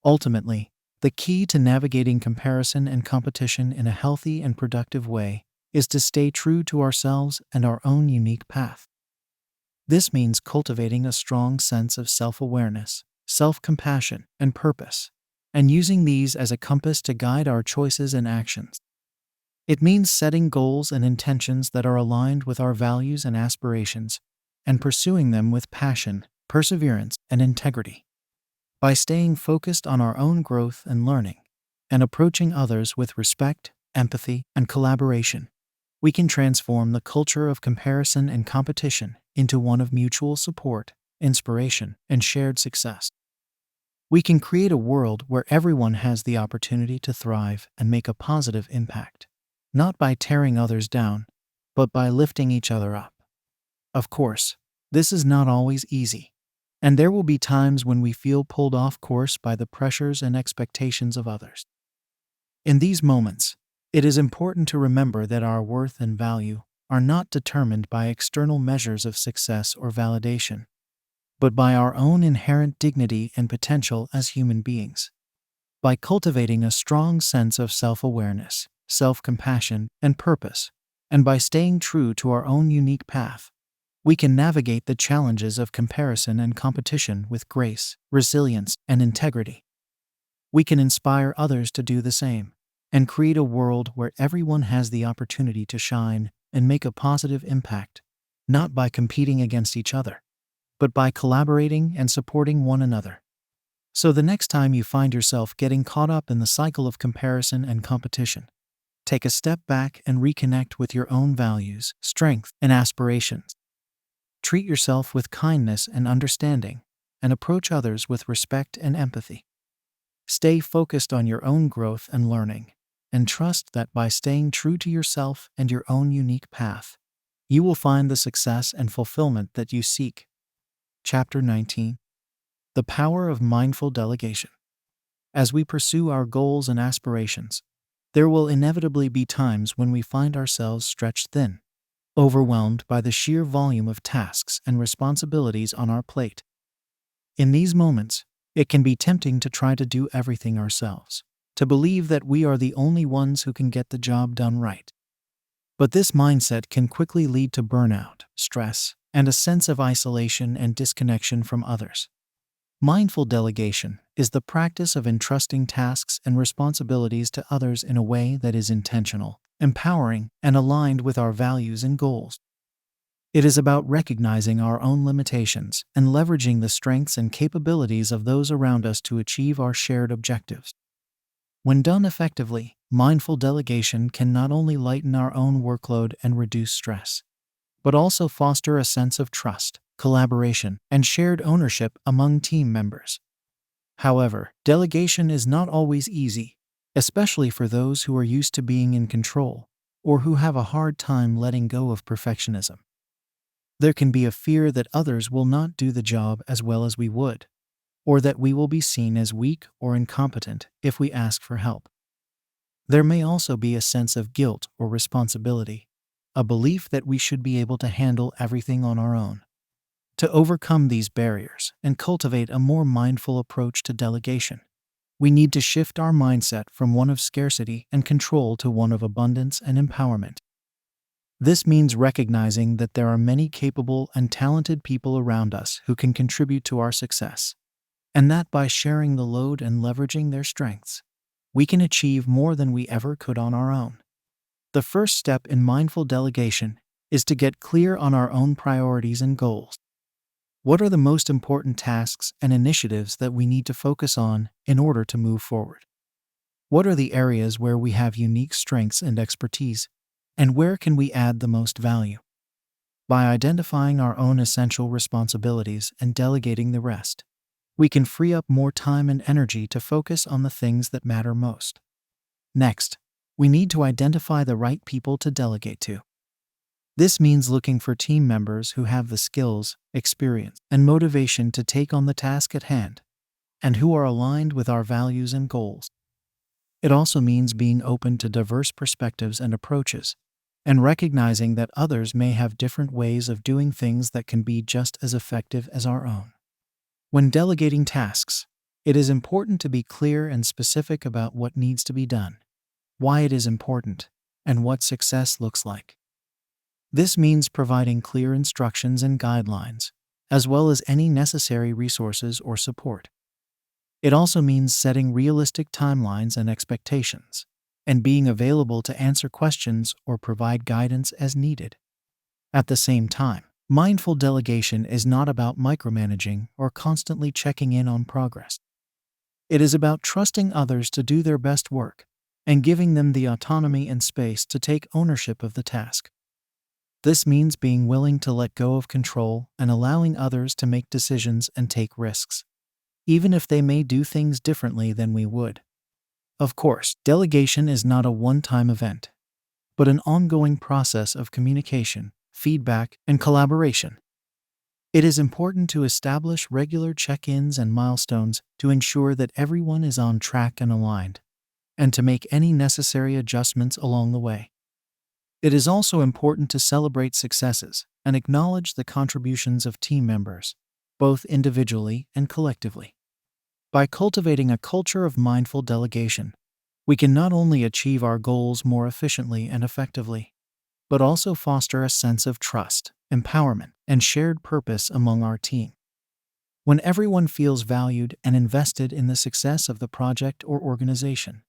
Ultimately, The key to navigating comparison and competition in a healthy and productive way is to stay true to ourselves and our own unique path. This means cultivating a strong sense of self-awareness, self-compassion, and purpose, and using these as a compass to guide our choices and actions. It means setting goals and intentions that are aligned with our values and aspirations, and pursuing them with passion, perseverance, and integrity. By staying focused on our own growth and learning, and approaching others with respect, empathy, and collaboration, we can transform the culture of comparison and competition into one of mutual support, inspiration, and shared success. We can create a world where everyone has the opportunity to thrive and make a positive impact, not by tearing others down, but by lifting each other up. Of course, this is not always easy, and there will be times when we feel pulled off course by the pressures and expectations of others. In these moments, it is important to remember that our worth and value are not determined by external measures of success or validation, but by our own inherent dignity and potential as human beings. By cultivating a strong sense of self-awareness, self-compassion, and purpose, and by staying true to our own unique path, we can navigate the challenges of comparison and competition with grace, resilience, and integrity. We can inspire others to do the same, and create a world where everyone has the opportunity to shine and make a positive impact, not by competing against each other, but by collaborating and supporting one another. So the next time you find yourself getting caught up in the cycle of comparison and competition, take a step back and reconnect with your own values, strengths, and aspirations. Treat yourself with kindness and understanding, and approach others with respect and empathy. Stay focused on your own growth and learning, and trust that by staying true to yourself and your own unique path, you will find the success and fulfillment that you seek. Chapter 19. The Power of Mindful Delegation. As we pursue our goals and aspirations, there will inevitably be times when we find ourselves stretched thin, overwhelmed by the sheer volume of tasks and responsibilities on our plate. In these moments, it can be tempting to try to do everything ourselves, to believe that we are the only ones who can get the job done right. But this mindset can quickly lead to burnout, stress, and a sense of isolation and disconnection from others. Mindful delegation is the practice of entrusting tasks and responsibilities to others in a way that is intentional, empowering, and aligned with our values and goals. It is about recognizing our own limitations and leveraging the strengths and capabilities of those around us to achieve our shared objectives. When done effectively, mindful delegation can not only lighten our own workload and reduce stress, but also foster a sense of trust, collaboration, and shared ownership among team members. However, delegation is not always easy, especially for those who are used to being in control or who have a hard time letting go of perfectionism. There can be a fear that others will not do the job as well as we would, or that we will be seen as weak or incompetent if we ask for help. There may also be a sense of guilt or responsibility, a belief that we should be able to handle everything on our own. To overcome these barriers and cultivate a more mindful approach to delegation, we need to shift our mindset from one of scarcity and control to one of abundance and empowerment. This means recognizing that there are many capable and talented people around us who can contribute to our success, and that by sharing the load and leveraging their strengths, we can achieve more than we ever could on our own. The first step in mindful delegation is to get clear on our own priorities and goals. What are the most important tasks and initiatives that we need to focus on in order to move forward? What are the areas where we have unique strengths and expertise, and where can we add the most value? By identifying our own essential responsibilities and delegating the rest, we can free up more time and energy to focus on the things that matter most. Next, we need to identify the right people to delegate to. This means looking for team members who have the skills, experience, and motivation to take on the task at hand, and who are aligned with our values and goals. It also means being open to diverse perspectives and approaches, and recognizing that others may have different ways of doing things that can be just as effective as our own. When delegating tasks, It is important to be clear and specific about what needs to be done, why it is important, and what success looks like. This means providing clear instructions and guidelines, as well as any necessary resources or support. It also means setting realistic timelines and expectations, and being available to answer questions or provide guidance as needed. At the same time, mindful delegation is not about micromanaging or constantly checking in on progress. It is about trusting others to do their best work and giving them the autonomy and space to take ownership of the task. This means being willing to let go of control and allowing others to make decisions and take risks, even if they may do things differently than we would. Of course, delegation is not a one-time event, but an ongoing process of communication, feedback, and collaboration. It is important to establish regular check-ins and milestones to ensure that everyone is on track and aligned, and to make any necessary adjustments along the way. It is also important to celebrate successes and acknowledge the contributions of team members, both individually and collectively. By cultivating a culture of mindful delegation, we can not only achieve our goals more efficiently and effectively, but also foster a sense of trust, empowerment, and shared purpose among our team. When everyone feels valued and invested in the success of the project or organization,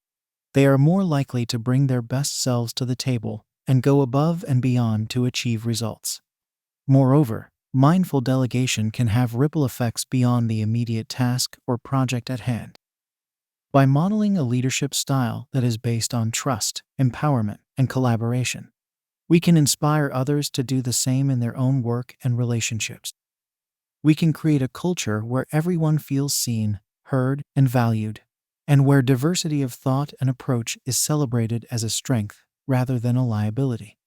they are more likely to bring their best selves to the table and go above and beyond to achieve results. Moreover, mindful delegation can have ripple effects beyond the immediate task or project at hand. By modeling a leadership style that is based on trust, empowerment, and collaboration, we can inspire others to do the same in their own work and relationships. We can create a culture where everyone feels seen, heard, and valued, and where diversity of thought and approach is celebrated as a strength rather than a liability.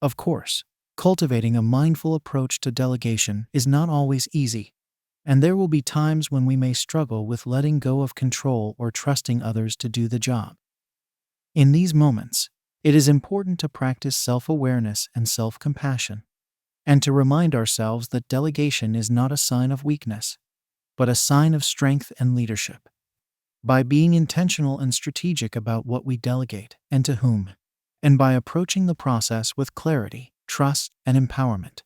Of course, cultivating a mindful approach to delegation is not always easy, and there will be times when we may struggle with letting go of control or trusting others to do the job. In these moments, it is important to practice self-awareness and self-compassion, and to remind ourselves that delegation is not a sign of weakness, but a sign of strength and leadership. By being intentional and strategic about what we delegate and to whom, and by approaching the process with clarity, trust, and empowerment,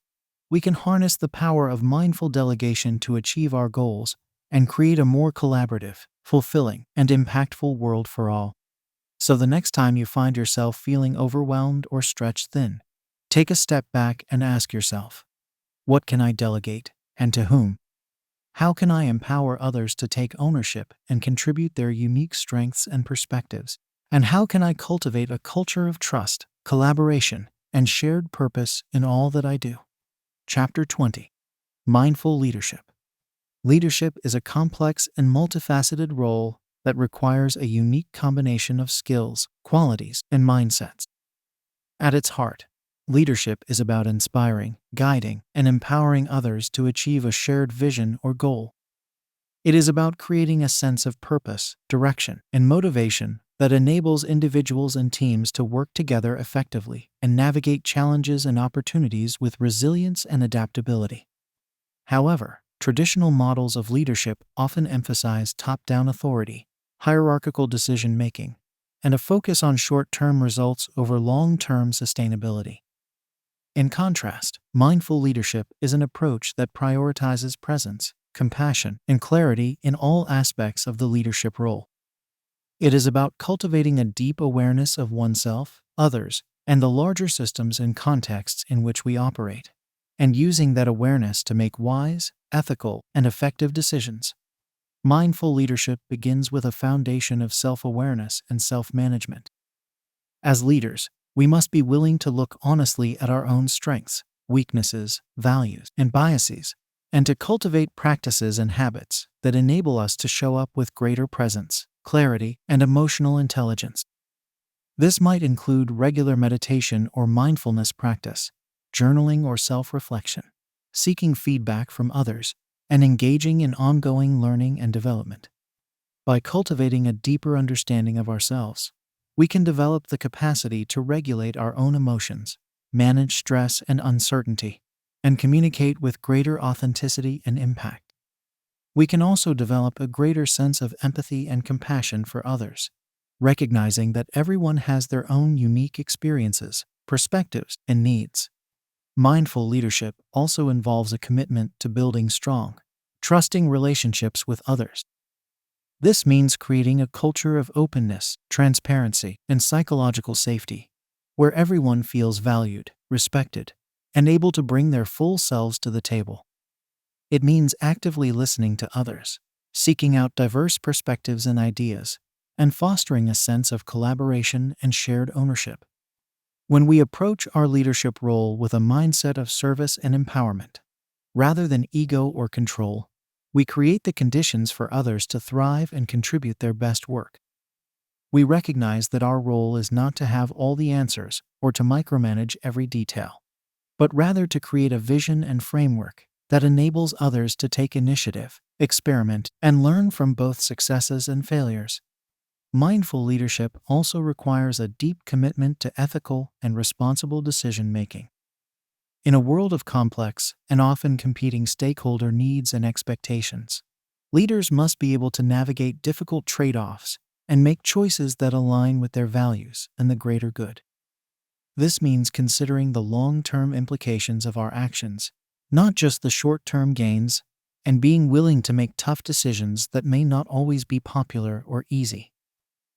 we can harness the power of mindful delegation to achieve our goals and create a more collaborative, fulfilling, and impactful world for all. So the next time you find yourself feeling overwhelmed or stretched thin, take a step back and ask yourself, what can I delegate, and to whom? How can I empower others to take ownership and contribute their unique strengths and perspectives? And how can I cultivate a culture of trust, collaboration, and shared purpose in all that I do? Chapter 20. Mindful Leadership. Leadership is a complex and multifaceted role that requires a unique combination of skills, qualities, and mindsets. At its heart, leadership is about inspiring, guiding, and empowering others to achieve a shared vision or goal. It is about creating a sense of purpose, direction, and motivation that enables individuals and teams to work together effectively and navigate challenges and opportunities with resilience and adaptability. However, traditional models of leadership often emphasize top-down authority, hierarchical decision-making, and a focus on short-term results over long-term sustainability. In contrast, mindful leadership is an approach that prioritizes presence, compassion, and clarity in all aspects of the leadership role. It is about cultivating a deep awareness of oneself, others, and the larger systems and contexts in which we operate, and using that awareness to make wise, ethical, and effective decisions. Mindful leadership begins with a foundation of self-awareness and self-management. As leaders, we must be willing to look honestly at our own strengths, weaknesses, values, and biases, and to cultivate practices and habits that enable us to show up with greater presence, clarity, and emotional intelligence. This might include regular meditation or mindfulness practice, journaling or self-reflection, seeking feedback from others, and engaging in ongoing learning and development. By cultivating a deeper understanding of ourselves, we can develop the capacity to regulate our own emotions, manage stress and uncertainty, and communicate with greater authenticity and impact. We can also develop a greater sense of empathy and compassion for others, recognizing that everyone has their own unique experiences, perspectives, and needs. Mindful leadership also involves a commitment to building strong, trusting relationships with others. This means creating a culture of openness, transparency, and psychological safety, where everyone feels valued, respected, and able to bring their full selves to the table. It means actively listening to others, seeking out diverse perspectives and ideas, and fostering a sense of collaboration and shared ownership. When we approach our leadership role with a mindset of service and empowerment, rather than ego or control, we create the conditions for others to thrive and contribute their best work. We recognize that our role is not to have all the answers or to micromanage every detail, but rather to create a vision and framework that enables others to take initiative, experiment, and learn from both successes and failures. Mindful leadership also requires a deep commitment to ethical and responsible decision-making. In a world of complex and often competing stakeholder needs and expectations, leaders must be able to navigate difficult trade-offs and make choices that align with their values and the greater good. This means considering the long-term implications of our actions, not just the short-term gains, and being willing to make tough decisions that may not always be popular or easy.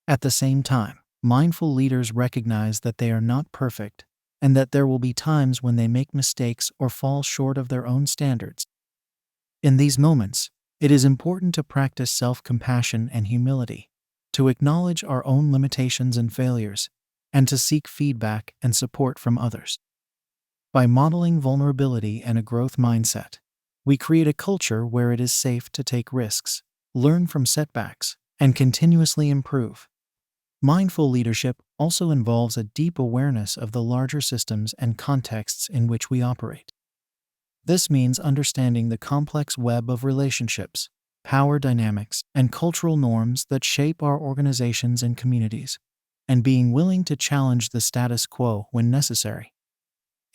At the same time, mindful leaders recognize that they are not perfect and that there will be times when they make mistakes or fall short of their own standards. In these moments, it is important to practice self-compassion and humility, to acknowledge our own limitations and failures, and to seek feedback and support from others. By modeling vulnerability and a growth mindset, we create a culture where it is safe to take risks, learn from setbacks, and continuously improve. Mindful leadership also involves a deep awareness of the larger systems and contexts in which we operate. This means understanding the complex web of relationships, power dynamics, and cultural norms that shape our organizations and communities, and being willing to challenge the status quo when necessary.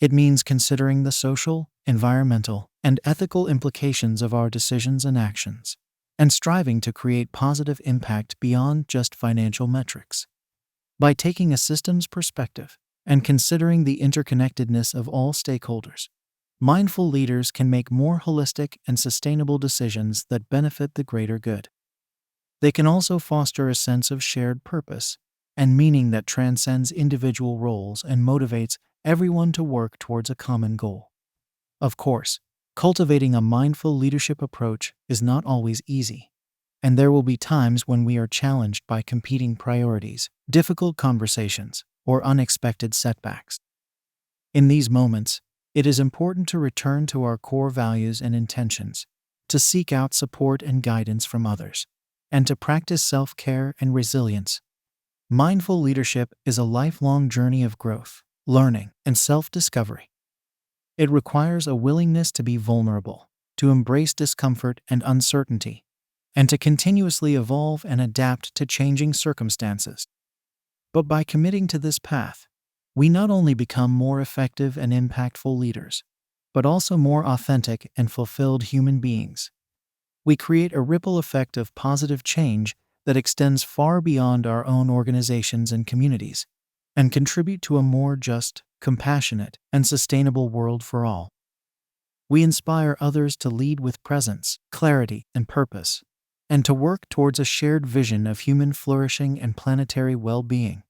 It means considering the social, environmental, and ethical implications of our decisions and actions, and striving to create positive impact beyond just financial metrics. By taking a systems perspective and considering the interconnectedness of all stakeholders, mindful leaders can make more holistic and sustainable decisions that benefit the greater good. They can also foster a sense of shared purpose and meaning that transcends individual roles and motivates everyone to work towards a common goal. Of course, cultivating a mindful leadership approach is not always easy, and there will be times when we are challenged by competing priorities, difficult conversations, or unexpected setbacks. In these moments, it is important to return to our core values and intentions, to seek out support and guidance from others, and to practice self-care and resilience. Mindful leadership is a lifelong journey of growth, learning, and self-discovery. It requires a willingness to be vulnerable, to embrace discomfort and uncertainty, and to continuously evolve and adapt to changing circumstances. But by committing to this path, we not only become more effective and impactful leaders, but also more authentic and fulfilled human beings. We create a ripple effect of positive change that extends far beyond our own organizations and communities, and contribute to a more just, compassionate, and sustainable world for all. We inspire others to lead with presence, clarity, and purpose, and to work towards a shared vision of human flourishing and planetary well-being.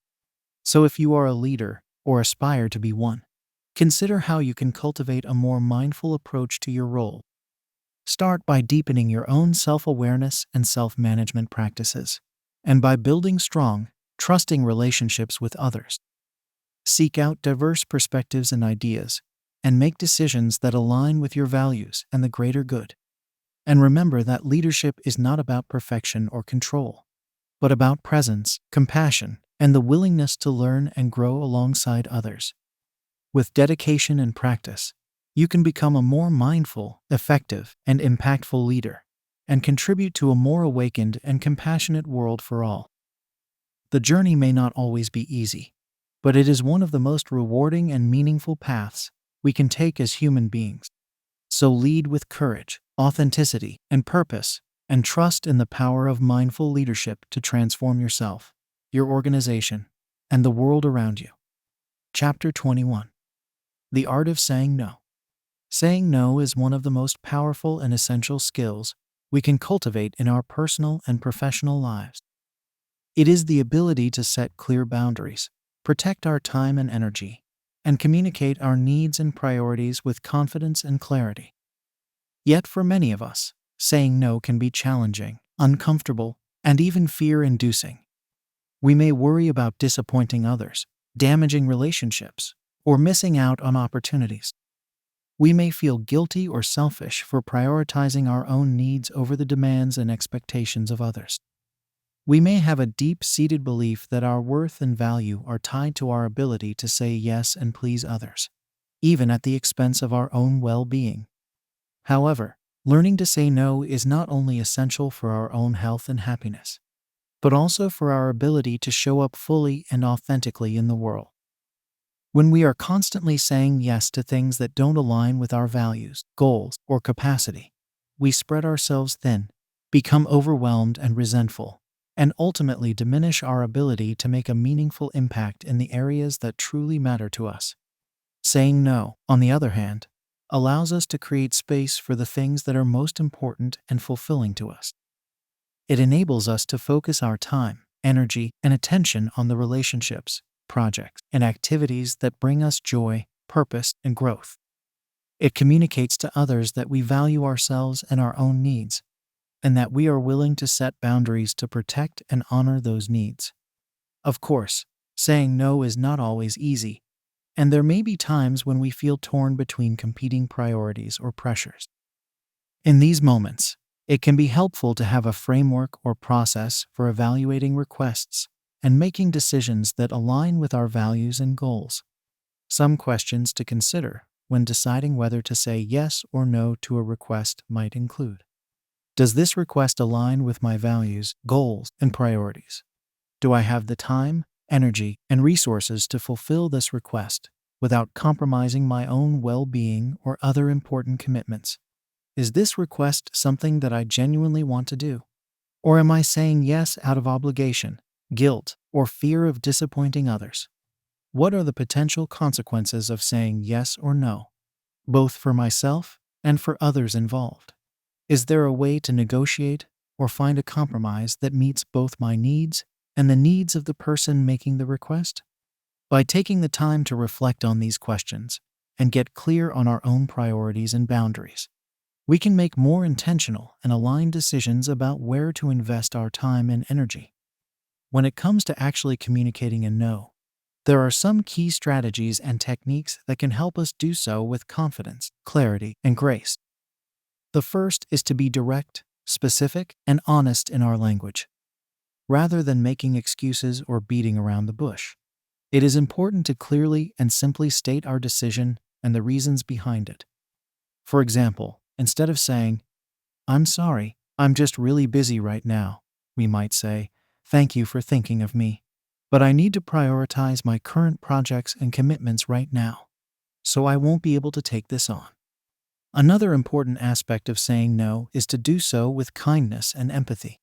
So if you are a leader or aspire to be one, consider how you can cultivate a more mindful approach to your role. Start by deepening your own self-awareness and self-management practices, and by building strong, trusting relationships with others. Seek out diverse perspectives and ideas, and make decisions that align with your values and the greater good. And remember that leadership is not about perfection or control, but about presence, compassion, and the willingness to learn and grow alongside others. With dedication and practice, you can become a more mindful, effective, and impactful leader, and contribute to a more awakened and compassionate world for all. The journey may not always be easy, but it is one of the most rewarding and meaningful paths we can take as human beings. So lead with courage, authenticity, and purpose, and trust in the power of mindful leadership to transform yourself, your organization, and the world around you. Chapter 21. The Art of Saying No. Saying no is one of the most powerful and essential skills we can cultivate in our personal and professional lives. It is the ability to set clear boundaries, protect our time and energy, and communicate our needs and priorities with confidence and clarity. Yet for many of us, saying no can be challenging, uncomfortable, and even fear-inducing. We may worry about disappointing others, damaging relationships, or missing out on opportunities. We may feel guilty or selfish for prioritizing our own needs over the demands and expectations of others. We may have a deep-seated belief that our worth and value are tied to our ability to say yes and please others, even at the expense of our own well-being. However, learning to say no is not only essential for our own health and happiness, but also for our ability to show up fully and authentically in the world. When we are constantly saying yes to things that don't align with our values, goals, or capacity, we spread ourselves thin, become overwhelmed and resentful, and ultimately diminish our ability to make a meaningful impact in the areas that truly matter to us. Saying no, on the other hand, allows us to create space for the things that are most important and fulfilling to us. It enables us to focus our time, energy, and attention on the relationships, projects, and activities that bring us joy, purpose, and growth. It communicates to others that we value ourselves and our own needs, and that we are willing to set boundaries to protect and honor those needs. Of course, saying no is not always easy, and there may be times when we feel torn between competing priorities or pressures. In these moments, it can be helpful to have a framework or process for evaluating requests and making decisions that align with our values and goals. Some questions to consider when deciding whether to say yes or no to a request might include: does this request align with my values, goals, and priorities? Do I have the time, energy, and resources to fulfill this request without compromising my own well-being or other important commitments? Is this request something that I genuinely want to do? Or am I saying yes out of obligation, guilt, or fear of disappointing others? What are the potential consequences of saying yes or no, both for myself and for others involved? Is there a way to negotiate or find a compromise that meets both my needs and the needs of the person making the request? By taking the time to reflect on these questions and get clear on our own priorities and boundaries, we can make more intentional and aligned decisions about where to invest our time and energy. When it comes to actually communicating a no, there are some key strategies and techniques that can help us do so with confidence, clarity, and grace. The first is to be direct, specific, and honest in our language. Rather than making excuses or beating around the bush, it is important to clearly and simply state our decision and the reasons behind it. For example, instead of saying, "I'm sorry, I'm just really busy right now," we might say, "Thank you for thinking of me, but I need to prioritize my current projects and commitments right now, so I won't be able to take this on." Another important aspect of saying no is to do so with kindness and empathy.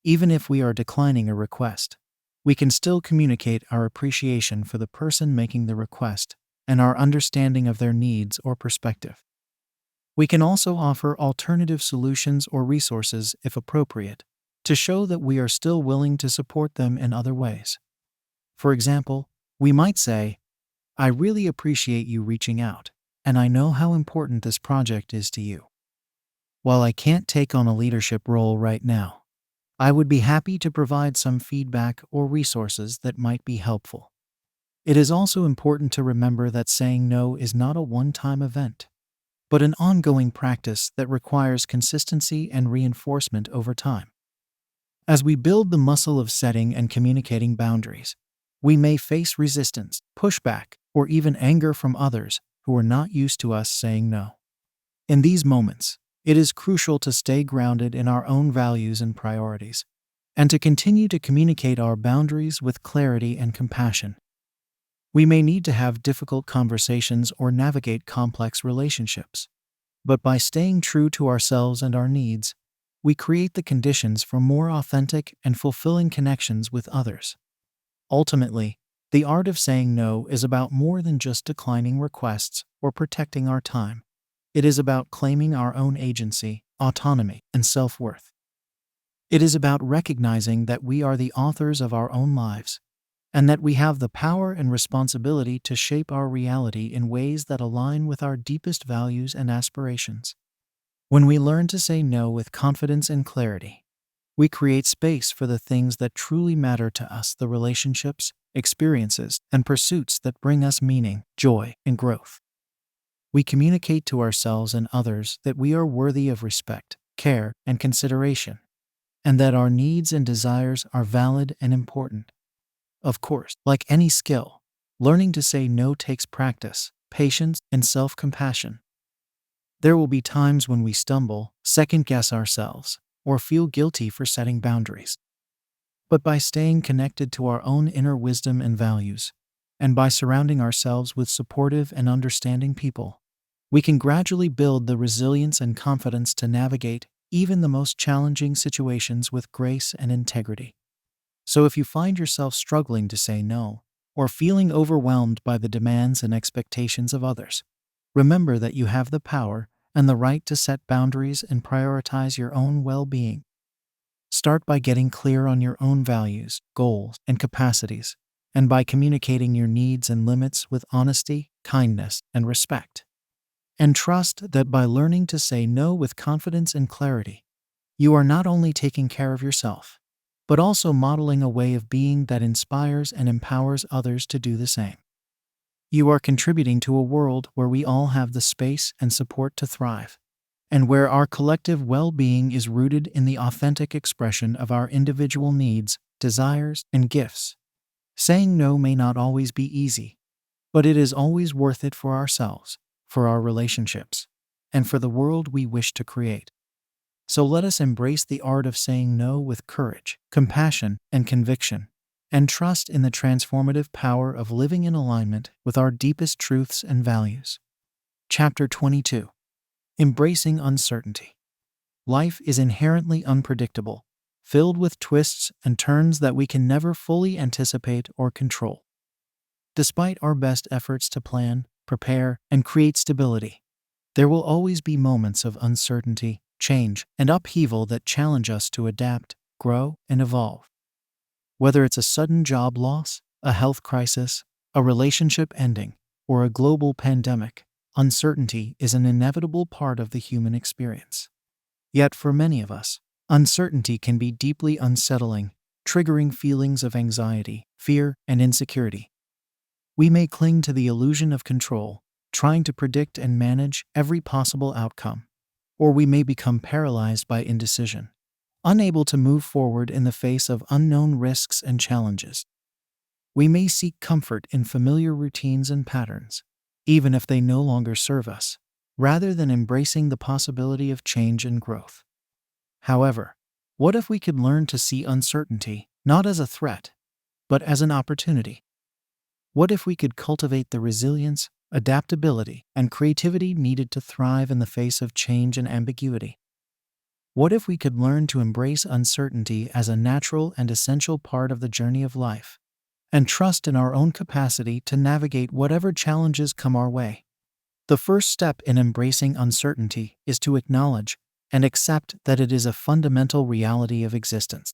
Even if we are declining a request, we can still communicate our appreciation for the person making the request and our understanding of their needs or perspective. We can also offer alternative solutions or resources if appropriate, to show that we are still willing to support them in other ways. For example, we might say, "I really appreciate you reaching out, and I know how important this project is to you. While I can't take on a leadership role right now, I would be happy to provide some feedback or resources that might be helpful." It is also important to remember that saying no is not a one-time event, but an ongoing practice that requires consistency and reinforcement over time. As we build the muscle of setting and communicating boundaries, we may face resistance, pushback, or even anger from others who are not used to us saying no. In these moments, it is crucial to stay grounded in our own values and priorities, and to continue to communicate our boundaries with clarity and compassion. We may need to have difficult conversations or navigate complex relationships, but by staying true to ourselves and our needs, we create the conditions for more authentic and fulfilling connections with others. Ultimately, the art of saying no is about more than just declining requests or protecting our time. It is about claiming our own agency, autonomy, and self-worth. It is about recognizing that we are the authors of our own lives, and that we have the power and responsibility to shape our reality in ways that align with our deepest values and aspirations. When we learn to say no with confidence and clarity, we create space for the things that truly matter to us, the relationships, experiences, and pursuits that bring us meaning, joy, and growth. We communicate to ourselves and others that we are worthy of respect, care, and consideration, and that our needs and desires are valid and important. Of course, like any skill, learning to say no takes practice, patience, and self-compassion. There will be times when we stumble, second-guess ourselves, or feel guilty for setting boundaries. But by staying connected to our own inner wisdom and values, and by surrounding ourselves with supportive and understanding people, we can gradually build the resilience and confidence to navigate even the most challenging situations with grace and integrity. So if you find yourself struggling to say no, or feeling overwhelmed by the demands and expectations of others, remember that you have the power and the right to set boundaries and prioritize your own well-being. Start by getting clear on your own values, goals, and capacities, and by communicating your needs and limits with honesty, kindness, and respect. And trust that by learning to say no with confidence and clarity, you are not only taking care of yourself, but also modeling a way of being that inspires and empowers others to do the same. You are contributing to a world where we all have the space and support to thrive, and where our collective well-being is rooted in the authentic expression of our individual needs, desires, and gifts. Saying no may not always be easy, but it is always worth it for ourselves, for our relationships, and for the world we wish to create. So let us embrace the art of saying no with courage, compassion, and conviction, and trust in the transformative power of living in alignment with our deepest truths and values. Chapter 22. Embracing uncertainty. Life is inherently unpredictable, filled with twists and turns that we can never fully anticipate or control. Despite our best efforts to plan, prepare, and create stability, there will always be moments of uncertainty, change, and upheaval that challenge us to adapt, grow, and evolve. Whether it's a sudden job loss, a health crisis, a relationship ending, or a global pandemic, uncertainty is an inevitable part of the human experience. Yet for many of us, uncertainty can be deeply unsettling, triggering feelings of anxiety, fear, and insecurity. We may cling to the illusion of control, trying to predict and manage every possible outcome, or we may become paralyzed by indecision, unable to move forward in the face of unknown risks and challenges. We may seek comfort in familiar routines and patterns, even if they no longer serve us, rather than embracing the possibility of change and growth. However, what if we could learn to see uncertainty not as a threat, but as an opportunity? What if we could cultivate the resilience, adaptability, and creativity needed to thrive in the face of change and ambiguity? What if we could learn to embrace uncertainty as a natural and essential part of the journey of life, and trust in our own capacity to navigate whatever challenges come our way? The first step in embracing uncertainty is to acknowledge and accept that it is a fundamental reality of existence.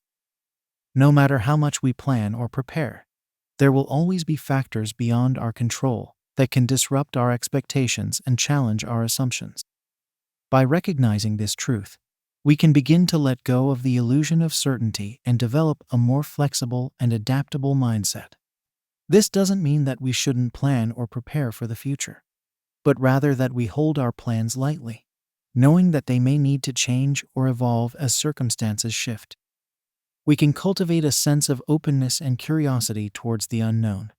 No matter how much we plan or prepare, there will always be factors beyond our control that can disrupt our expectations and challenge our assumptions. By recognizing this truth, we can begin to let go of the illusion of certainty and develop a more flexible and adaptable mindset. This doesn't mean that we shouldn't plan or prepare for the future, but rather that we hold our plans lightly, knowing that they may need to change or evolve as circumstances shift. We can cultivate a sense of openness and curiosity towards the unknown,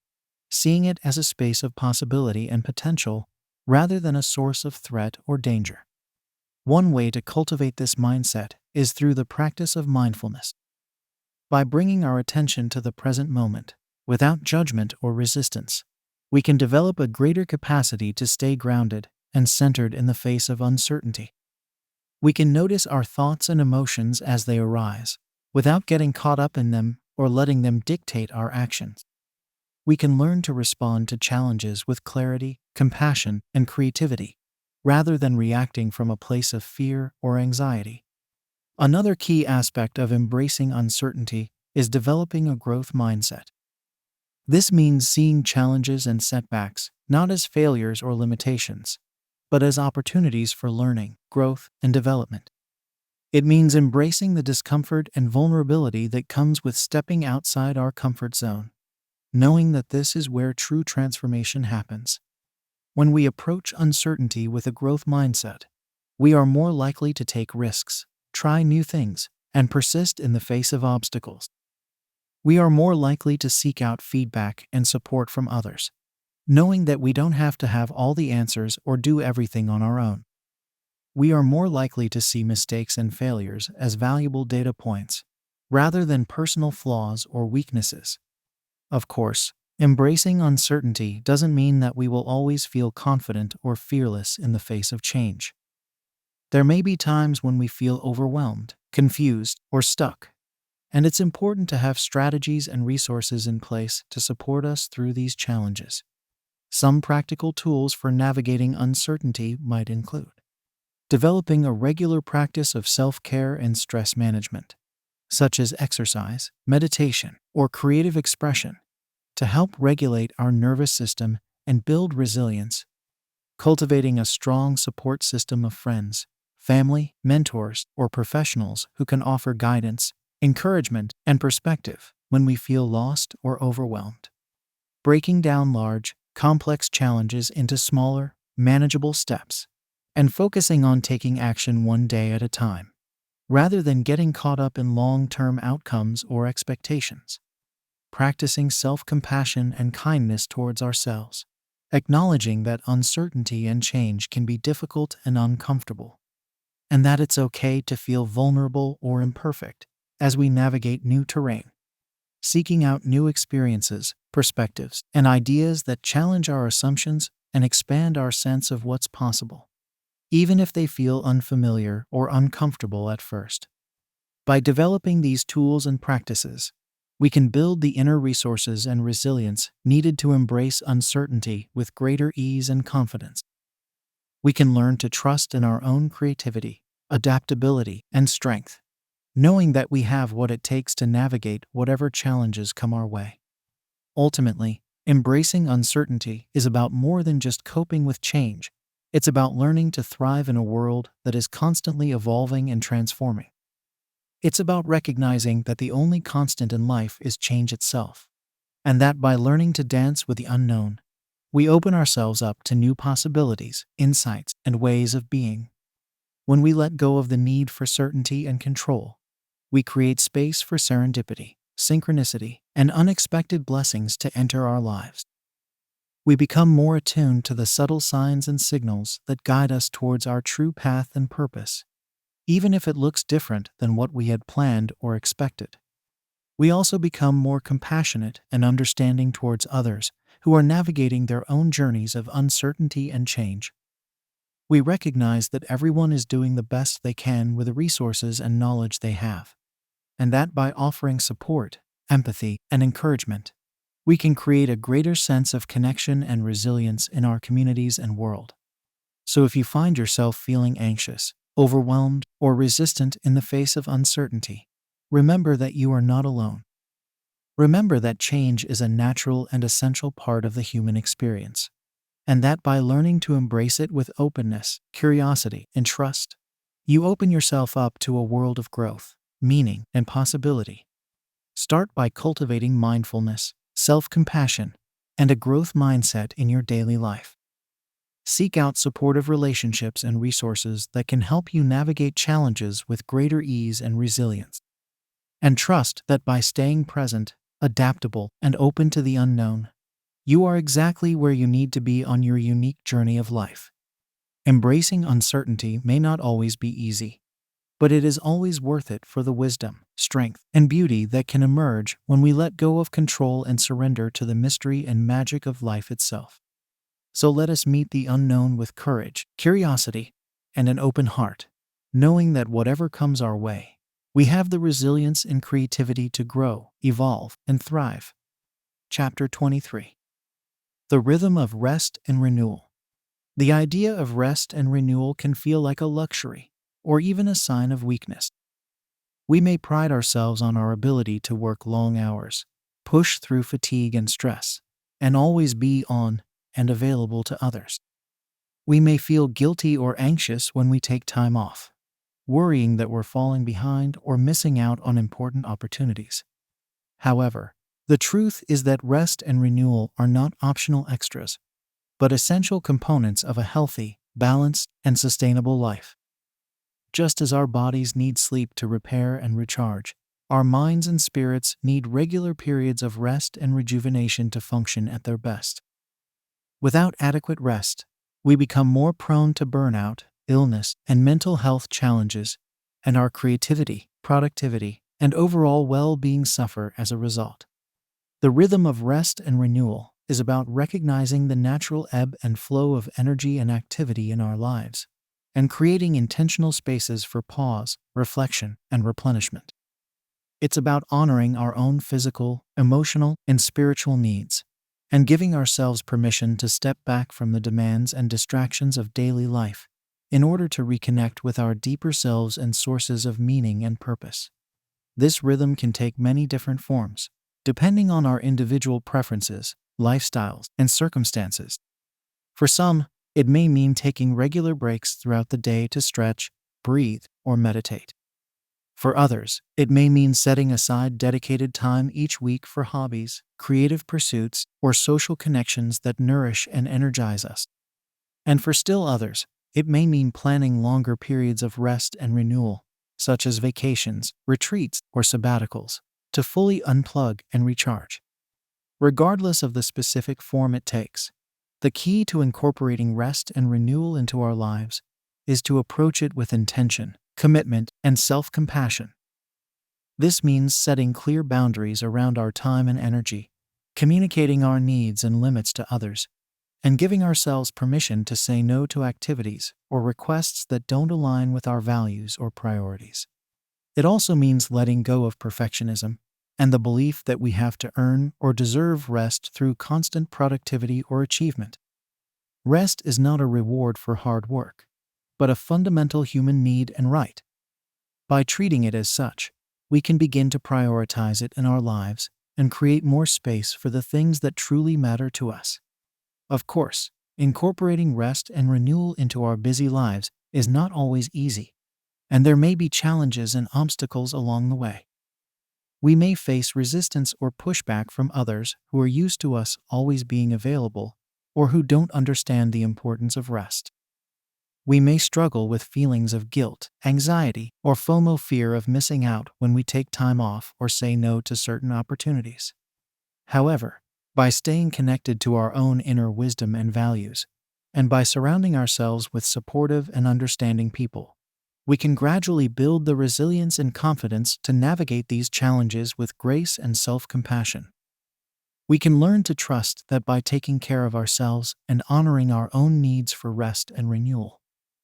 seeing it as a space of possibility and potential rather than a source of threat or danger. One way to cultivate this mindset is through the practice of mindfulness. By bringing our attention to the present moment, without judgment or resistance, we can develop a greater capacity to stay grounded and centered in the face of uncertainty. We can notice our thoughts and emotions as they arise, without getting caught up in them or letting them dictate our actions. We can learn to respond to challenges with clarity, compassion, and creativity, rather than reacting from a place of fear or anxiety. Another key aspect of embracing uncertainty is developing a growth mindset. This means seeing challenges and setbacks not as failures or limitations, but as opportunities for learning, growth, and development. It means embracing the discomfort and vulnerability that comes with stepping outside our comfort zone, knowing that this is where true transformation happens. When we approach uncertainty with a growth mindset, we are more likely to take risks, try new things, and persist in the face of obstacles. We are more likely to seek out feedback and support from others, knowing that we don't have to have all the answers or do everything on our own. We are more likely to see mistakes and failures as valuable data points, rather than personal flaws or weaknesses. Of course, embracing uncertainty doesn't mean that we will always feel confident or fearless in the face of change. There may be times when we feel overwhelmed, confused, or stuck, and it's important to have strategies and resources in place to support us through these challenges. Some practical tools for navigating uncertainty might include developing a regular practice of self-care and stress management, such as exercise, meditation, or creative expression, to help regulate our nervous system and build resilience. Cultivating a strong support system of friends, family, mentors, or professionals who can offer guidance, encouragement, and perspective when we feel lost or overwhelmed. Breaking down large, complex challenges into smaller, manageable steps, and focusing on taking action one day at a time, rather than getting caught up in long-term outcomes or expectations. Practicing self-compassion and kindness towards ourselves, acknowledging that uncertainty and change can be difficult and uncomfortable, and that it's okay to feel vulnerable or imperfect as we navigate new terrain. Seeking out new experiences, perspectives, and ideas that challenge our assumptions and expand our sense of what's possible, even if they feel unfamiliar or uncomfortable at first. By developing these tools and practices, we can build the inner resources and resilience needed to embrace uncertainty with greater ease and confidence. We can learn to trust in our own creativity, adaptability, and strength, knowing that we have what it takes to navigate whatever challenges come our way. Ultimately, embracing uncertainty is about more than just coping with change. It's about learning to thrive in a world that is constantly evolving and transforming. It's about recognizing that the only constant in life is change itself, and that by learning to dance with the unknown, we open ourselves up to new possibilities, insights, and ways of being. When we let go of the need for certainty and control, we create space for serendipity, synchronicity, and unexpected blessings to enter our lives. We become more attuned to the subtle signs and signals that guide us towards our true path and purpose, even if it looks different than what we had planned or expected. We also become more compassionate and understanding towards others who are navigating their own journeys of uncertainty and change. We recognize that everyone is doing the best they can with the resources and knowledge they have, and that by offering support, empathy, and encouragement, we can create a greater sense of connection and resilience in our communities and world. So if you find yourself feeling anxious, overwhelmed, or resistant in the face of uncertainty, remember that you are not alone. Remember that change is a natural and essential part of the human experience, and that by learning to embrace it with openness, curiosity, and trust, you open yourself up to a world of growth, meaning, and possibility. Start by cultivating mindfulness, self-compassion, and a growth mindset in your daily life. Seek out supportive relationships and resources that can help you navigate challenges with greater ease and resilience. And trust that by staying present, adaptable, and open to the unknown, you are exactly where you need to be on your unique journey of life. Embracing uncertainty may not always be easy, but it is always worth it for the wisdom, strength, and beauty that can emerge when we let go of control and surrender to the mystery and magic of life itself. So let us meet the unknown with courage, curiosity, and an open heart, knowing that whatever comes our way, we have the resilience and creativity to grow, evolve, and thrive. Chapter 23. The Rhythm of Rest and Renewal. The idea of rest and renewal can feel like a luxury, or even a sign of weakness. We may pride ourselves on our ability to work long hours, push through fatigue and stress, and always be on and available to others. We may feel guilty or anxious when we take time off, worrying that we're falling behind or missing out on important opportunities. However, the truth is that rest and renewal are not optional extras, but essential components of a healthy, balanced, and sustainable life. Just as our bodies need sleep to repair and recharge, our minds and spirits need regular periods of rest and rejuvenation to function at their best. Without adequate rest, we become more prone to burnout, illness, and mental health challenges, and our creativity, productivity, and overall well-being suffer as a result. The rhythm of rest and renewal is about recognizing the natural ebb and flow of energy and activity in our lives, and creating intentional spaces for pause, reflection, and replenishment. It's about honoring our own physical, emotional, and spiritual needs, and giving ourselves permission to step back from the demands and distractions of daily life in order to reconnect with our deeper selves and sources of meaning and purpose. This rhythm can take many different forms, depending on our individual preferences, lifestyles, and circumstances. For some, it may mean taking regular breaks throughout the day to stretch, breathe, or meditate. For others, it may mean setting aside dedicated time each week for hobbies, creative pursuits, or social connections that nourish and energize us. And for still others, it may mean planning longer periods of rest and renewal, such as vacations, retreats, or sabbaticals, to fully unplug and recharge. Regardless of the specific form it takes, the key to incorporating rest and renewal into our lives is to approach it with intention, commitment, and self-compassion. This means setting clear boundaries around our time and energy, communicating our needs and limits to others, and giving ourselves permission to say no to activities or requests that don't align with our values or priorities. It also means letting go of perfectionism and the belief that we have to earn or deserve rest through constant productivity or achievement. Rest is not a reward for hard work, but a fundamental human need and right. By treating it as such, we can begin to prioritize it in our lives and create more space for the things that truly matter to us. Of course, incorporating rest and renewal into our busy lives is not always easy, and there may be challenges and obstacles along the way. We may face resistance or pushback from others who are used to us always being available or who don't understand the importance of rest. We may struggle with feelings of guilt, anxiety, or FOMO, fear of missing out when we take time off or say no to certain opportunities. However, by staying connected to our own inner wisdom and values, and by surrounding ourselves with supportive and understanding people, we can gradually build the resilience and confidence to navigate these challenges with grace and self-compassion. We can learn to trust that by taking care of ourselves and honoring our own needs for rest and renewal,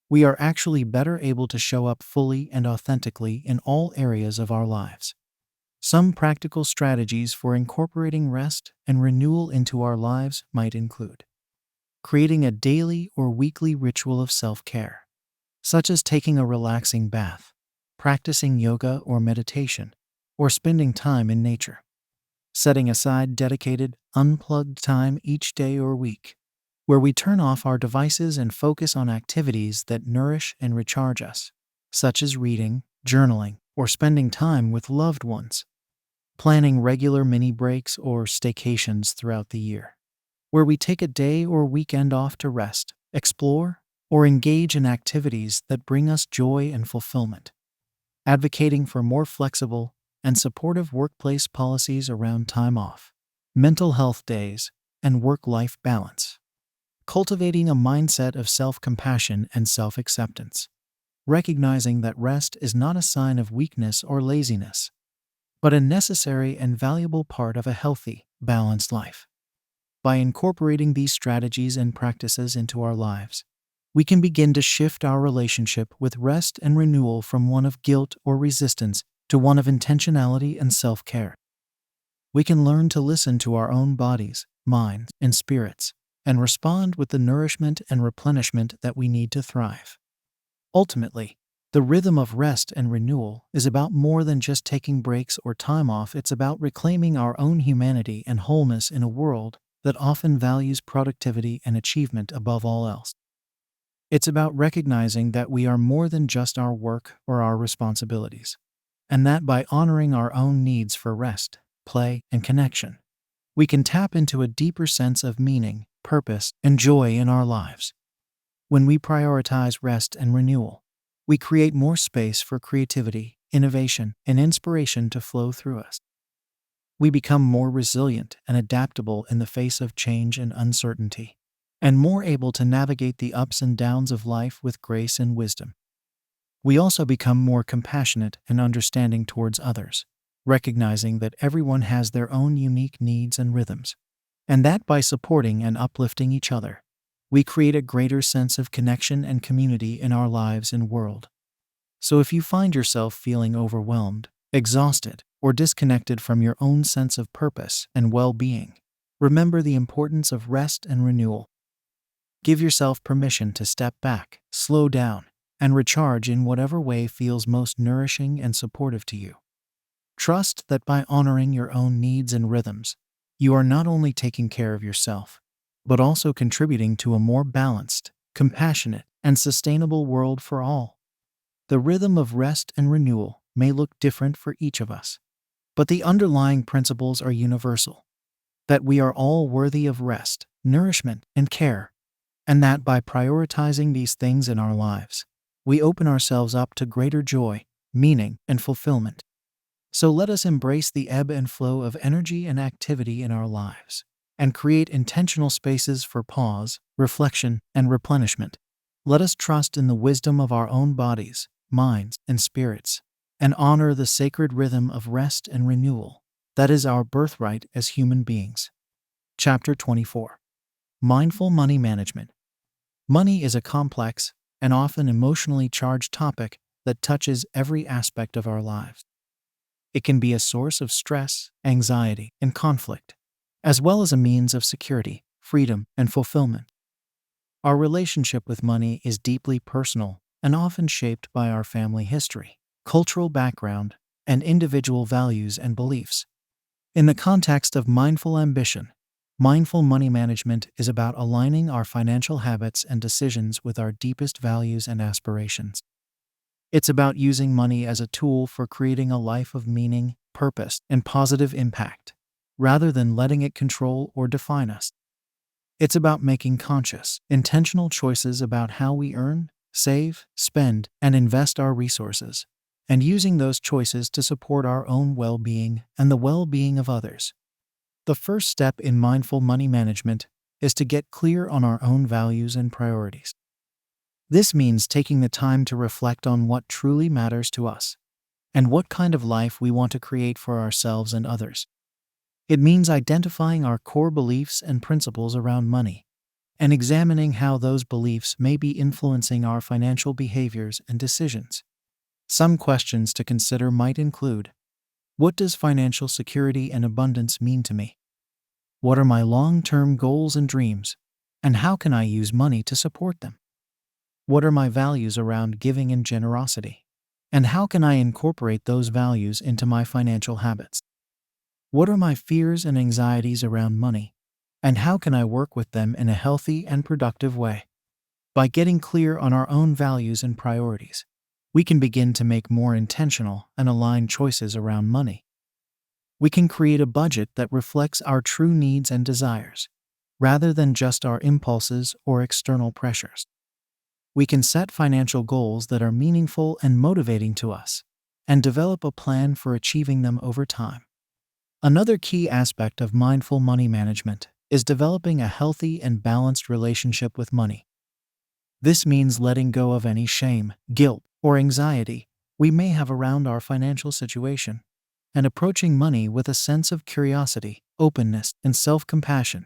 we are actually better able to show up fully and authentically in all areas of our lives. Some practical strategies for incorporating rest and renewal into our lives might include creating a daily or weekly ritual of self-care, such as taking a relaxing bath, practicing yoga or meditation, or spending time in nature. Setting aside dedicated, unplugged time each day or week, where we turn off our devices and focus on activities that nourish and recharge us, such as reading, journaling, or spending time with loved ones. Planning regular mini breaks or staycations throughout the year, where we take a day or weekend off to rest, explore, or engage in activities that bring us joy and fulfillment. Advocating for more flexible and supportive workplace policies around time off, mental health days, and work-life balance. Cultivating a mindset of self-compassion and self-acceptance, recognizing that rest is not a sign of weakness or laziness, but a necessary and valuable part of a healthy, balanced life. By incorporating these strategies and practices into our lives, we can begin to shift our relationship with rest and renewal from one of guilt or resistance to one of intentionality and self-care. We can learn to listen to our own bodies, minds, and spirits, and respond with the nourishment and replenishment that we need to thrive. Ultimately, the rhythm of rest and renewal is about more than just taking breaks or time off. It's about reclaiming our own humanity and wholeness in a world that often values productivity and achievement above all else. It's about recognizing that we are more than just our work or our responsibilities, and that by honoring our own needs for rest, play, and connection, we can tap into a deeper sense of meaning, purpose, and joy in our lives. When we prioritize rest and renewal, we create more space for creativity, innovation, and inspiration to flow through us. We become more resilient and adaptable in the face of change and uncertainty, and more able to navigate the ups and downs of life with grace and wisdom. We also become more compassionate and understanding towards others, recognizing that everyone has their own unique needs and rhythms, and that by supporting and uplifting each other, we create a greater sense of connection and community in our lives and world. So if you find yourself feeling overwhelmed, exhausted, or disconnected from your own sense of purpose and well-being, remember the importance of rest and renewal. Give yourself permission to step back, slow down, and recharge in whatever way feels most nourishing and supportive to you. Trust that by honoring your own needs and rhythms, you are not only taking care of yourself, but also contributing to a more balanced, compassionate, and sustainable world for all. The rhythm of rest and renewal may look different for each of us, but the underlying principles are universal: that we are all worthy of rest, nourishment, and care, and that by prioritizing these things in our lives, we open ourselves up to greater joy, meaning, and fulfillment. So let us embrace the ebb and flow of energy and activity in our lives, and create intentional spaces for pause, reflection, and replenishment. Let us trust in the wisdom of our own bodies, minds, and spirits, and honor the sacred rhythm of rest and renewal that is our birthright as human beings. Chapter 24. Mindful Money Management. Money is a complex and often emotionally charged topic that touches every aspect of our lives. It can be a source of stress, anxiety, and conflict, as well as a means of security, freedom, and fulfillment. Our relationship with money is deeply personal and often shaped by our family history, cultural background, and individual values and beliefs. In the context of mindful ambition, mindful money management is about aligning our financial habits and decisions with our deepest values and aspirations. It's about using money as a tool for creating a life of meaning, purpose, and positive impact, rather than letting it control or define us. It's about making conscious, intentional choices about how we earn, save, spend, and invest our resources, and using those choices to support our own well-being and the well-being of others. The first step in mindful money management is to get clear on our own values and priorities. This means taking the time to reflect on what truly matters to us and what kind of life we want to create for ourselves and others. It means identifying our core beliefs and principles around money and examining how those beliefs may be influencing our financial behaviors and decisions. Some questions to consider might include: what does financial security and abundance mean to me? What are my long-term goals and dreams, and how can I use money to support them? What are my values around giving and generosity, and how can I incorporate those values into my financial habits? What are my fears and anxieties around money, and how can I work with them in a healthy and productive way? By getting clear on our own values and priorities, we can begin to make more intentional and aligned choices around money. We can create a budget that reflects our true needs and desires, rather than just our impulses or external pressures. We can set financial goals that are meaningful and motivating to us, and develop a plan for achieving them over time. Another key aspect of mindful money management is developing a healthy and balanced relationship with money. This means letting go of any shame, guilt, or anxiety we may have around our financial situation, and approaching money with a sense of curiosity, openness, and self-compassion.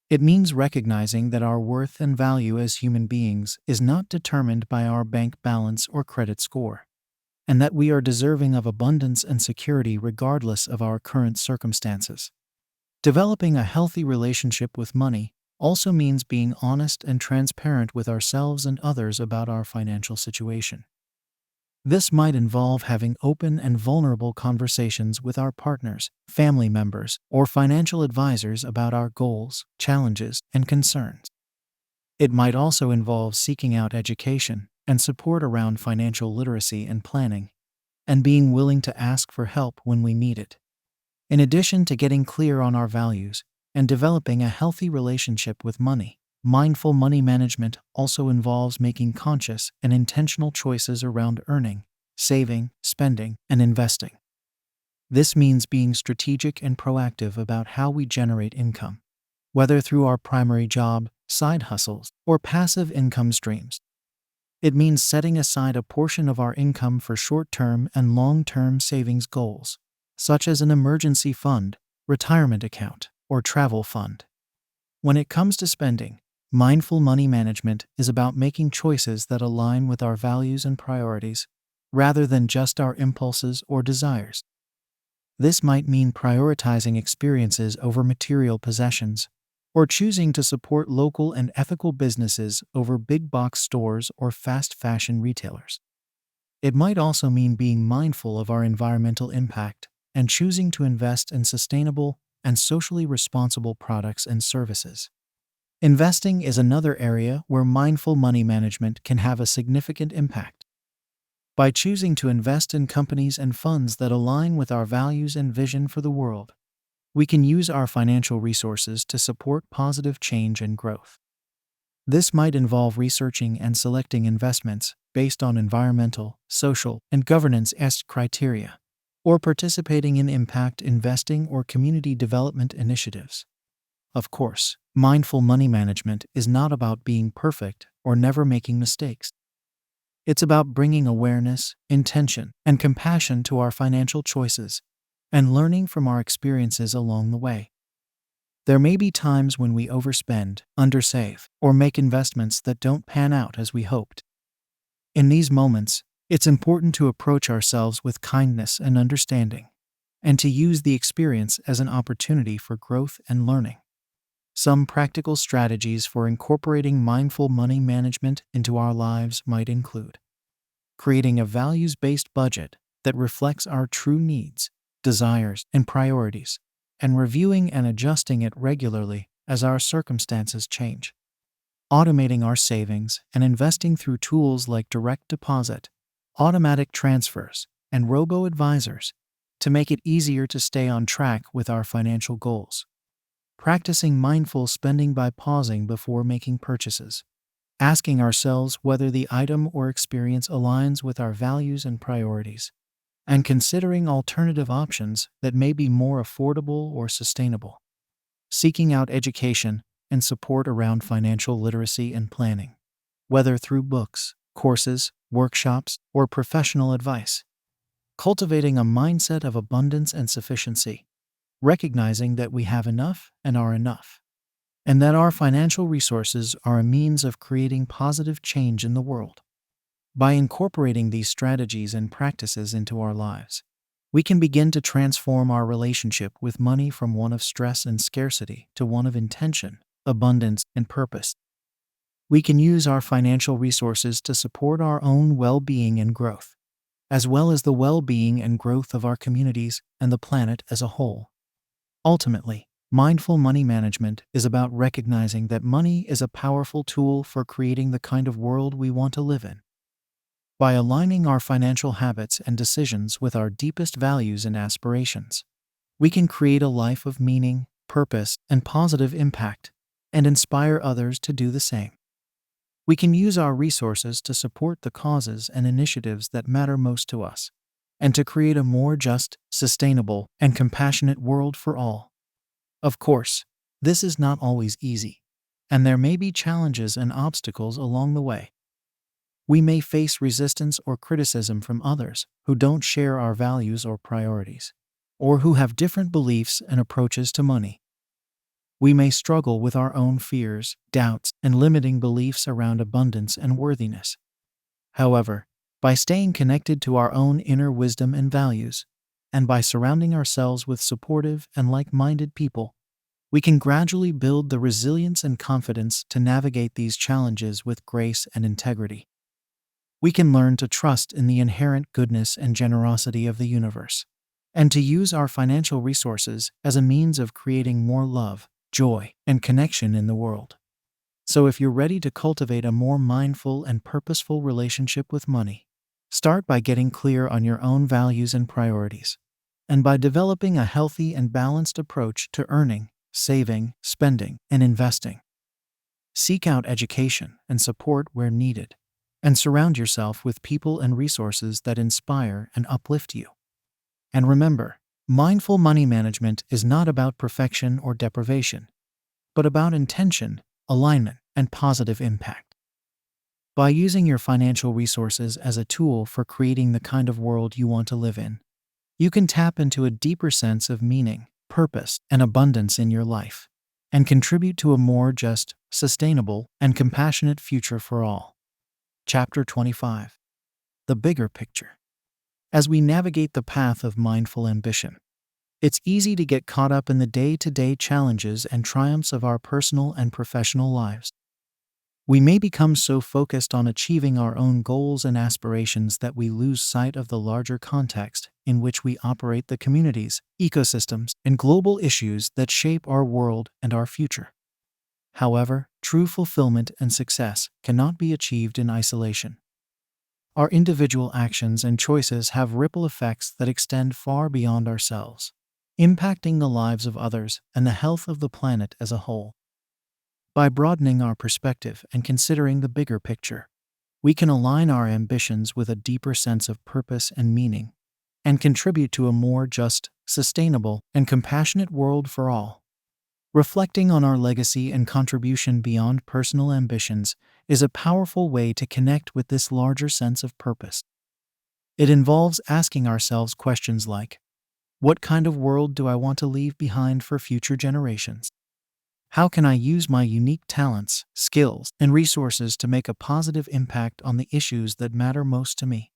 It means recognizing that our worth and value as human beings is not determined by our bank balance or credit score, and that we are deserving of abundance and security regardless of our current circumstances. Developing a healthy relationship with money also means being honest and transparent with ourselves and others about our financial situation. This might involve having open and vulnerable conversations with our partners, family members, or financial advisors about our goals, challenges, and concerns. It might also involve seeking out education and support around financial literacy and planning, and being willing to ask for help when we need it. In addition to getting clear on our values and developing a healthy relationship with money, mindful money management also involves making conscious and intentional choices around earning, saving, spending, and investing. This means being strategic and proactive about how we generate income, whether through our primary job, side hustles, or passive income streams. It means setting aside a portion of our income for short-term and long-term savings goals, such as an emergency fund, retirement account, or travel fund. When it comes to spending, mindful money management is about making choices that align with our values and priorities, rather than just our impulses or desires. This might mean prioritizing experiences over material possessions, or choosing to support local and ethical businesses over big box stores or fast fashion retailers. It might also mean being mindful of our environmental impact and choosing to invest in sustainable and socially responsible products and services. Investing is another area where mindful money management can have a significant impact. By choosing to invest in companies and funds that align with our values and vision for the world, we can use our financial resources to support positive change and growth. This might involve researching and selecting investments based on environmental, social, and governance criteria, or participating in impact investing or community development initiatives. Of course, mindful money management is not about being perfect or never making mistakes. It's about bringing awareness, intention, and compassion to our financial choices and learning from our experiences along the way. There may be times when we overspend, undersave, or make investments that don't pan out as we hoped. In these moments, it's important to approach ourselves with kindness and understanding, and to use the experience as an opportunity for growth and learning. Some practical strategies for incorporating mindful money management into our lives might include creating a values-based budget that reflects our true needs, desires, and priorities, and reviewing and adjusting it regularly as our circumstances change. Automating our savings and investing through tools like direct deposit, automatic transfers, and robo-advisors to make it easier to stay on track with our financial goals. Practicing mindful spending by pausing before making purchases, asking ourselves whether the item or experience aligns with our values and priorities, and considering alternative options that may be more affordable or sustainable. Seeking out education and support around financial literacy and planning, whether through books, courses, workshops, or professional advice. Cultivating a mindset of abundance and sufficiency, recognizing that we have enough and are enough, and that our financial resources are a means of creating positive change in the world. By incorporating these strategies and practices into our lives, we can begin to transform our relationship with money from one of stress and scarcity to one of intention, abundance, and purpose. We can use our financial resources to support our own well-being and growth, as well as the well-being and growth of our communities and the planet as a whole. Ultimately, mindful money management is about recognizing that money is a powerful tool for creating the kind of world we want to live in. By aligning our financial habits and decisions with our deepest values and aspirations, we can create a life of meaning, purpose, and positive impact, and inspire others to do the same. We can use our resources to support the causes and initiatives that matter most to us, and to create a more just, sustainable, and compassionate world for all. Of course, this is not always easy, and there may be challenges and obstacles along the way. We may face resistance or criticism from others who don't share our values or priorities, or who have different beliefs and approaches to money. We may struggle with our own fears, doubts, and limiting beliefs around abundance and worthiness. However, by staying connected to our own inner wisdom and values, and by surrounding ourselves with supportive and like-minded people, we can gradually build the resilience and confidence to navigate these challenges with grace and integrity. We can learn to trust in the inherent goodness and generosity of the universe, and to use our financial resources as a means of creating more love, joy, and connection in the world. So if you're ready to cultivate a more mindful and purposeful relationship with money, start by getting clear on your own values and priorities, and by developing a healthy and balanced approach to earning, saving, spending, and investing. Seek out education and support where needed, and surround yourself with people and resources that inspire and uplift you. And remember, mindful money management is not about perfection or deprivation, but about intention, alignment, and positive impact. By using your financial resources as a tool for creating the kind of world you want to live in, you can tap into a deeper sense of meaning, purpose, and abundance in your life, and contribute to a more just, sustainable, and compassionate future for all. Chapter 25. The Bigger Picture. As we navigate the path of mindful ambition, it's easy to get caught up in the day-to-day challenges and triumphs of our personal and professional lives. We may become so focused on achieving our own goals and aspirations that we lose sight of the larger context in which we operate, the communities, ecosystems, and global issues that shape our world and our future. However, true fulfillment and success cannot be achieved in isolation. Our individual actions and choices have ripple effects that extend far beyond ourselves, impacting the lives of others and the health of the planet as a whole. By broadening our perspective and considering the bigger picture, we can align our ambitions with a deeper sense of purpose and meaning, and contribute to a more just, sustainable, and compassionate world for all. Reflecting on our legacy and contribution beyond personal ambitions is a powerful way to connect with this larger sense of purpose. It involves asking ourselves questions like, what kind of world do I want to leave behind for future generations? How can I use my unique talents, skills, and resources to make a positive impact on the issues that matter most to me?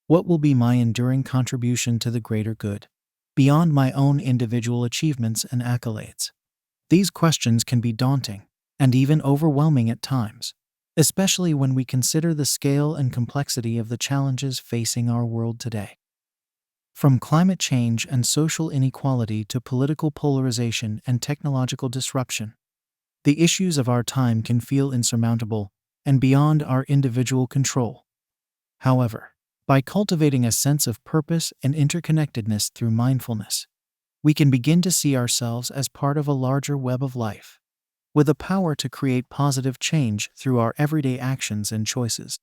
What will be my enduring contribution to the greater good, beyond my own individual achievements and accolades? These questions can be daunting and even overwhelming at times, especially when we consider the scale and complexity of the challenges facing our world today. From climate change and social inequality to political polarization and technological disruption, the issues of our time can feel insurmountable and beyond our individual control. However, by cultivating a sense of purpose and interconnectedness through mindfulness, we can begin to see ourselves as part of a larger web of life, with the power to create positive change through our everyday actions and choices.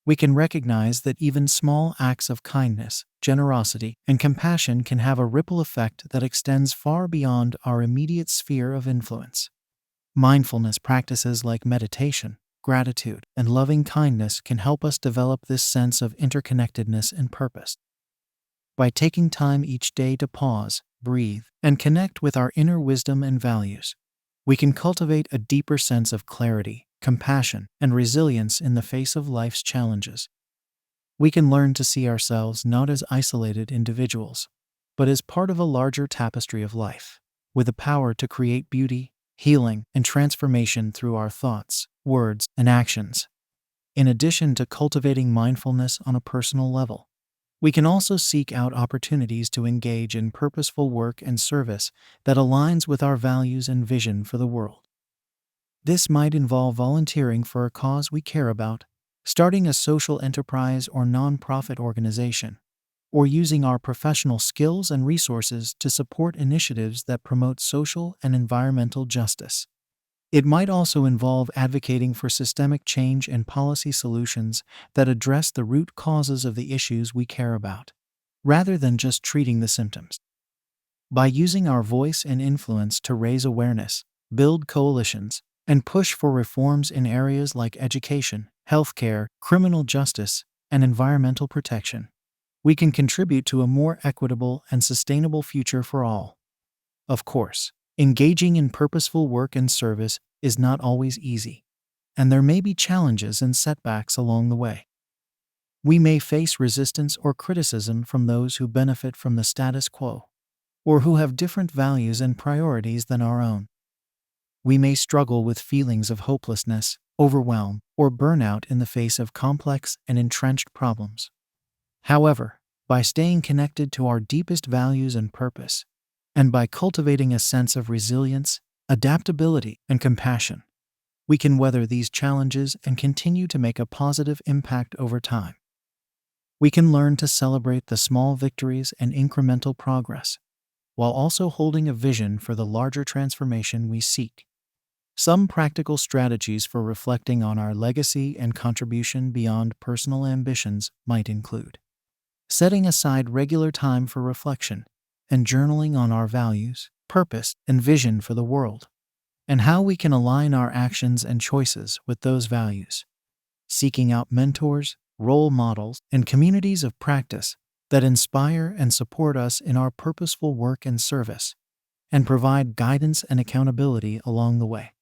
We can recognize that even small acts of kindness, generosity, and compassion can have a ripple effect that extends far beyond our immediate sphere of influence. Mindfulness practices like meditation, gratitude, and loving kindness can help us develop this sense of interconnectedness and purpose. By taking time each day to pause, breathe, and connect with our inner wisdom and values, we can cultivate a deeper sense of clarity, compassion, and resilience in the face of life's challenges. We can learn to see ourselves not as isolated individuals, but as part of a larger tapestry of life, with the power to create beauty, healing, and transformation through our thoughts, words, and actions. In addition to cultivating mindfulness on a personal level, we can also seek out opportunities to engage in purposeful work and service that aligns with our values and vision for the world. This might involve volunteering for a cause we care about, starting a social enterprise or nonprofit organization, or using our professional skills and resources to support initiatives that promote social and environmental justice. It might also involve advocating for systemic change and policy solutions that address the root causes of the issues we care about, rather than just treating the symptoms. By using our voice and influence to raise awareness, build coalitions, and push for reforms in areas like education, healthcare, criminal justice, and environmental protection, we can contribute to a more equitable and sustainable future for all. Of course, Engaging in purposeful work and service is not always easy, and there may be challenges and setbacks along the way. We may face resistance or criticism from those who benefit from the status quo, or who have different values and priorities than our own. We may struggle with feelings of hopelessness, overwhelm, or burnout in the face of complex and entrenched problems. However, by staying connected to our deepest values and purpose, and by cultivating a sense of resilience, adaptability, and compassion, we can weather these challenges and continue to make a positive impact over time. We can learn to celebrate the small victories and incremental progress, while also holding a vision for the larger transformation we seek. Some practical strategies for reflecting on our legacy and contribution beyond personal ambitions might include setting aside regular time for reflection and journaling on our values, purpose, and vision for the world, and how we can align our actions and choices with those values. Seeking out mentors, role models, and communities of practice that inspire and support us in our purposeful work and service, and provide guidance and accountability along the way.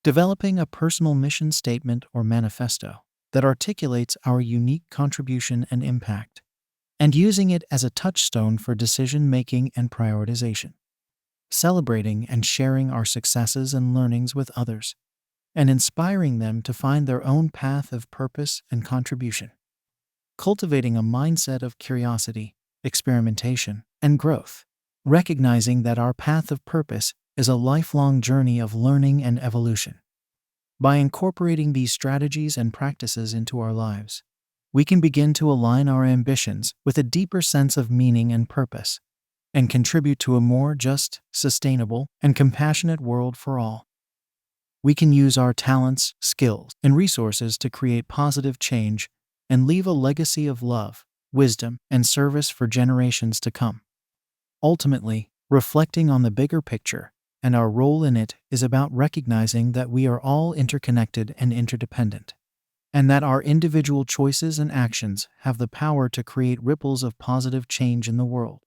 Developing a personal mission statement or manifesto that articulates our unique contribution and impact, and using it as a touchstone for decision-making and prioritization. Celebrating and sharing our successes and learnings with others, and inspiring them to find their own path of purpose and contribution. Cultivating a mindset of curiosity, experimentation, and growth, recognizing that our path of purpose is a lifelong journey of learning and evolution. By incorporating these strategies and practices into our lives, we can begin to align our ambitions with a deeper sense of meaning and purpose, and contribute to a more just, sustainable, and compassionate world for all. We can use our talents, skills, and resources to create positive change and leave a legacy of love, wisdom, and service for generations to come. Ultimately, reflecting on the bigger picture and our role in it is about recognizing that we are all interconnected and interdependent, and that our individual choices and actions have the power to create ripples of positive change in the world.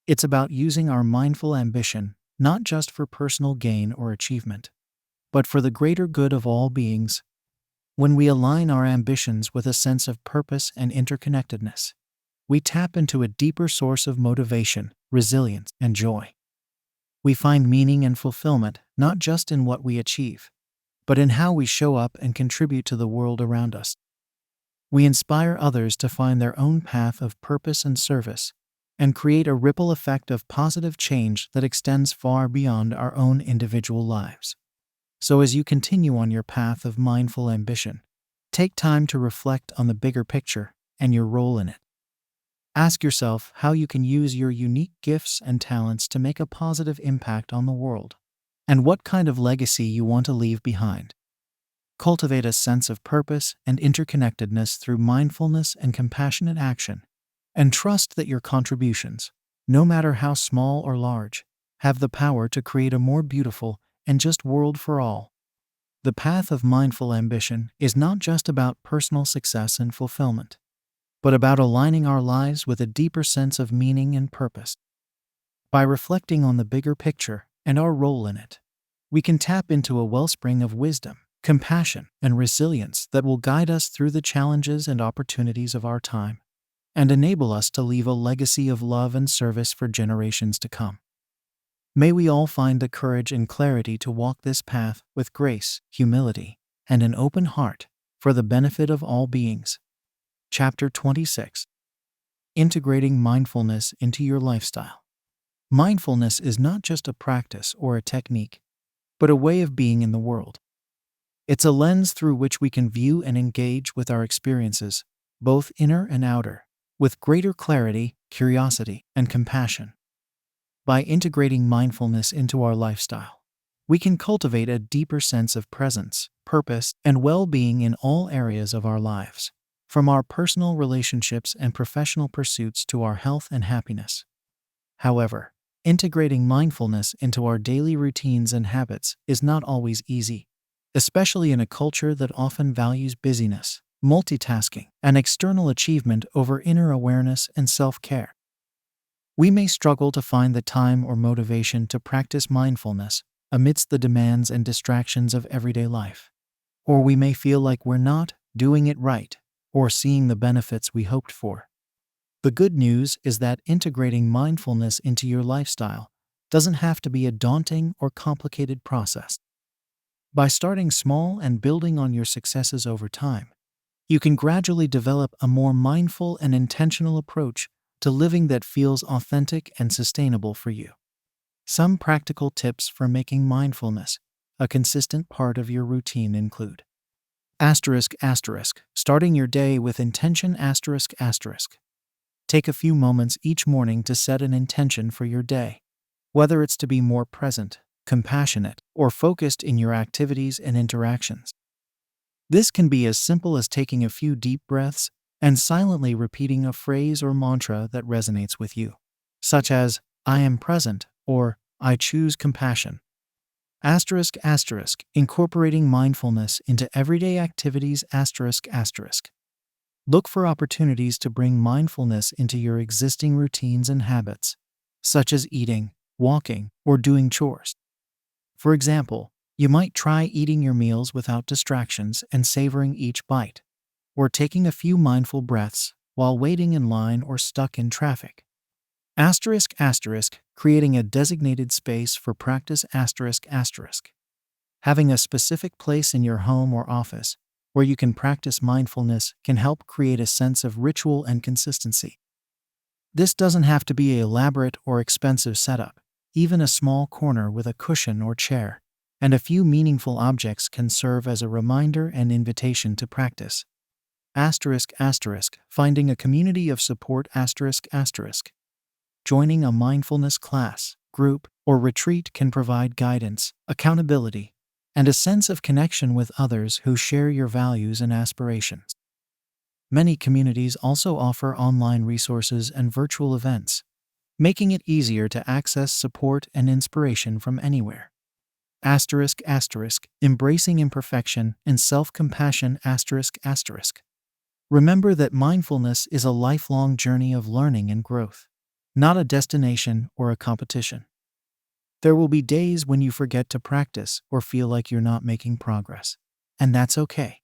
It's about using our mindful ambition not just for personal gain or achievement, but for the greater good of all beings. When we align our ambitions with a sense of purpose and interconnectedness, we tap into a deeper source of motivation, resilience, and joy. We find meaning and fulfillment not just in what we achieve, but in how we show up and contribute to the world around us. We inspire others to find their own path of purpose and service, and create a ripple effect of positive change that extends far beyond our own individual lives. So as you continue on your path of mindful ambition, take time to reflect on the bigger picture and your role in it. Ask yourself how you can use your unique gifts and talents to make a positive impact on the world, and what kind of legacy you want to leave behind. Cultivate a sense of purpose and interconnectedness through mindfulness and compassionate action, and trust that your contributions, no matter how small or large, have the power to create a more beautiful and just world for all. The path of mindful ambition is not just about personal success and fulfillment, but about aligning our lives with a deeper sense of meaning and purpose. By reflecting on the bigger picture and our role in it, we can tap into a wellspring of wisdom, compassion, and resilience that will guide us through the challenges and opportunities of our time, and enable us to leave a legacy of love and service for generations to come. May we all find the courage and clarity to walk this path with grace, humility, and an open heart for the benefit of all beings. Chapter 26. Integrating mindfulness into your lifestyle. Mindfulness is not just a practice or a technique, but a way of being in the world. It's a lens through which we can view and engage with our experiences, both inner and outer, with greater clarity, curiosity, and compassion. By integrating mindfulness into our lifestyle, we can cultivate a deeper sense of presence, purpose, and well-being in all areas of our lives, from our personal relationships and professional pursuits to our health and happiness. However, integrating mindfulness into our daily routines and habits is not always easy, especially in a culture that often values busyness, multitasking, and external achievement over inner awareness and self-care. We may struggle to find the time or motivation to practice mindfulness amidst the demands and distractions of everyday life. Or we may feel like we're not doing it right or seeing the benefits we hoped for. The good news is that integrating mindfulness into your lifestyle doesn't have to be a daunting or complicated process. By starting small and building on your successes over time, you can gradually develop a more mindful and intentional approach to living that feels authentic and sustainable for you. Some practical tips for making mindfulness a consistent part of your routine include starting your day with intention ***. Take a few moments each morning to set an intention for your day, whether it's to be more present, compassionate, or focused in your activities and interactions. This can be as simple as taking a few deep breaths and silently repeating a phrase or mantra that resonates with you, such as, "I am present," or "I choose compassion." Incorporating mindfulness into everyday activities ***. Look for opportunities to bring mindfulness into your existing routines and habits, such as eating, walking, or doing chores. For example, you might try eating your meals without distractions and savoring each bite, or taking a few mindful breaths while waiting in line or stuck in traffic. Creating a designated space for practice ***. Having a specific place in your home or office where you can practice mindfulness can help create a sense of ritual and consistency. This doesn't have to be an elaborate or expensive setup. Even a small corner with a cushion or chair and a few meaningful objects can serve as a reminder and invitation to practice. Finding a community of support ***. Joining a mindfulness class, group, or retreat can provide guidance, accountability, and a sense of connection with others who share your values and aspirations. Many communities also offer online resources and virtual events, making it easier to access support and inspiration from anywhere. Embracing imperfection and self-compassion ***. Remember that mindfulness is a lifelong journey of learning and growth, not a destination or a competition. There will be days when you forget to practice or feel like you're not making progress, and that's okay.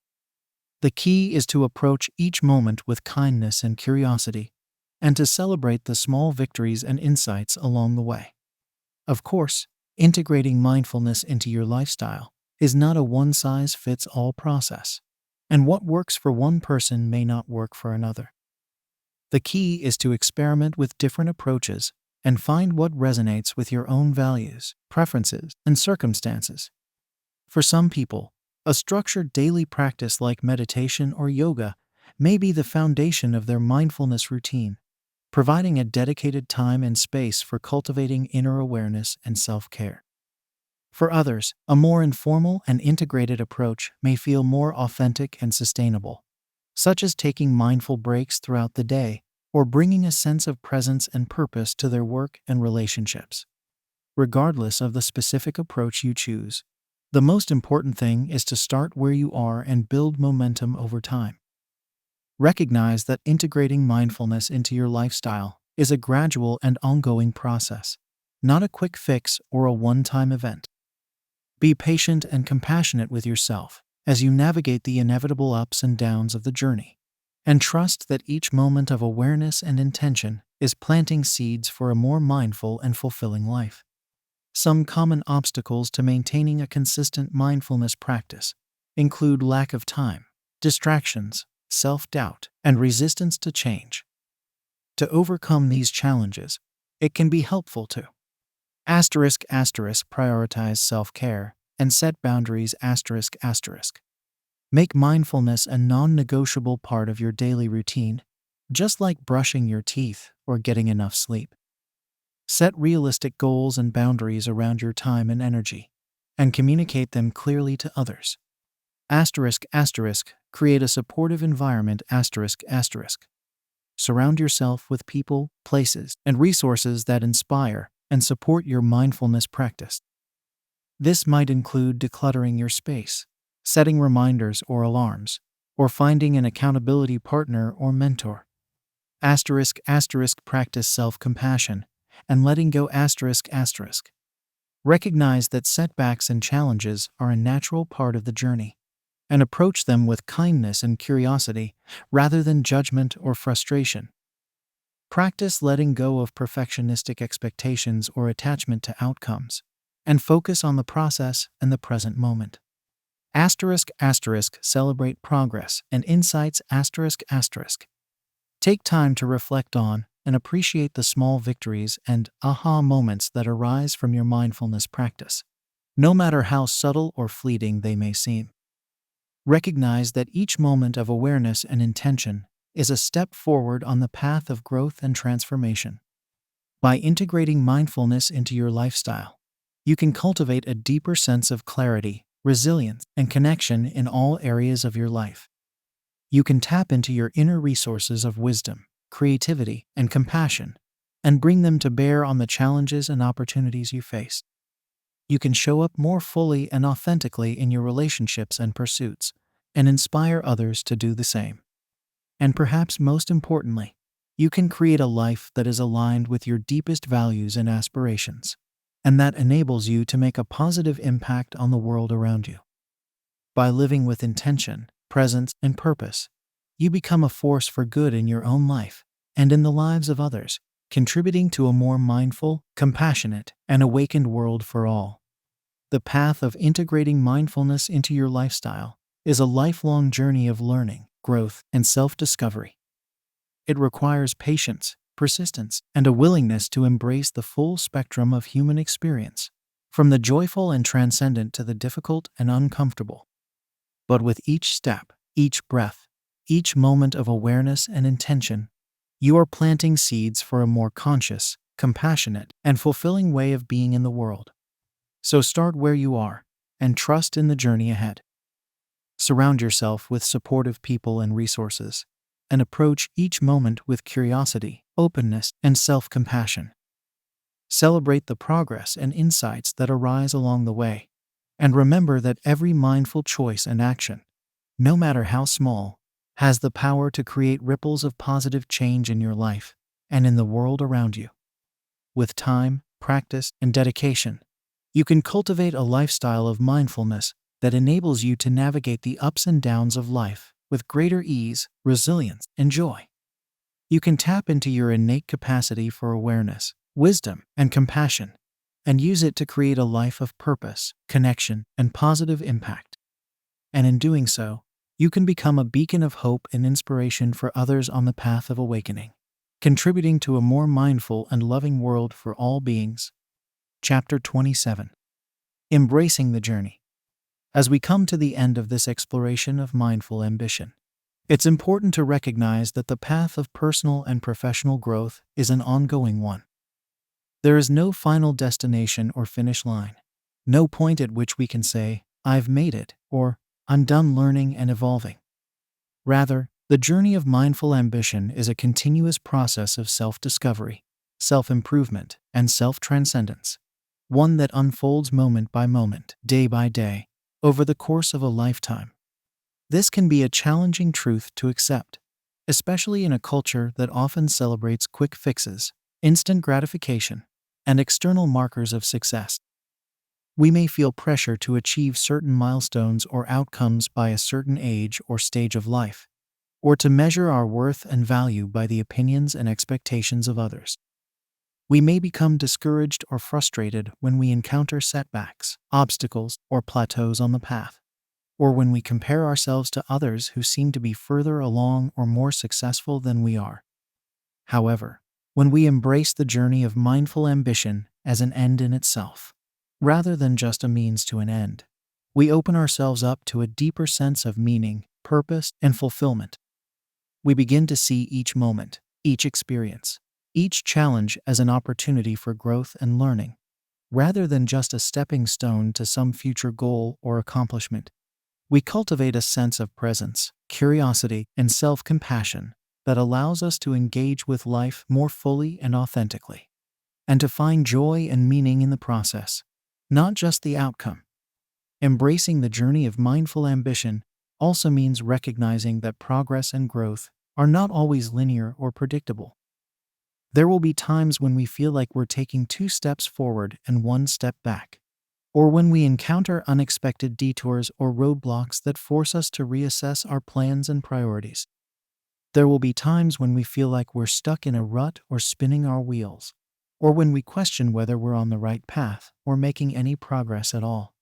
The key is to approach each moment with kindness and curiosity, and to celebrate the small victories and insights along the way. Of course, integrating mindfulness into your lifestyle is not a one-size-fits-all process, and what works for one person may not work for another. The key is to experiment with different approaches and find what resonates with your own values, preferences, and circumstances. For some people, a structured daily practice like meditation or yoga may be the foundation of their mindfulness routine, providing a dedicated time and space for cultivating inner awareness and self-care. For others, a more informal and integrated approach may feel more authentic and sustainable, such as taking mindful breaks throughout the day or bringing a sense of presence and purpose to their work and relationships. Regardless of the specific approach you choose, the most important thing is to start where you are and build momentum over time. Recognize that integrating mindfulness into your lifestyle is a gradual and ongoing process, not a quick fix or a one-time event. Be patient and compassionate with yourself as you navigate the inevitable ups and downs of the journey, and trust that each moment of awareness and intention is planting seeds for a more mindful and fulfilling life. Some common obstacles to maintaining a consistent mindfulness practice include lack of time, distractions, self-doubt, and resistance to change. To overcome these challenges, it can be helpful to prioritize self-care and set boundaries ***. Make mindfulness a non-negotiable part of your daily routine, just like brushing your teeth or getting enough sleep. Set realistic goals and boundaries around your time and energy, and communicate them clearly to others. Create a supportive environment ***. Surround yourself with people, places, and resources that inspire and support your mindfulness practice. This might include decluttering your space, setting reminders or alarms, or finding an accountability partner or mentor. Practice self-compassion and letting go ***. Recognize that setbacks and challenges are a natural part of the journey, and approach them with kindness and curiosity rather than judgment or frustration. Practice letting go of perfectionistic expectations or attachment to outcomes, and focus on the process and the present moment. Celebrate progress and insights ***. Take time to reflect on and appreciate the small victories and aha moments that arise from your mindfulness practice, no matter how subtle or fleeting they may seem. Recognize that each moment of awareness and intention is a step forward on the path of growth and transformation. By integrating mindfulness into your lifestyle, you can cultivate a deeper sense of clarity, resilience, and connection in all areas of your life. You can tap into your inner resources of wisdom, creativity, and compassion, and bring them to bear on the challenges and opportunities you face. You can show up more fully and authentically in your relationships and pursuits, and inspire others to do the same. And perhaps most importantly, you can create a life that is aligned with your deepest values and aspirations, and that enables you to make a positive impact on the world around you. By living with intention, presence, and purpose, you become a force for good in your own life and in the lives of others, contributing to a more mindful, compassionate, and awakened world for all. The path of integrating mindfulness into your lifestyle is a lifelong journey of learning, growth, and self-discovery. It requires patience, persistence, and a willingness to embrace the full spectrum of human experience, from the joyful and transcendent to the difficult and uncomfortable. But with each step, each breath, each moment of awareness and intention, you are planting seeds for a more conscious, compassionate, and fulfilling way of being in the world. So start where you are, and trust in the journey ahead. Surround yourself with supportive people and resources, and approach each moment with curiosity, openness, and self-compassion. Celebrate the progress and insights that arise along the way, and remember that every mindful choice and action, no matter how small, has the power to create ripples of positive change in your life and in the world around you. With time, practice, and dedication, you can cultivate a lifestyle of mindfulness that enables you to navigate the ups and downs of life with greater ease, resilience, and joy. You can tap into your innate capacity for awareness, wisdom, and compassion, and use it to create a life of purpose, connection, and positive impact. And in doing so, you can become a beacon of hope and inspiration for others on the path of awakening, contributing to a more mindful and loving world for all beings. Chapter 27. Embracing the Journey. As we come to the end of this exploration of mindful ambition, it's important to recognize that the path of personal and professional growth is an ongoing one. There is no final destination or finish line, no point at which we can say, "I've made it," or "I'm done learning and evolving." Rather, the journey of mindful ambition is a continuous process of self-discovery, self-improvement, and self-transcendence, one that unfolds moment by moment, day by day, over the course of a lifetime. This can be a challenging truth to accept, especially in a culture that often celebrates quick fixes, instant gratification, and external markers of success. We may feel pressure to achieve certain milestones or outcomes by a certain age or stage of life, or to measure our worth and value by the opinions and expectations of others. We may become discouraged or frustrated when we encounter setbacks, obstacles, or plateaus on the path, or when we compare ourselves to others who seem to be further along or more successful than we are. However, when we embrace the journey of mindful ambition as an end in itself, rather than just a means to an end, we open ourselves up to a deeper sense of meaning, purpose, and fulfillment. We begin to see each moment, each experience, each challenge as an opportunity for growth and learning, rather than just a stepping stone to some future goal or accomplishment. We cultivate a sense of presence, curiosity, and self-compassion that allows us to engage with life more fully and authentically, and to find joy and meaning in the process, not just the outcome. Embracing the journey of mindful ambition also means recognizing that progress and growth are not always linear or predictable. There will be times when we feel like we're taking 2 steps forward and 1 step back, or when we encounter unexpected detours or roadblocks that force us to reassess our plans and priorities. There will be times when we feel like we're stuck in a rut or spinning our wheels, or when we question whether we're on the right path or making any progress at all.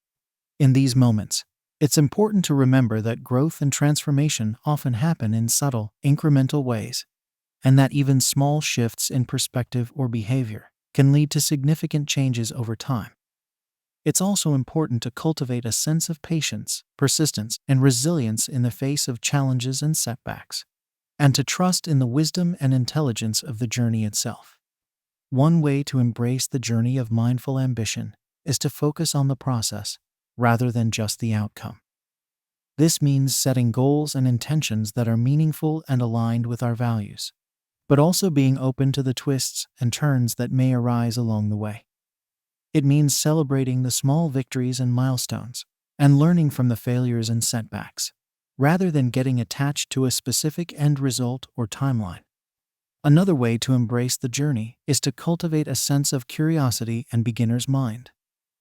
In these moments, it's important to remember that growth and transformation often happen in subtle, incremental ways, and that even small shifts in perspective or behavior can lead to significant changes over time. It's also important to cultivate a sense of patience, persistence, and resilience in the face of challenges and setbacks, and to trust in the wisdom and intelligence of the journey itself. One way to embrace the journey of mindful ambition is to focus on the process rather than just the outcome. This means setting goals and intentions that are meaningful and aligned with our values, but also being open to the twists and turns that may arise along the way. It means celebrating the small victories and milestones, and learning from the failures and setbacks, rather than getting attached to a specific end result or timeline. Another way to embrace the journey is to cultivate a sense of curiosity and beginner's mind,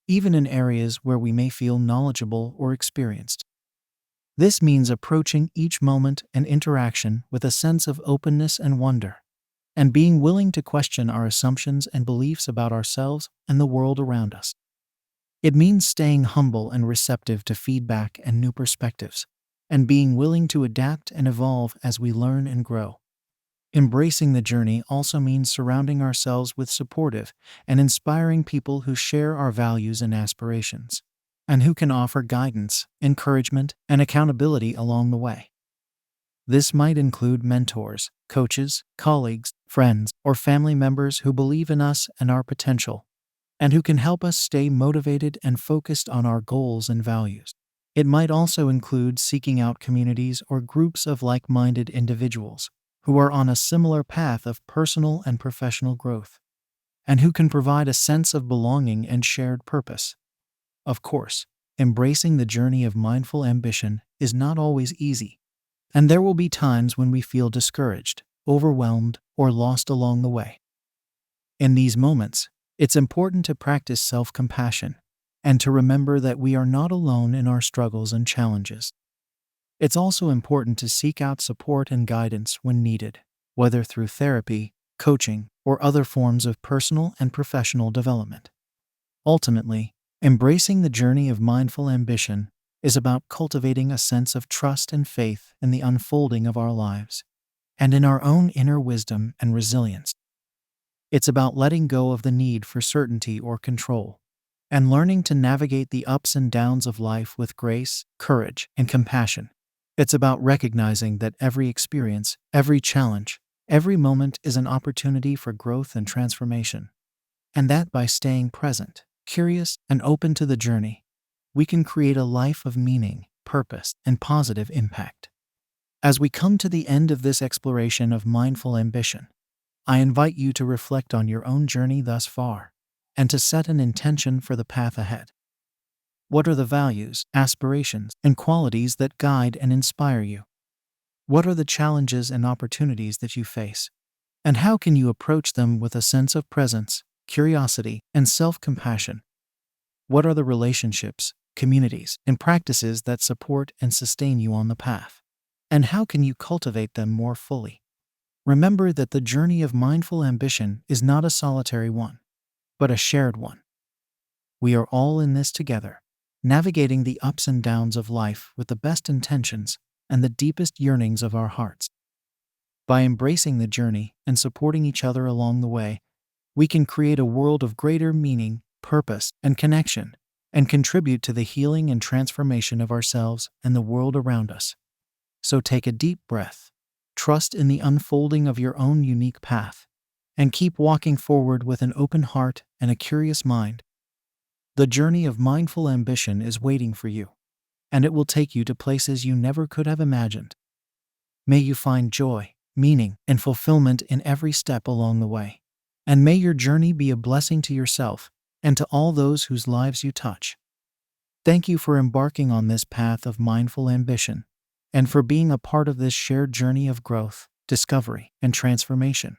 even in areas where we may feel knowledgeable or experienced. This means approaching each moment and interaction with a sense of openness and wonder, and being willing to question our assumptions and beliefs about ourselves and the world around us. It means staying humble and receptive to feedback and new perspectives, and being willing to adapt and evolve as we learn and grow. Embracing the journey also means surrounding ourselves with supportive and inspiring people who share our values and aspirations, and who can offer guidance, encouragement, and accountability along the way. This might include mentors, coaches, colleagues, friends, or family members who believe in us and our potential, and who can help us stay motivated and focused on our goals and values. It might also include seeking out communities or groups of like-minded individuals who are on a similar path of personal and professional growth, and who can provide a sense of belonging and shared purpose. Of course, embracing the journey of mindful ambition is not always easy, and there will be times when we feel discouraged, overwhelmed, or lost along the way. In these moments, it's important to practice self-compassion and to remember that we are not alone in our struggles and challenges. It's also important to seek out support and guidance when needed, whether through therapy, coaching, or other forms of personal and professional development. Ultimately, embracing the journey of mindful ambition is about cultivating a sense of trust and faith in the unfolding of our lives, and in our own inner wisdom and resilience. It's about letting go of the need for certainty or control, and learning to navigate the ups and downs of life with grace, courage, and compassion. It's about recognizing that every experience, every challenge, every moment is an opportunity for growth and transformation, and that by staying present, curious, and open to the journey, we can create a life of meaning, purpose, and positive impact. As we come to the end of this exploration of mindful ambition, I invite you to reflect on your own journey thus far, and to set an intention for the path ahead. What are the values, aspirations, and qualities that guide and inspire you? What are the challenges and opportunities that you face? And how can you approach them with a sense of presence, curiosity, and self-compassion? What are the relationships, communities, and practices that support and sustain you on the path? And how can you cultivate them more fully? Remember that the journey of mindful ambition is not a solitary one, but a shared one. We are all in this together, navigating the ups and downs of life with the best intentions and the deepest yearnings of our hearts. By embracing the journey and supporting each other along the way, we can create a world of greater meaning, purpose, and connection, and contribute to the healing and transformation of ourselves and the world around us. So take a deep breath, trust in the unfolding of your own unique path, and keep walking forward with an open heart and a curious mind. The journey of mindful ambition is waiting for you, and it will take you to places you never could have imagined. May you find joy, meaning, and fulfillment in every step along the way. And may your journey be a blessing to yourself and to all those whose lives you touch. Thank you for embarking on this path of mindful ambition, and for being a part of this shared journey of growth. discovery, and transformation.